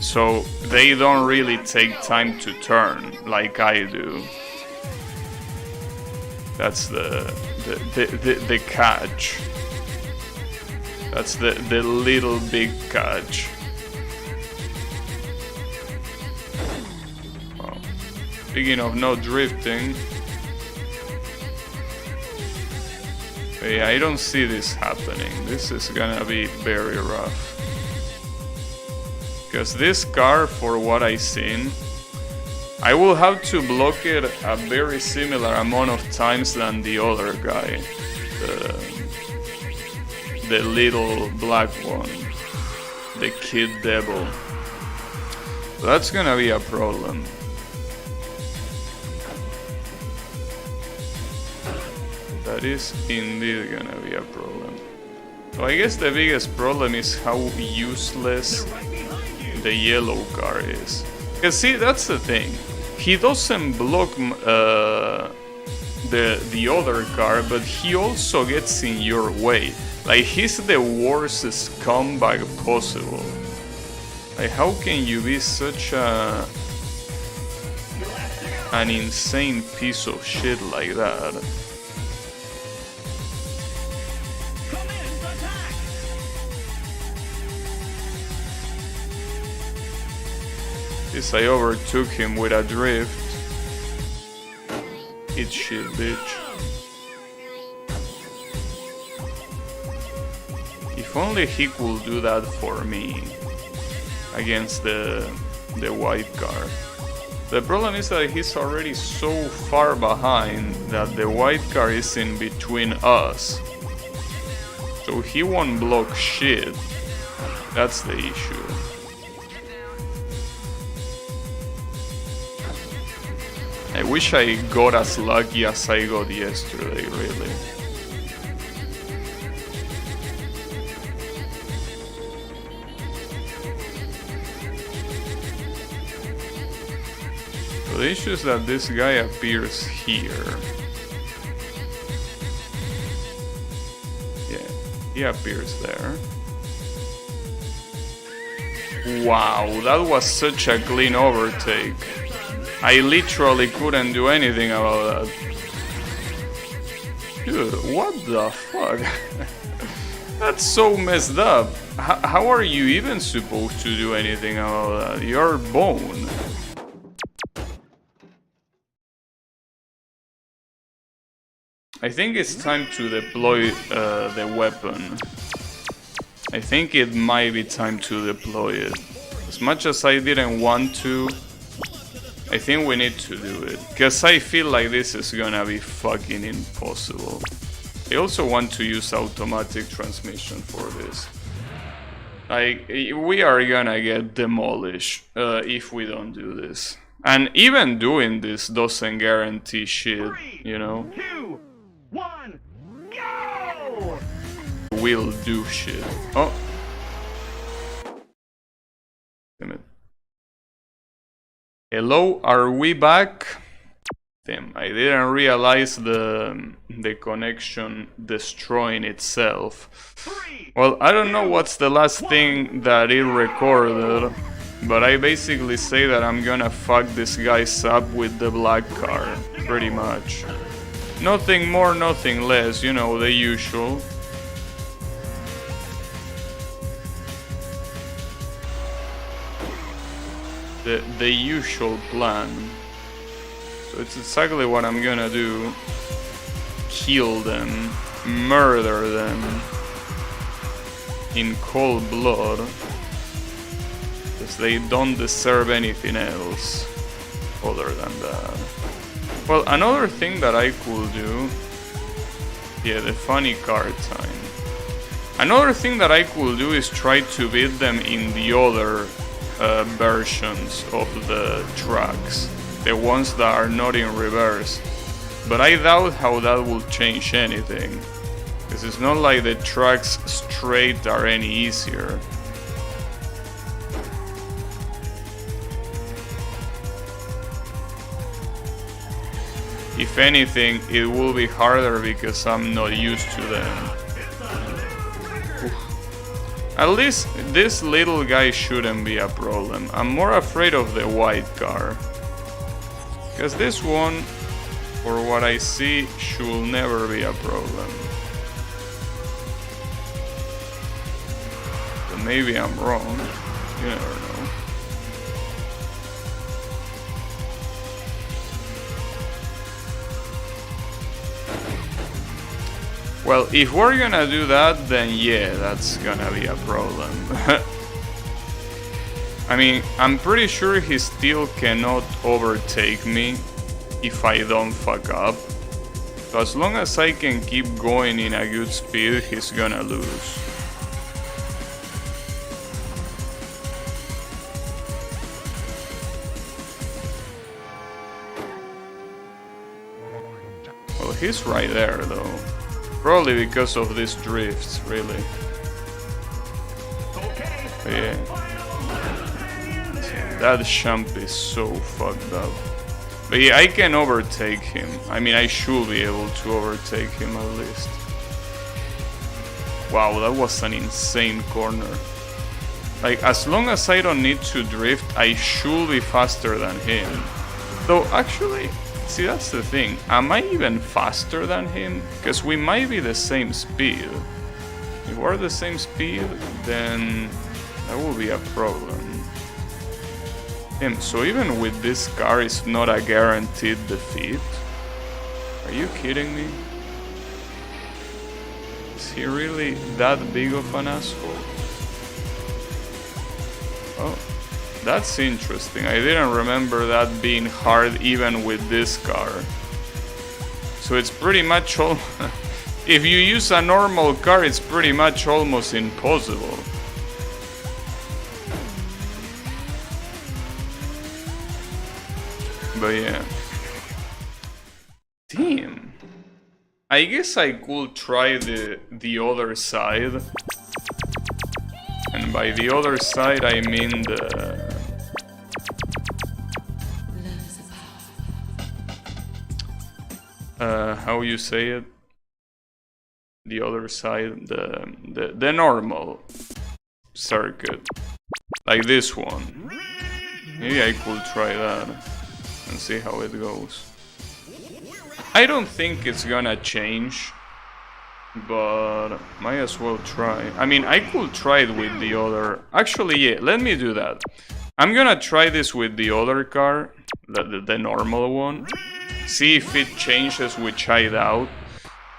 so they don't really take time to turn like I do. That's the catch. That's the little big catch. Wow. Speaking of no drifting, yeah, I don't see this happening. This is gonna be very rough. Because this car, for what I've seen, I will have to block it a very similar amount of times than the other guy. The little black one. The Kid Devil. That's gonna be a problem. That is indeed gonna be a problem. So I guess the biggest problem is how useless the yellow car is. Because see, that's the thing. He doesn't block the other car, but he also gets in your way. Like, he's the worst scumbag possible. Like, how can you be such an insane piece of shit like that? Yes, I overtook him with a drift. Eat shit, bitch. If only he could do that for me against the white car. The problem is that he's already so far behind that the white car is in between us. So he won't block shit. That's the issue. I wish I got as lucky as I got yesterday, really. So the issue is that this guy appears here. Yeah, he appears there. Wow, that was such a clean overtake. I literally couldn't do anything about that. Dude, what the fuck? That's so messed up. How are you even supposed to do anything about that? You're bone. I think it's time to deploy the weapon. I think it might be time to deploy it. As much as I didn't want to, I think we need to do it, because I feel like this is gonna be fucking impossible. I also want to use automatic transmission for this. Like, we are gonna get demolished if we don't do this. And even doing this doesn't guarantee shit, you know? 3, 2, 1, go! We'll do shit. Oh. Damn it. Hello, are we back? Damn, I didn't realize the connection destroying itself. Well, I don't know what's the last thing that it recorded, but I basically say that I'm gonna fuck this guys up with the black car, pretty much. Nothing more, nothing less, you know, the usual. The usual plan. So it's exactly what I'm gonna do. Kill them, murder them in cold blood, because they don't deserve anything else other than that. Well, another thing that I could do, yeah, the funny card time. Another thing that I could do is try to beat them in the other versions of the tracks, the ones that are not in reverse. But I doubt how that will change anything, because it's not like the tracks straight are any easier. If anything, it will be harder because I'm not used to them. Oof. At least this little guy shouldn't be a problem. I'm more afraid of the white car, because this one, for what I see, should never be a problem. But maybe I'm wrong. You never know. Well, if we're gonna do that, then yeah, that's gonna be a problem. I mean, I'm pretty sure he still cannot overtake me if I don't fuck up. So as long as I can keep going in a good speed, he's gonna lose. Well, he's right there though. Probably because of these drifts, really. But yeah. That jump is so fucked up. But yeah, I can overtake him. I mean, I should be able to overtake him at least. Wow, that was an insane corner. Like, as long as I don't need to drift, I should be faster than him. Though, actually, see, that's the thing. Am I even faster than him? Because we might be the same speed. If we're the same speed, then that will be a problem. So even with this car, it's not a guaranteed defeat. Are you kidding me? Is he really that big of an asshole? Oh, that's interesting. I didn't remember that being hard even with this car. So it's pretty much all... If you use a normal car, it's pretty much almost impossible. But yeah. Damn. I guess I could try the other side. And by the other side I mean the... how you say it? The other side, the normal circuit. Like this one. Maybe I could try that and see how it goes. I don't think it's gonna change, but might as well try. I mean, I could try it with the other... Actually, yeah, let me do that. I'm gonna try this with the other car, the normal one. See if it changes, which I doubt.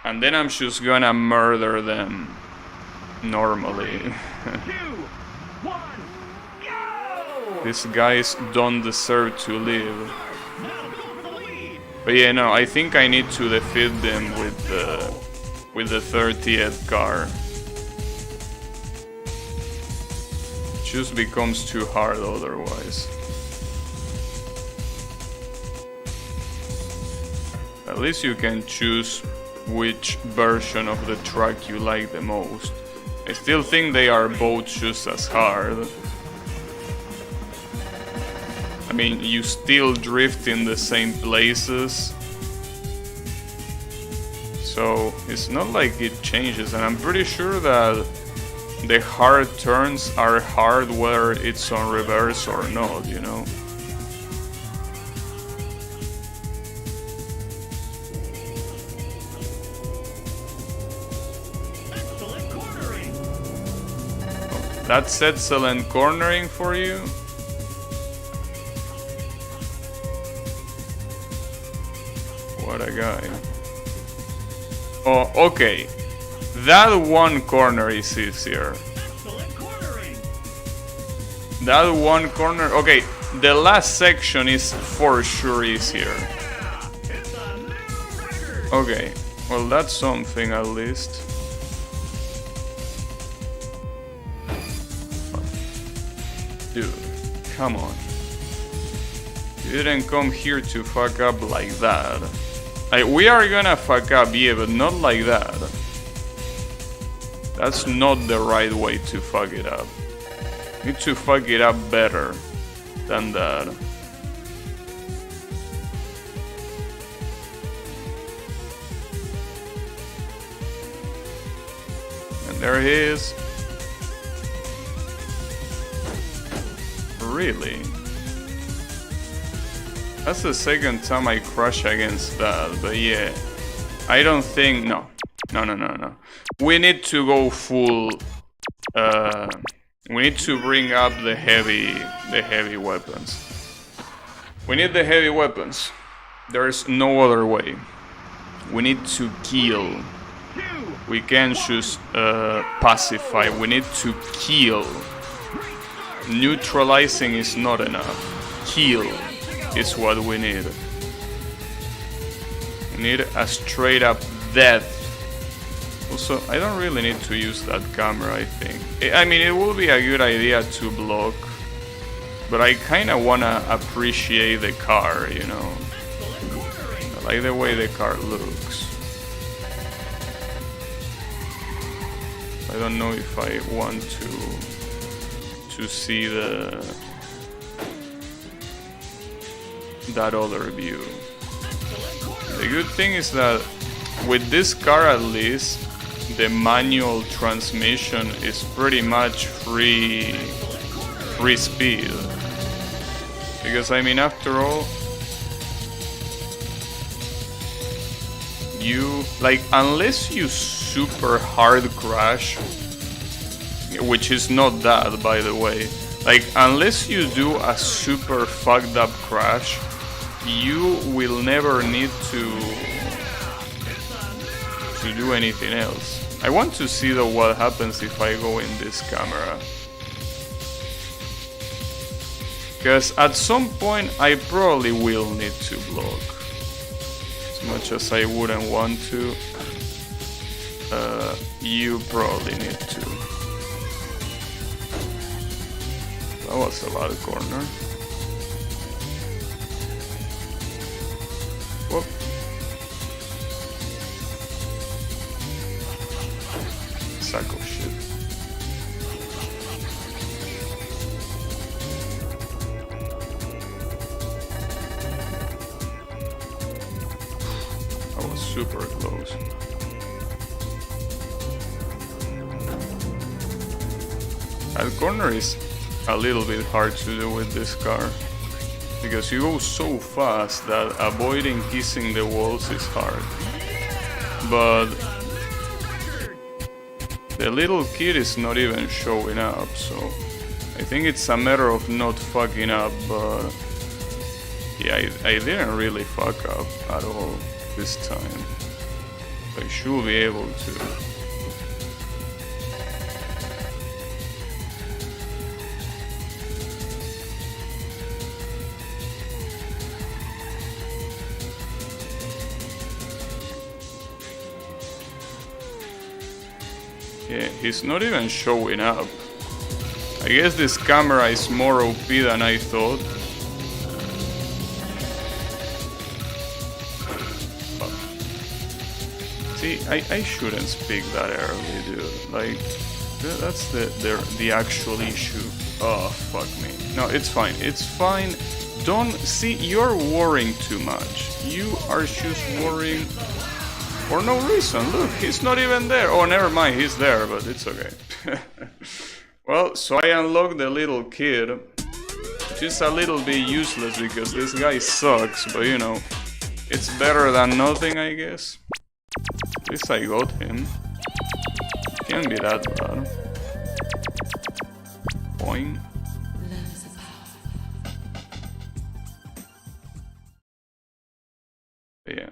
And then I'm just gonna murder them normally. These guys don't deserve to live. But yeah, no, I think I need to defeat them with the 30th car. It just becomes too hard otherwise. At least you can choose which version of the track you like the most. I still think they are both just as hard. I mean, you still drift in the same places. So it's not like it changes, and I'm pretty sure that the hard turns are hard whether it's on reverse or not, you know? That's excellent cornering for you. What a guy. Oh, okay. That one corner is easier. That one corner... Okay, the last section is for sure easier. Okay, well that's something at least. Dude, come on. You didn't come here to fuck up like that. Like, we are gonna fuck up, yeah, but not like that. That's not the right way to fuck it up. You need to fuck it up better than that. And there he is. Really? That's the second time I crash against that, but yeah. I don't think... No. No. We need to go full... we need to bring up the heavy weapons. We need the heavy weapons. There's no other way. We need to kill. We can't just pacify. We need to kill. Neutralizing is not enough. Kill is what we need. We need a straight up death. Also, I don't really need to use that camera, I think. I mean, it will be a good idea to block, but I kinda wanna appreciate the car, you know? I like the way the car looks. I don't know if I want to see that other view. The good thing is that with this car, at least, the manual transmission is pretty much free speed. Because I mean, after all, you like, unless you super hard crash, which is not that, by the way, like, unless you do a super fucked up crash, you will never need to do anything else. I want to see though what happens if I go in this camera. Because at some point I probably will need to block. As much as I wouldn't want to, you probably need to. That was a bad corner. Whoop. Sack of shit. That was super close. That corner is a little bit hard to do with this car, because you go so fast that avoiding kissing the walls is hard. But the little kid is not even showing up, so I think it's a matter of not fucking up, but yeah, I didn't really fuck up at all this time. I should be able to. Yeah, he's not even showing up. I guess this camera is more OP than I thought. See, I shouldn't speak that early, dude. Like, that's the actual issue. Oh, fuck me. No, it's fine. It's fine. Don't... See, you're worrying too much. You are just worrying for no reason. Look, he's not even there. Oh, never mind, he's there, but it's okay. Well, so I unlocked the little kid, which is a little bit useless because this guy sucks, but you know, it's better than nothing, I guess. At least I got him. Can't be that bad. Boing. Yeah.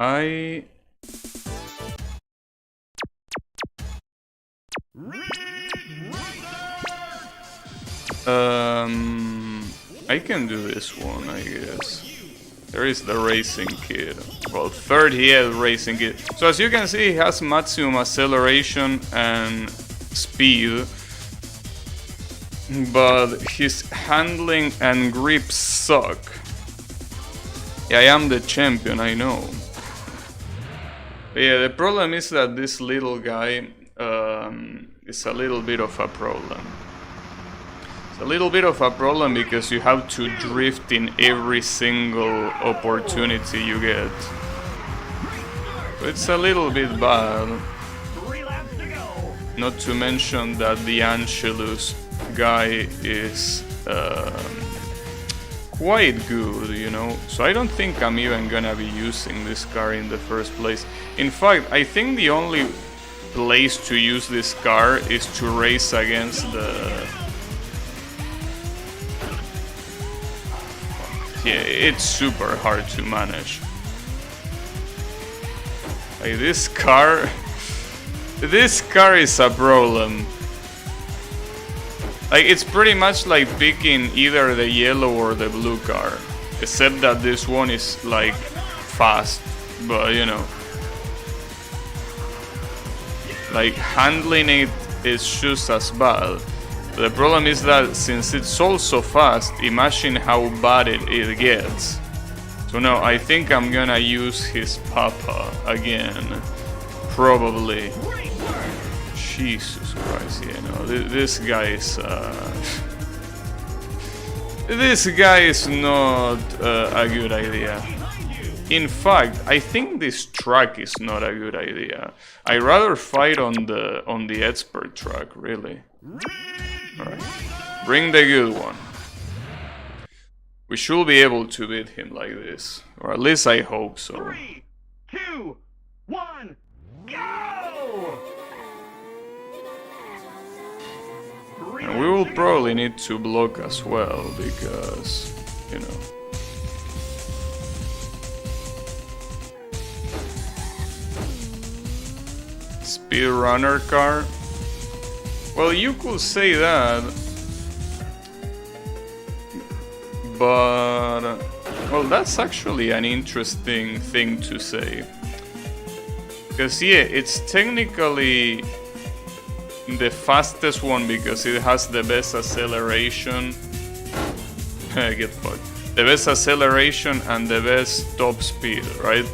I can do this one, I guess. There is the racing kid. Well, 38 racing kid. So as you can see, he has maximum acceleration and speed. but his handling and grip suck. Yeah, I am the champion, I know. But yeah, the problem is that this little guy is a little bit of a problem. It's a little bit of a problem because you have to drift in every single opportunity you get. It's a little bit bad. 3 laps to go. Not to mention that the Angelus guy is quite good, you know. So I don't think I'm even gonna be using this car in the first place. In fact, I think the only place to use this car is to race against the... Yeah, it's super hard to manage. Like this car is a problem. Like it's pretty much like picking either the yellow or the blue car, except that this one is like fast, but you know, like handling it is just as bad. The problem is that since it's also fast, imagine how bad it gets. So no, I think I'm gonna use his papa again. Probably. Jesus Christ, you know, this guy is... this guy is not a good idea. In fact, I think this track is not a good idea. I'd rather fight on the expert track, really. Alright. Bring the good one. We should be able to beat him like this. Or at least I hope so. 3, 2, 1, go! And we will probably need to block as well, because, you know. Speedrunner car? Well, you could say that. But, well, that's actually an interesting thing to say. Because, yeah, it's technically the fastest one because it has the best acceleration. Get fucked. The best acceleration and the best top speed, right?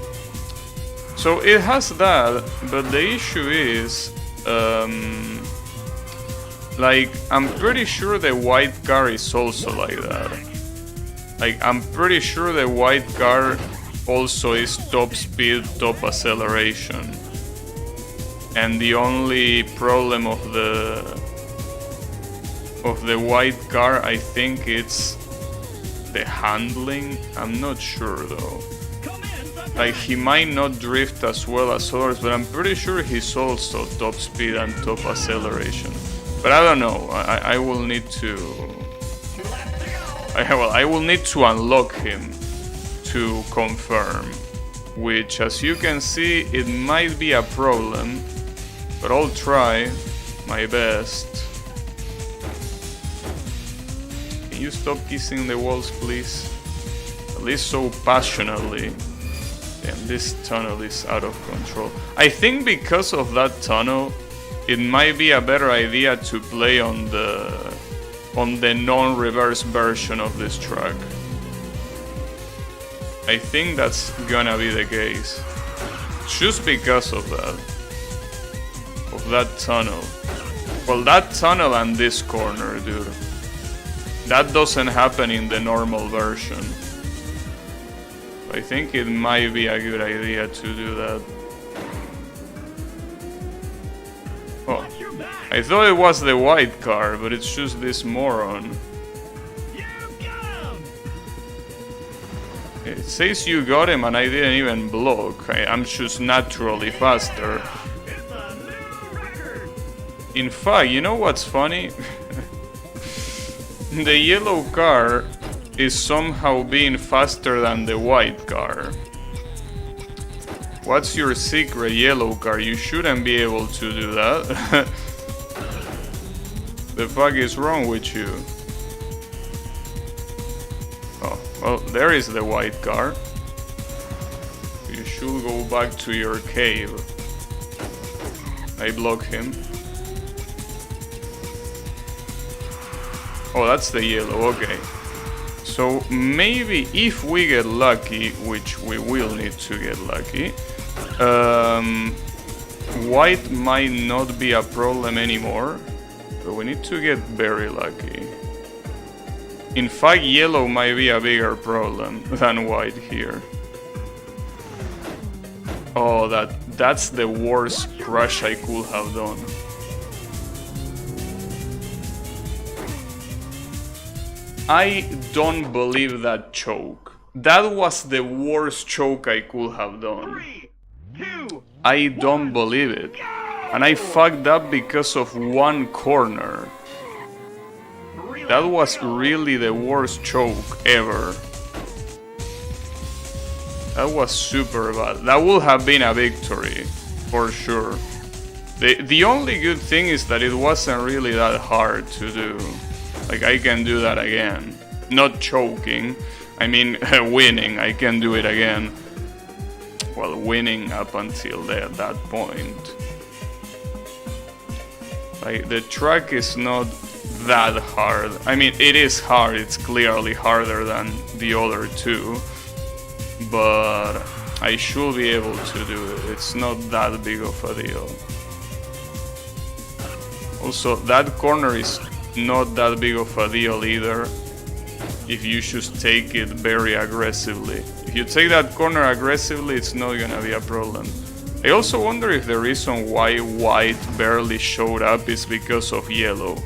So it has that, but the issue is, like, I'm pretty sure the white car is also like that. Like, I'm pretty sure the white car also is top speed, top acceleration. And the only problem of the white car, I think it's the handling. I'm not sure though. Like, he might not drift as well as others, but I'm pretty sure he's also top speed and top acceleration. But I don't know. I will need to... I will need to unlock him to confirm. Which, as you can see, it might be a problem. But I'll try my best. Can you stop kissing the walls, please? At least so passionately. Damn, this tunnel is out of control. I think because of that tunnel, it might be a better idea to play on the non-reverse version of this track. I think that's gonna be the case. Just because of that. Of that tunnel. Well, that tunnel and this corner, dude. That doesn't happen in the normal version. I think it might be a good idea to do that. Oh, I thought it was the white car, but it's just this moron. It says you got him and I didn't even block. I'm just naturally faster. In fact, you know what's funny? The yellow car is somehow being faster than the white car. What's your secret, yellow car? You shouldn't be able to do that. The fuck is wrong with you? Oh, well, there is the white car. You should go back to your cave. I block him. Oh, that's the yellow, okay. So maybe if we get lucky, which we will need to get lucky, white might not be a problem anymore, but we need to get very lucky. In fact, yellow might be a bigger problem than white here. Oh, that's the worst crush I could have done. I don't believe that choke. That was the worst choke I could have done. 3, 2, I don't believe it. And I fucked up because of one corner. That was really the worst choke ever. That was super bad. That would have been a victory, for sure. The only good thing is that it wasn't really that hard to do. Like, I can do that again. Not choking. I mean, winning. I can do it again. Well, winning up until that point. Like, the track is not that hard. I mean, it is hard. It's clearly harder than the other two. But I should be able to do it. It's not that big of a deal. Also, that corner is not that big of a deal either, if you just take it very aggressively. If you take that corner aggressively, it's not gonna be a problem. I also wonder if the reason why white barely showed up is because of yellow.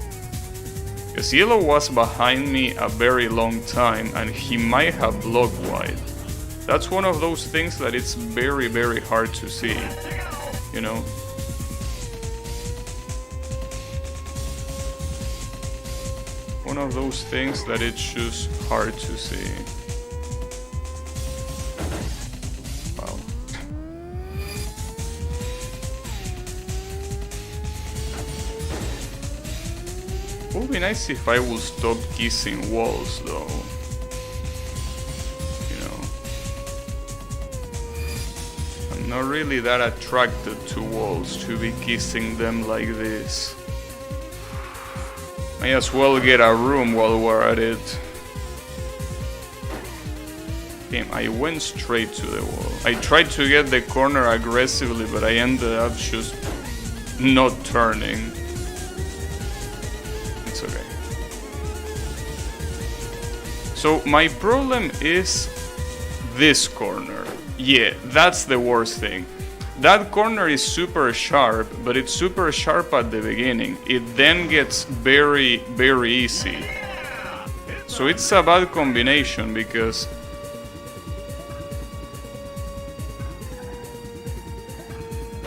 Because yellow was behind me a very long time and he might have blocked white. That's one of those things that it's very, very hard to see, you know? One of those things that it's just hard to see. Wow. It would be nice if I would stop kissing walls though. You know. I'm not really that attracted to walls to be kissing them like this. May as well get a room while we're at it. Damn, I went straight to the wall. I tried to get the corner aggressively, but I ended up just not turning. It's okay. So my problem is this corner. Yeah, that's the worst thing. That corner is super sharp, but it's super sharp at the beginning. It then gets very, very easy. So it's a bad combination because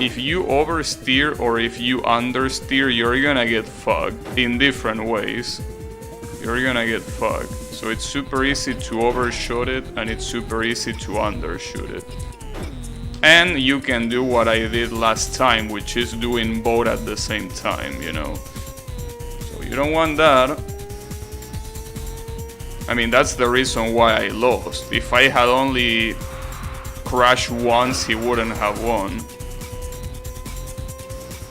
if you oversteer or if you understeer, you're gonna get fucked in different ways. You're gonna get fucked. So it's super easy to overshoot it and it's super easy to undershoot it. And you can do what I did last time, which is doing both at the same time, you know. So you don't want that. I mean, that's the reason why I lost. If I had only crashed once, he wouldn't have won.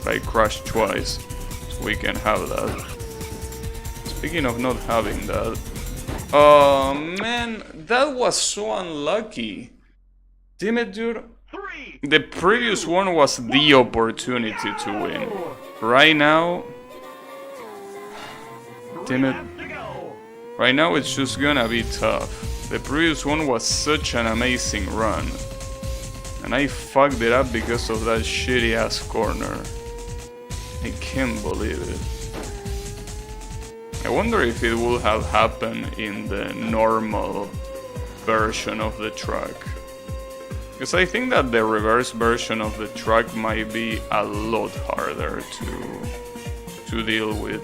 But I crashed twice, so we can have that. Speaking of not having that. Oh man, that was so unlucky. Damn it, dude. The previous one was the opportunity to win. Right now... Damn it. Right now it's just gonna be tough. The previous one was such an amazing run. And I fucked it up because of that shitty ass corner. I can't believe it. I wonder if it will have happened in the normal version of the track. Because I think that the reverse version of the track might be a lot harder to deal with.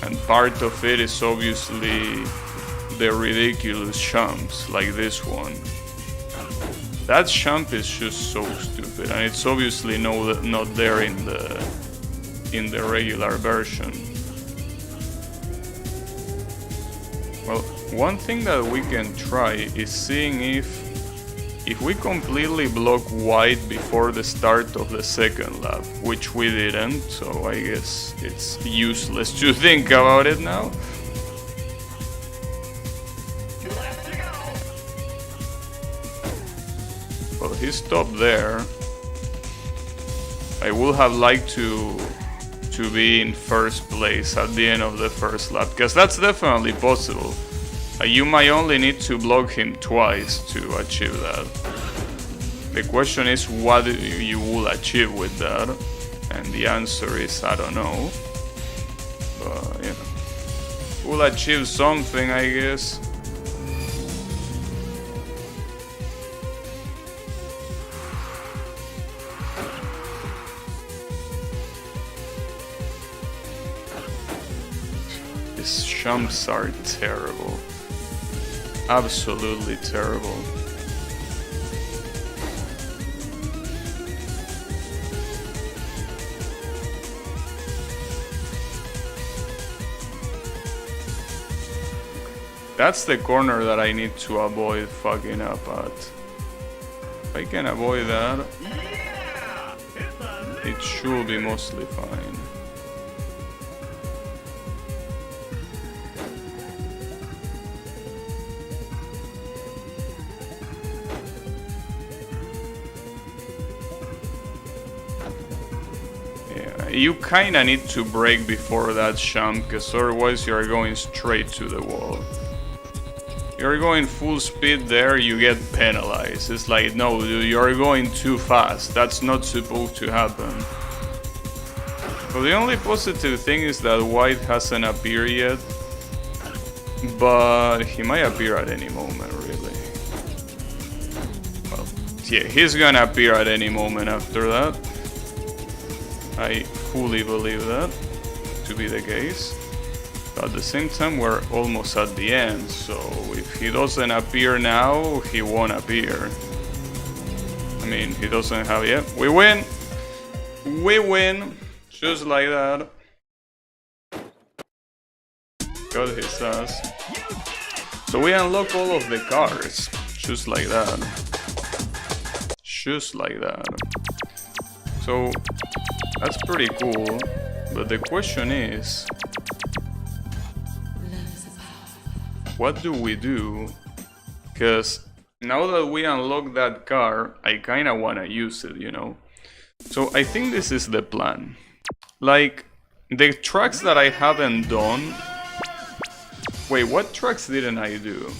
And part of it is obviously the ridiculous jumps like this one. That jump is just so stupid, and it's obviously not there in the regular version. Well, one thing that we can try is seeing if if we completely block white before the start of the second lap, which we didn't, so I guess it's useless to think about it now. Well, he stopped there. I would have liked to be in first place at the end of the first lap, because that's definitely possible. You might only need to block him twice to achieve that. The question is what you will achieve with that, and the answer is I don't know. But yeah, we'll achieve something, I guess. These jumps are terrible. Absolutely terrible. That's the corner that I need to avoid fucking up at. If I can avoid that, it should be mostly fine. You kinda need to brake before that jump, because otherwise you're going straight to the wall. You're going full speed there, you get penalized. It's like, no dude, you're going too fast. That's not supposed to happen. So the only positive thing is that white hasn't appeared yet. But he might appear at any moment, really. Well, yeah, he's gonna appear at any moment after that. I fully believe that to be the case. But at the same time, we're almost at the end, so if he doesn't appear now, he won't appear. I mean, he doesn't have yet. We win! We win! Just like that. Got his ass. So we unlock all of the cars. Just like that. Just like that. So that's pretty cool, but the question is, what do we do? Because now that we unlock that car, I kinda wanna use it, you know? So I think this is the plan. Like, the tracks that I haven't done... Wait, what tracks didn't I do?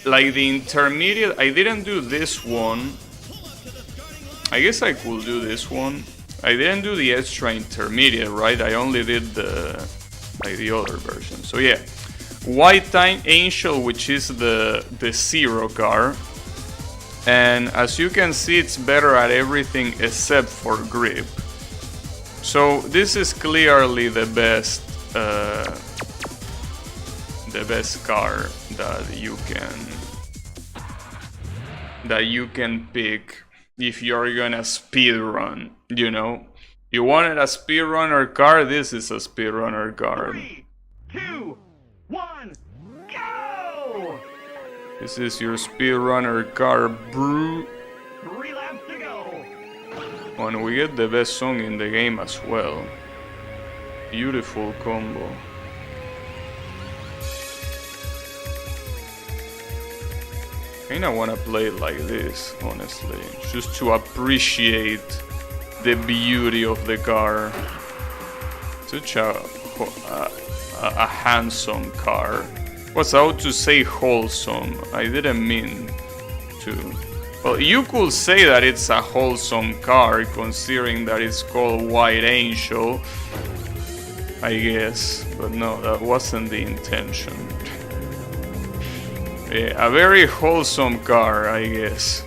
Like the intermediate, I didn't do this one. I guess I could do this one. I didn't do the extra intermediate, right? I only did the other version. So yeah, White Angel, which is the zero car, and as you can see, it's better at everything except for grip. So this is clearly the best car that you can pick if you're gonna speed run, you know. You wanted a speedrunner car, this is a speedrunner car. 3, 2, 1, go! This is your speedrunner car, bro. 3 laps to go. And we get the best song in the game as well. Beautiful combo. I kinda wanna play it like this, honestly, just to appreciate the beauty of the car. Such a handsome car. Was out to say wholesome. I didn't mean to. Well, you could say that it's a wholesome car, considering that it's called White Angel, I guess, but no, that wasn't the intention. Yeah, a very wholesome car, I guess.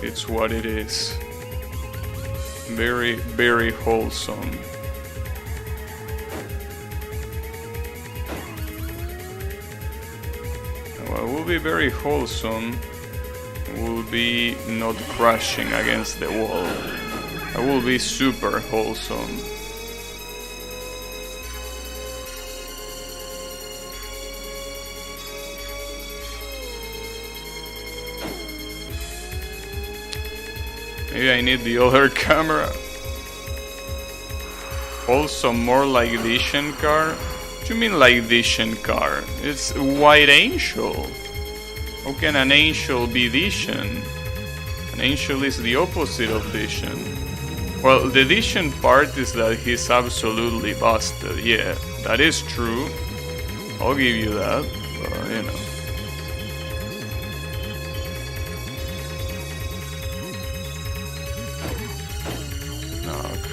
It's what it is. Very, very wholesome. Well, it will be very wholesome. Will be not crashing against the wall. It will be super wholesome. Maybe I need the other camera. Also more like Vision car. What do you mean like Vision car? It's White Angel. How can an angel be Vision? An angel is the opposite of Vision. Well, the Vision part is that he's absolutely busted. Yeah, that is true. I'll give you that. But, you know.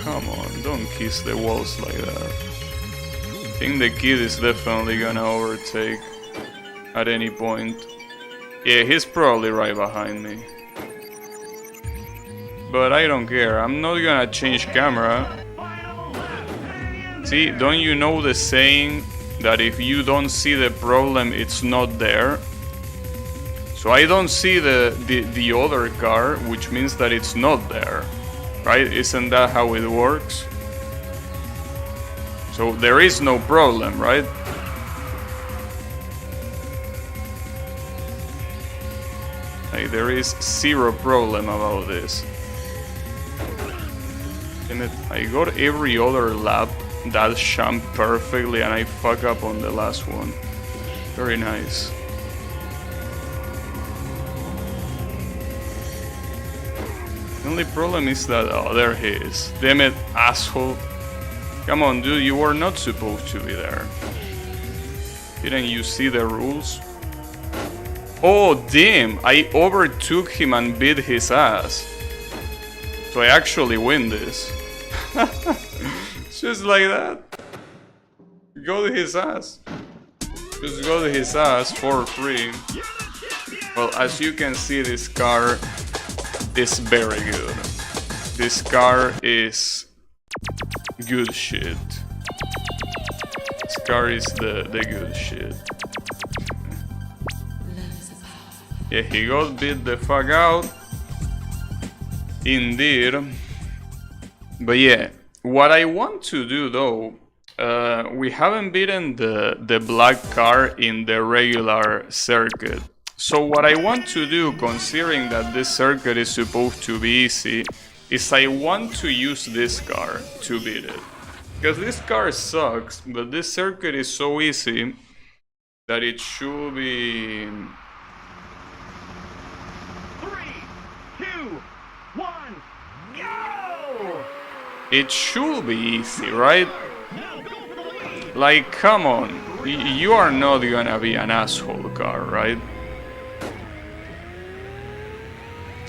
Come on, don't kiss the walls like that. I think the kid is definitely gonna overtake at any point. Yeah, he's probably right behind me. But I don't care, I'm not gonna change camera. See, don't you know the saying that if you don't see the problem, it's not there? So I don't see the other car, which means that it's not there. Right? Isn't that how it works? So there is no problem, right? Like there is zero problem about this. Damn it, I got every other lap that champ perfectly and I fuck up on the last one. Very nice. The only problem is that, oh, there he is. Damn it, asshole. Come on, dude, you were not supposed to be there. Didn't you see the rules? Oh, damn, I overtook him and beat his ass. So I actually win this. Just like that. Go to his ass. Just go to his ass for free. Well, as you can see, this car is very good. This car is good shit. This car is the good shit. Yeah, he got beat the fuck out. Indeed. But yeah, what I want to do though, we haven't beaten the black car in the regular circuit. So what I want to do, considering that this circuit is supposed to be easy, is I want to use this car to beat it. Because this car sucks, but this circuit is so easy that it should be... 3, 2, 1, go! It should be easy, right? Like, come on. You are not gonna be an asshole car, right?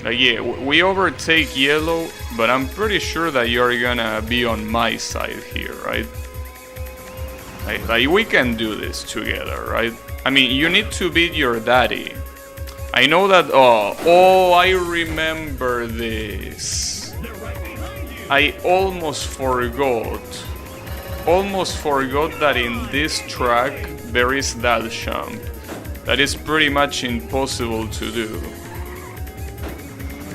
Yeah, we overtake yellow, but I'm pretty sure that you're gonna be on my side here, right? Like we can do this together, right? I mean, you need to beat your daddy. I know that... Oh, I remember this. I almost forgot. Almost forgot that in this track there is that jump. That is pretty much impossible to do.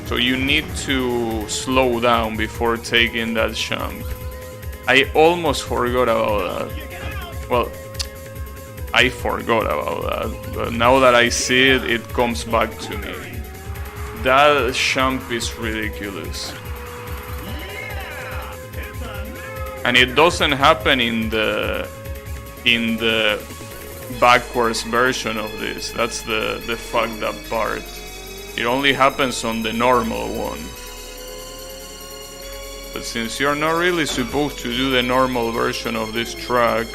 So you need to slow down before taking that jump. I almost forgot about that. Well, I forgot about that, but now that I see it, it comes back to me. That jump is ridiculous. And it doesn't happen in the backwards version of this. That's the fucked up part. It only happens on the normal one. But since you're not really supposed to do the normal version of this track,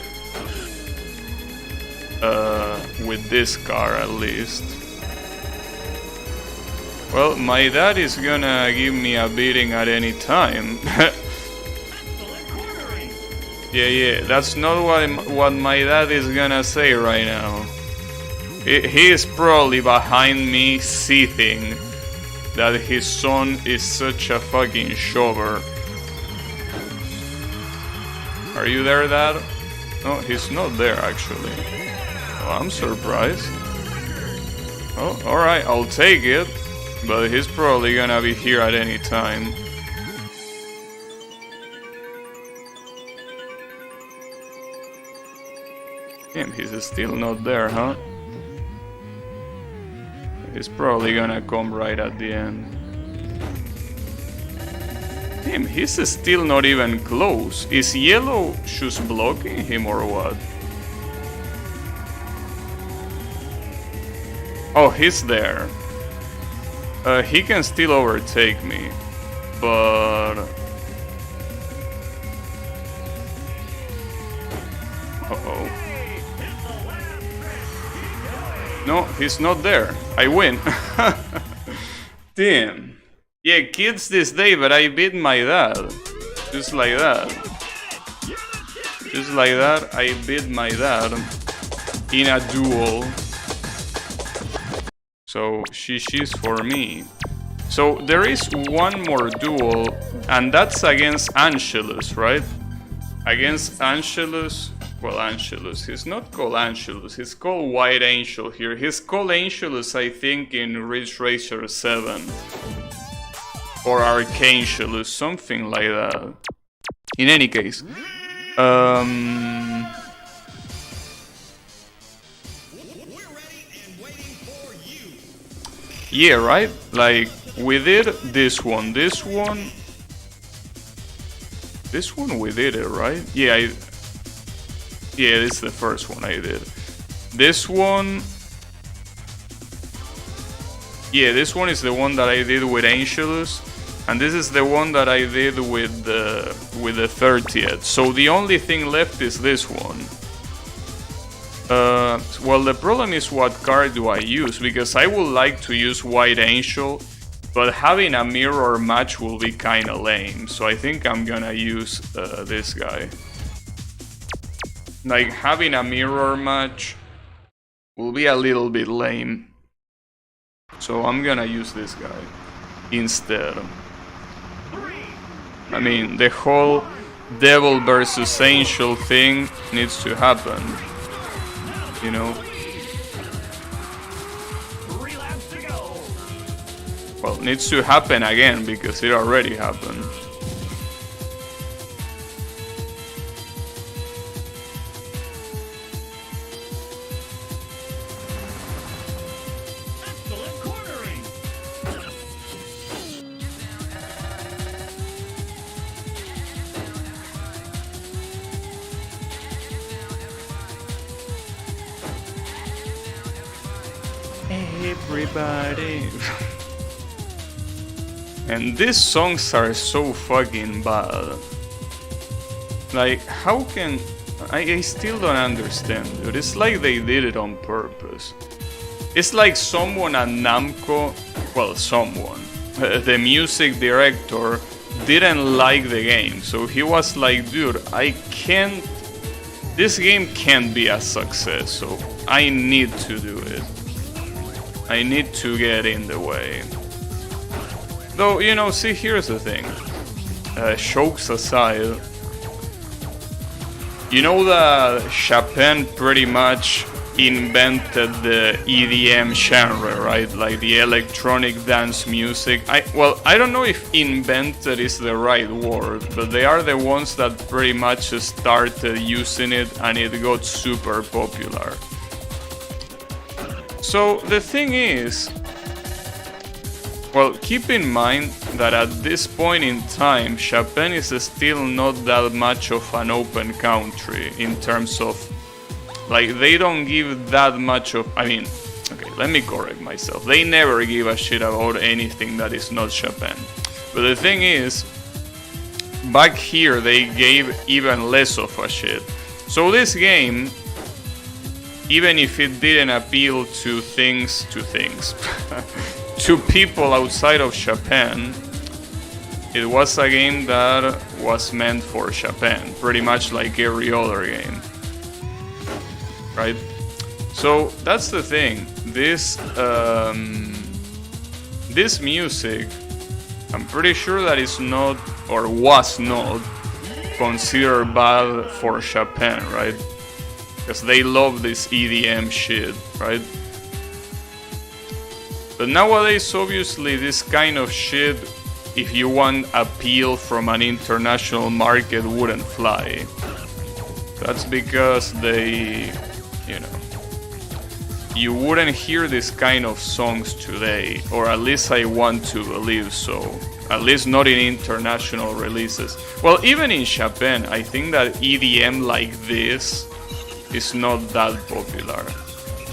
with this car at least, well, my dad is gonna give me a beating at any time. Yeah, that's not what my dad is gonna say right now. He is probably behind me seething that his son is such a fucking shover. Are you there, Dad? No, he's not there actually. Oh, I'm surprised. Oh, alright, I'll take it. But he's probably gonna be here at any time. Damn, he's still not there, huh? He's probably gonna come right at the end. Damn, he's still not even close. Is yellow just blocking him or what? Oh, he's there. He can still overtake me, but... Uh-oh. No, he's not there. I win. Damn. Yeah, kids this day, but I beat my dad. Just like that. Just like that, I beat my dad in a duel. So, GG's for me. So, there is one more duel, and that's against Angelus, right? Against Angelus. Well, Angelus. He's not called Angelus. He's called White Angel here. He's called Angelus, I think, in Ridge Racer 7. Or Archangelus, something like that. In any case. Yeah, right? Like, we did this one. This one we did it, right? Yeah, yeah, this is the first one I did. This one... Yeah, this one is the one that I did with Angelus. And this is the one that I did with the 30th. So the only thing left is this one. Well, the problem is what card do I use? Because I would like to use White Angel, but having a mirror match will be kinda lame. So I think I'm gonna use this guy. Like, having a mirror match will be a little bit lame. So I'm gonna use this guy instead. I mean, the whole Devil versus Angel thing needs to happen. You know? Well, needs to happen again because it already happened. Excellent cornering. Everybody. And these songs are so fucking bad. Like, how can... I still don't understand, dude. It's like they did it on purpose. It's like someone at Namco... Well, someone. The music director didn't like the game. So he was like, dude, I can't... This game can't be a success, so I need to do it. I need to get in the way. Though, you know, see, here's the thing. Jokes aside, you know that Chopin pretty much invented the EDM genre, right? Like the electronic dance music. Well, I don't know if invented is the right word, but they are the ones that pretty much started using it and it got super popular. So the thing is, well, keep in mind that at this point in time, Chopin is still not that much of an open country in terms of, like, they don't give that much of, I mean, okay, let me correct myself. They never give a shit about anything that is not Chopin. But the thing is, back here they gave even less of a shit. So this game, even if it didn't appeal to to people outside of Chopin, it was a game that was meant for Chopin, pretty much like every other game, right? So that's the thing. This this music, I'm pretty sure that is not, or was not, considered bad for Chopin, right? Because they love this EDM shit, right? But nowadays, obviously, this kind of shit, if you want appeal from an international market, wouldn't fly. That's because they, you know, you wouldn't hear this kind of songs today, or at least I want to believe so. At least not in international releases. Well, even in Japan, I think that EDM like this is not that popular.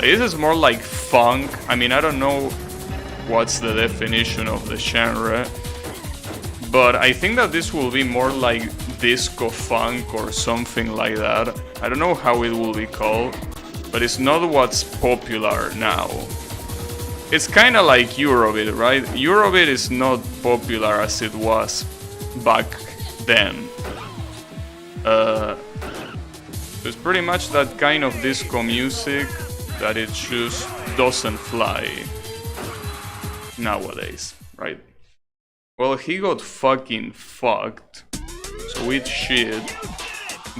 This is more like funk. I mean, I don't know what's the definition of the genre, but I think that this will be more like disco funk or something like that. I don't know how it will be called, but it's not what's popular now. It's kind of like Eurobeat, right? Eurobeat is not popular as it was back then. It's pretty much that kind of disco music that it just doesn't fly nowadays, right? Well, he got fucking fucked, so it's shit.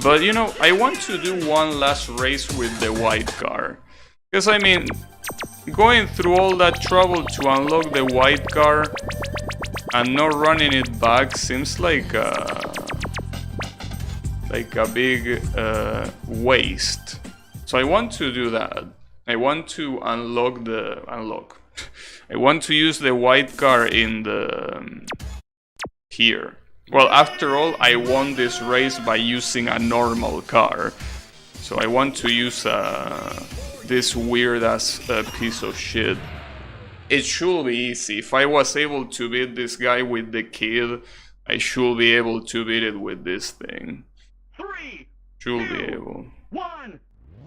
But you know, I want to do one last race with the white car. Because I mean, going through all that trouble to unlock the white car and not running it back seems like a big waste. So I want to do that. I want to unlock. I want to use the white car in the here. Well, after all, I won this race by using a normal car. So I want to use this weird ass piece of shit. It should be easy. If I was able to beat this guy with the kid, I should be able to beat it with this thing. 3, Should 2, be able. 1,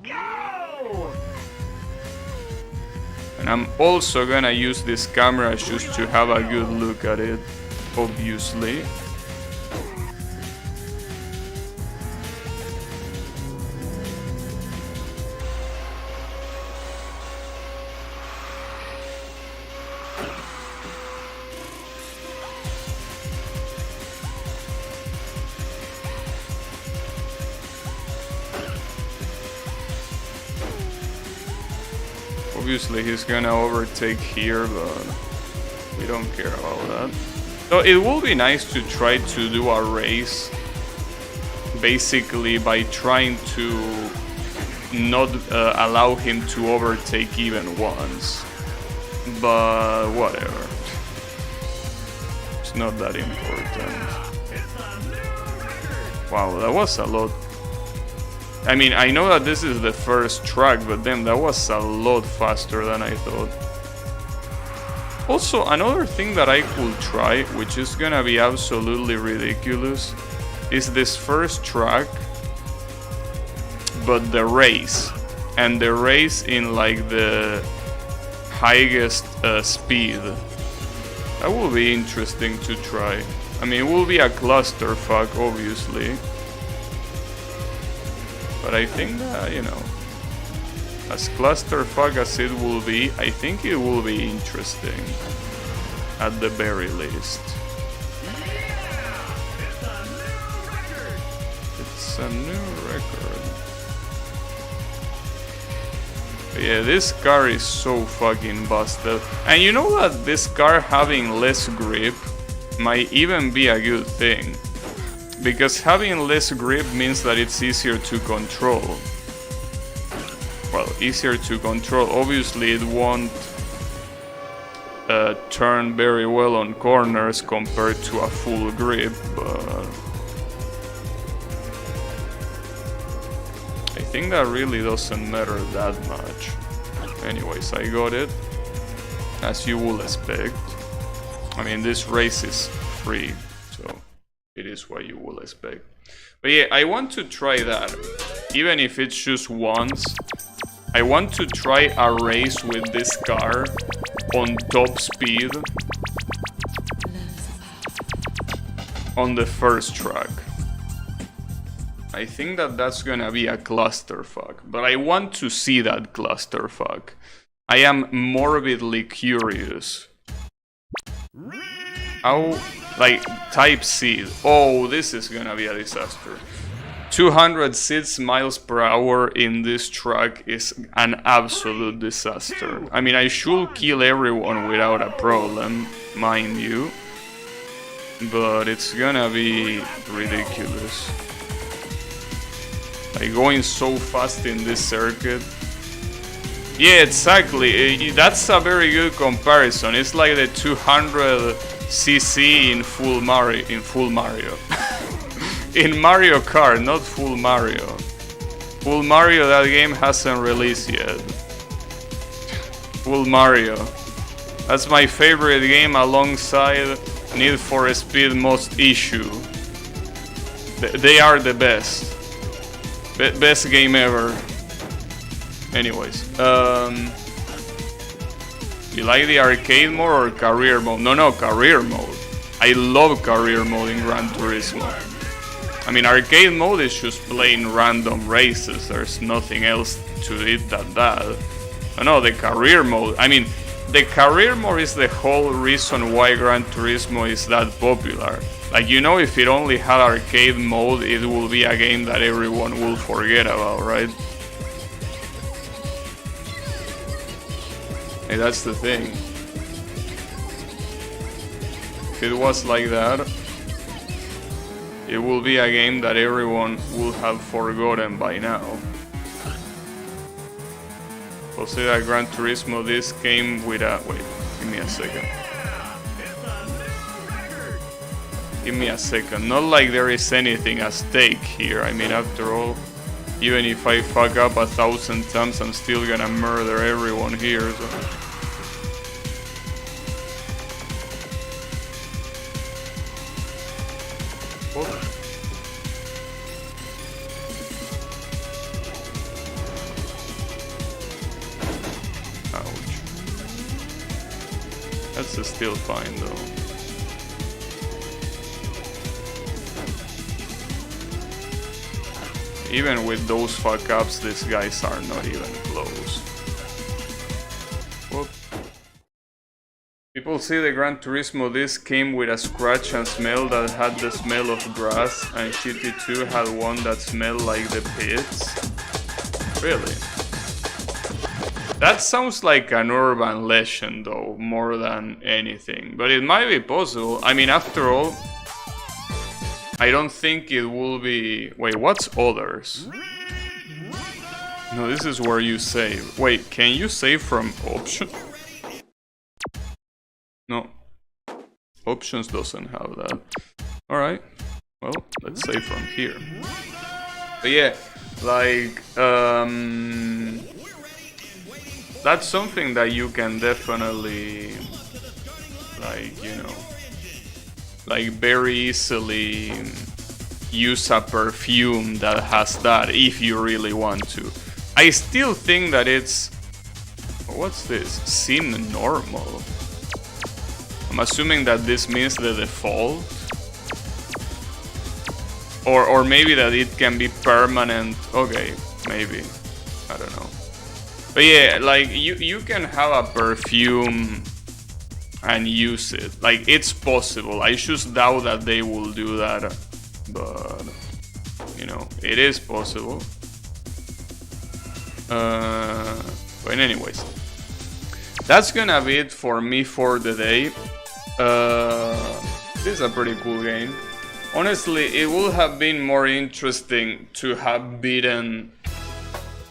go! And I'm also gonna use this camera just to have a good look at it, obviously. Obviously he's gonna overtake here, but we don't care about that. So it will be nice to try to do a race basically by trying to not allow him to overtake even once. But whatever. It's not that important. Wow, that was a lot. I mean, I know that this is the first track, but then that was a lot faster than I thought. Also, another thing that I could try, which is gonna be absolutely ridiculous, is this first track, but the race. And the race in like the highest speed. That will be interesting to try. I mean, it will be a clusterfuck, obviously. But I think that, you know, as clusterfuck as it will be, I think it will be interesting. At the very least. It's a new record. But yeah, this car is so fucking busted. And you know that this car having less grip might even be a good thing. Because having less grip means that it's easier to control. Well, easier to control. Obviously, it won't turn very well on corners compared to a full grip, but I think that really doesn't matter that much. Anyways, I got it, as you would expect. I mean, this race is free, so it is what you will expect. But yeah, I want to try that. Even if it's just once, I want to try a race with this car on top speed on the first track. I think that that's gonna be a clusterfuck, but I want to see that clusterfuck. I am morbidly curious. How, like, Type C. Oh, this is gonna be a disaster. 206 miles per hour in this truck is an absolute disaster. I mean, I should kill everyone without a problem, mind you. But it's gonna be ridiculous. Like, going so fast in this circuit Yeah, exactly. That's a very good comparison. It's like the 200cc in full Mario. In Mario Kart, not full Mario. Full Mario, that game hasn't released yet. Full Mario. That's my favorite game alongside Need for Speed Most Issue. They are the best. Best game ever. Anyways, you like the arcade mode or career mode? No, career mode. I love career mode in Gran Turismo. I mean, arcade mode is just plain random races. There's nothing else to it than that. No, the career mode. I mean, the career mode is the whole reason why Gran Turismo is that popular. Like, you know, if it only had arcade mode, it will be a game that everyone will forget about, right? Hey, that's the thing. If it was like that, it will be a game that everyone will have forgotten by now. Also, that Gran Turismo, this came with a... Wait, give me a second. Give me a second. Not like there is anything at stake here. I mean, after all, even if I fuck up 1,000 times, I'm still gonna murder everyone here, so... Ouch. That's still fine though. Even with those fuck ups, these guys are not even close. Whoop. People see the Gran Turismo disc came with a scratch and smell that had the smell of grass, and GT2 had one that smelled like the pits. Really? That sounds like an urban legend though, more than anything. But it might be possible. I mean, after all, I don't think it will be... Wait, what's others? No, this is where you save. Wait, can you save from options? No. Options doesn't have that. Alright. Well, let's save from here. But yeah, like... that's something that you can definitely... Like, you know... Like very easily use a perfume that has that if you really want to. I still think that it's... What's this? Seem normal. I'm assuming that this means the default. Or maybe that it can be permanent. Okay, maybe. I don't know. But yeah, like you can have a perfume and use it. Like, it's possible. I just doubt that they will do that, but you know, it is possible. But anyways, that's gonna be it for me for the day. This is a pretty cool game. Honestly, it would have been more interesting to have beaten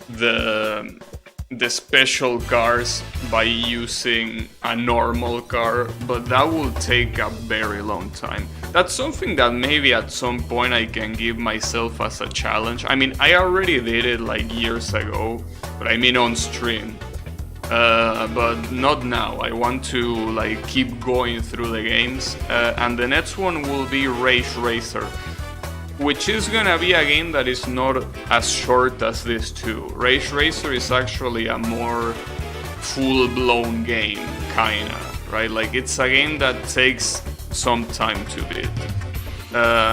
the special cars by using a normal car, but that will take a very long time. That's something that maybe at some point I can give myself as a challenge. I mean, I already did it like years ago, but I mean on stream. But not now. I want to like keep going through the games, and the next one will be Rage Racer, which is gonna be a game that is not as short as this two. Rage Racer is actually a more full-blown game, kinda, right? Like, it's a game that takes some time to beat.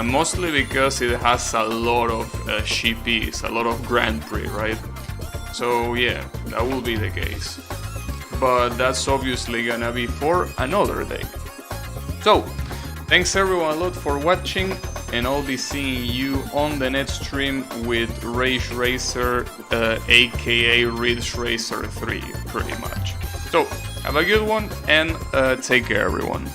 Mostly because it has a lot of GPs, a lot of Grand Prix, right? So yeah, that will be the case. But that's obviously gonna be for another day. So, thanks everyone a lot for watching, and I'll be seeing you on the next stream with Rage Racer, aka Ridge Racer 3, pretty much. So, have a good one, and take care everyone.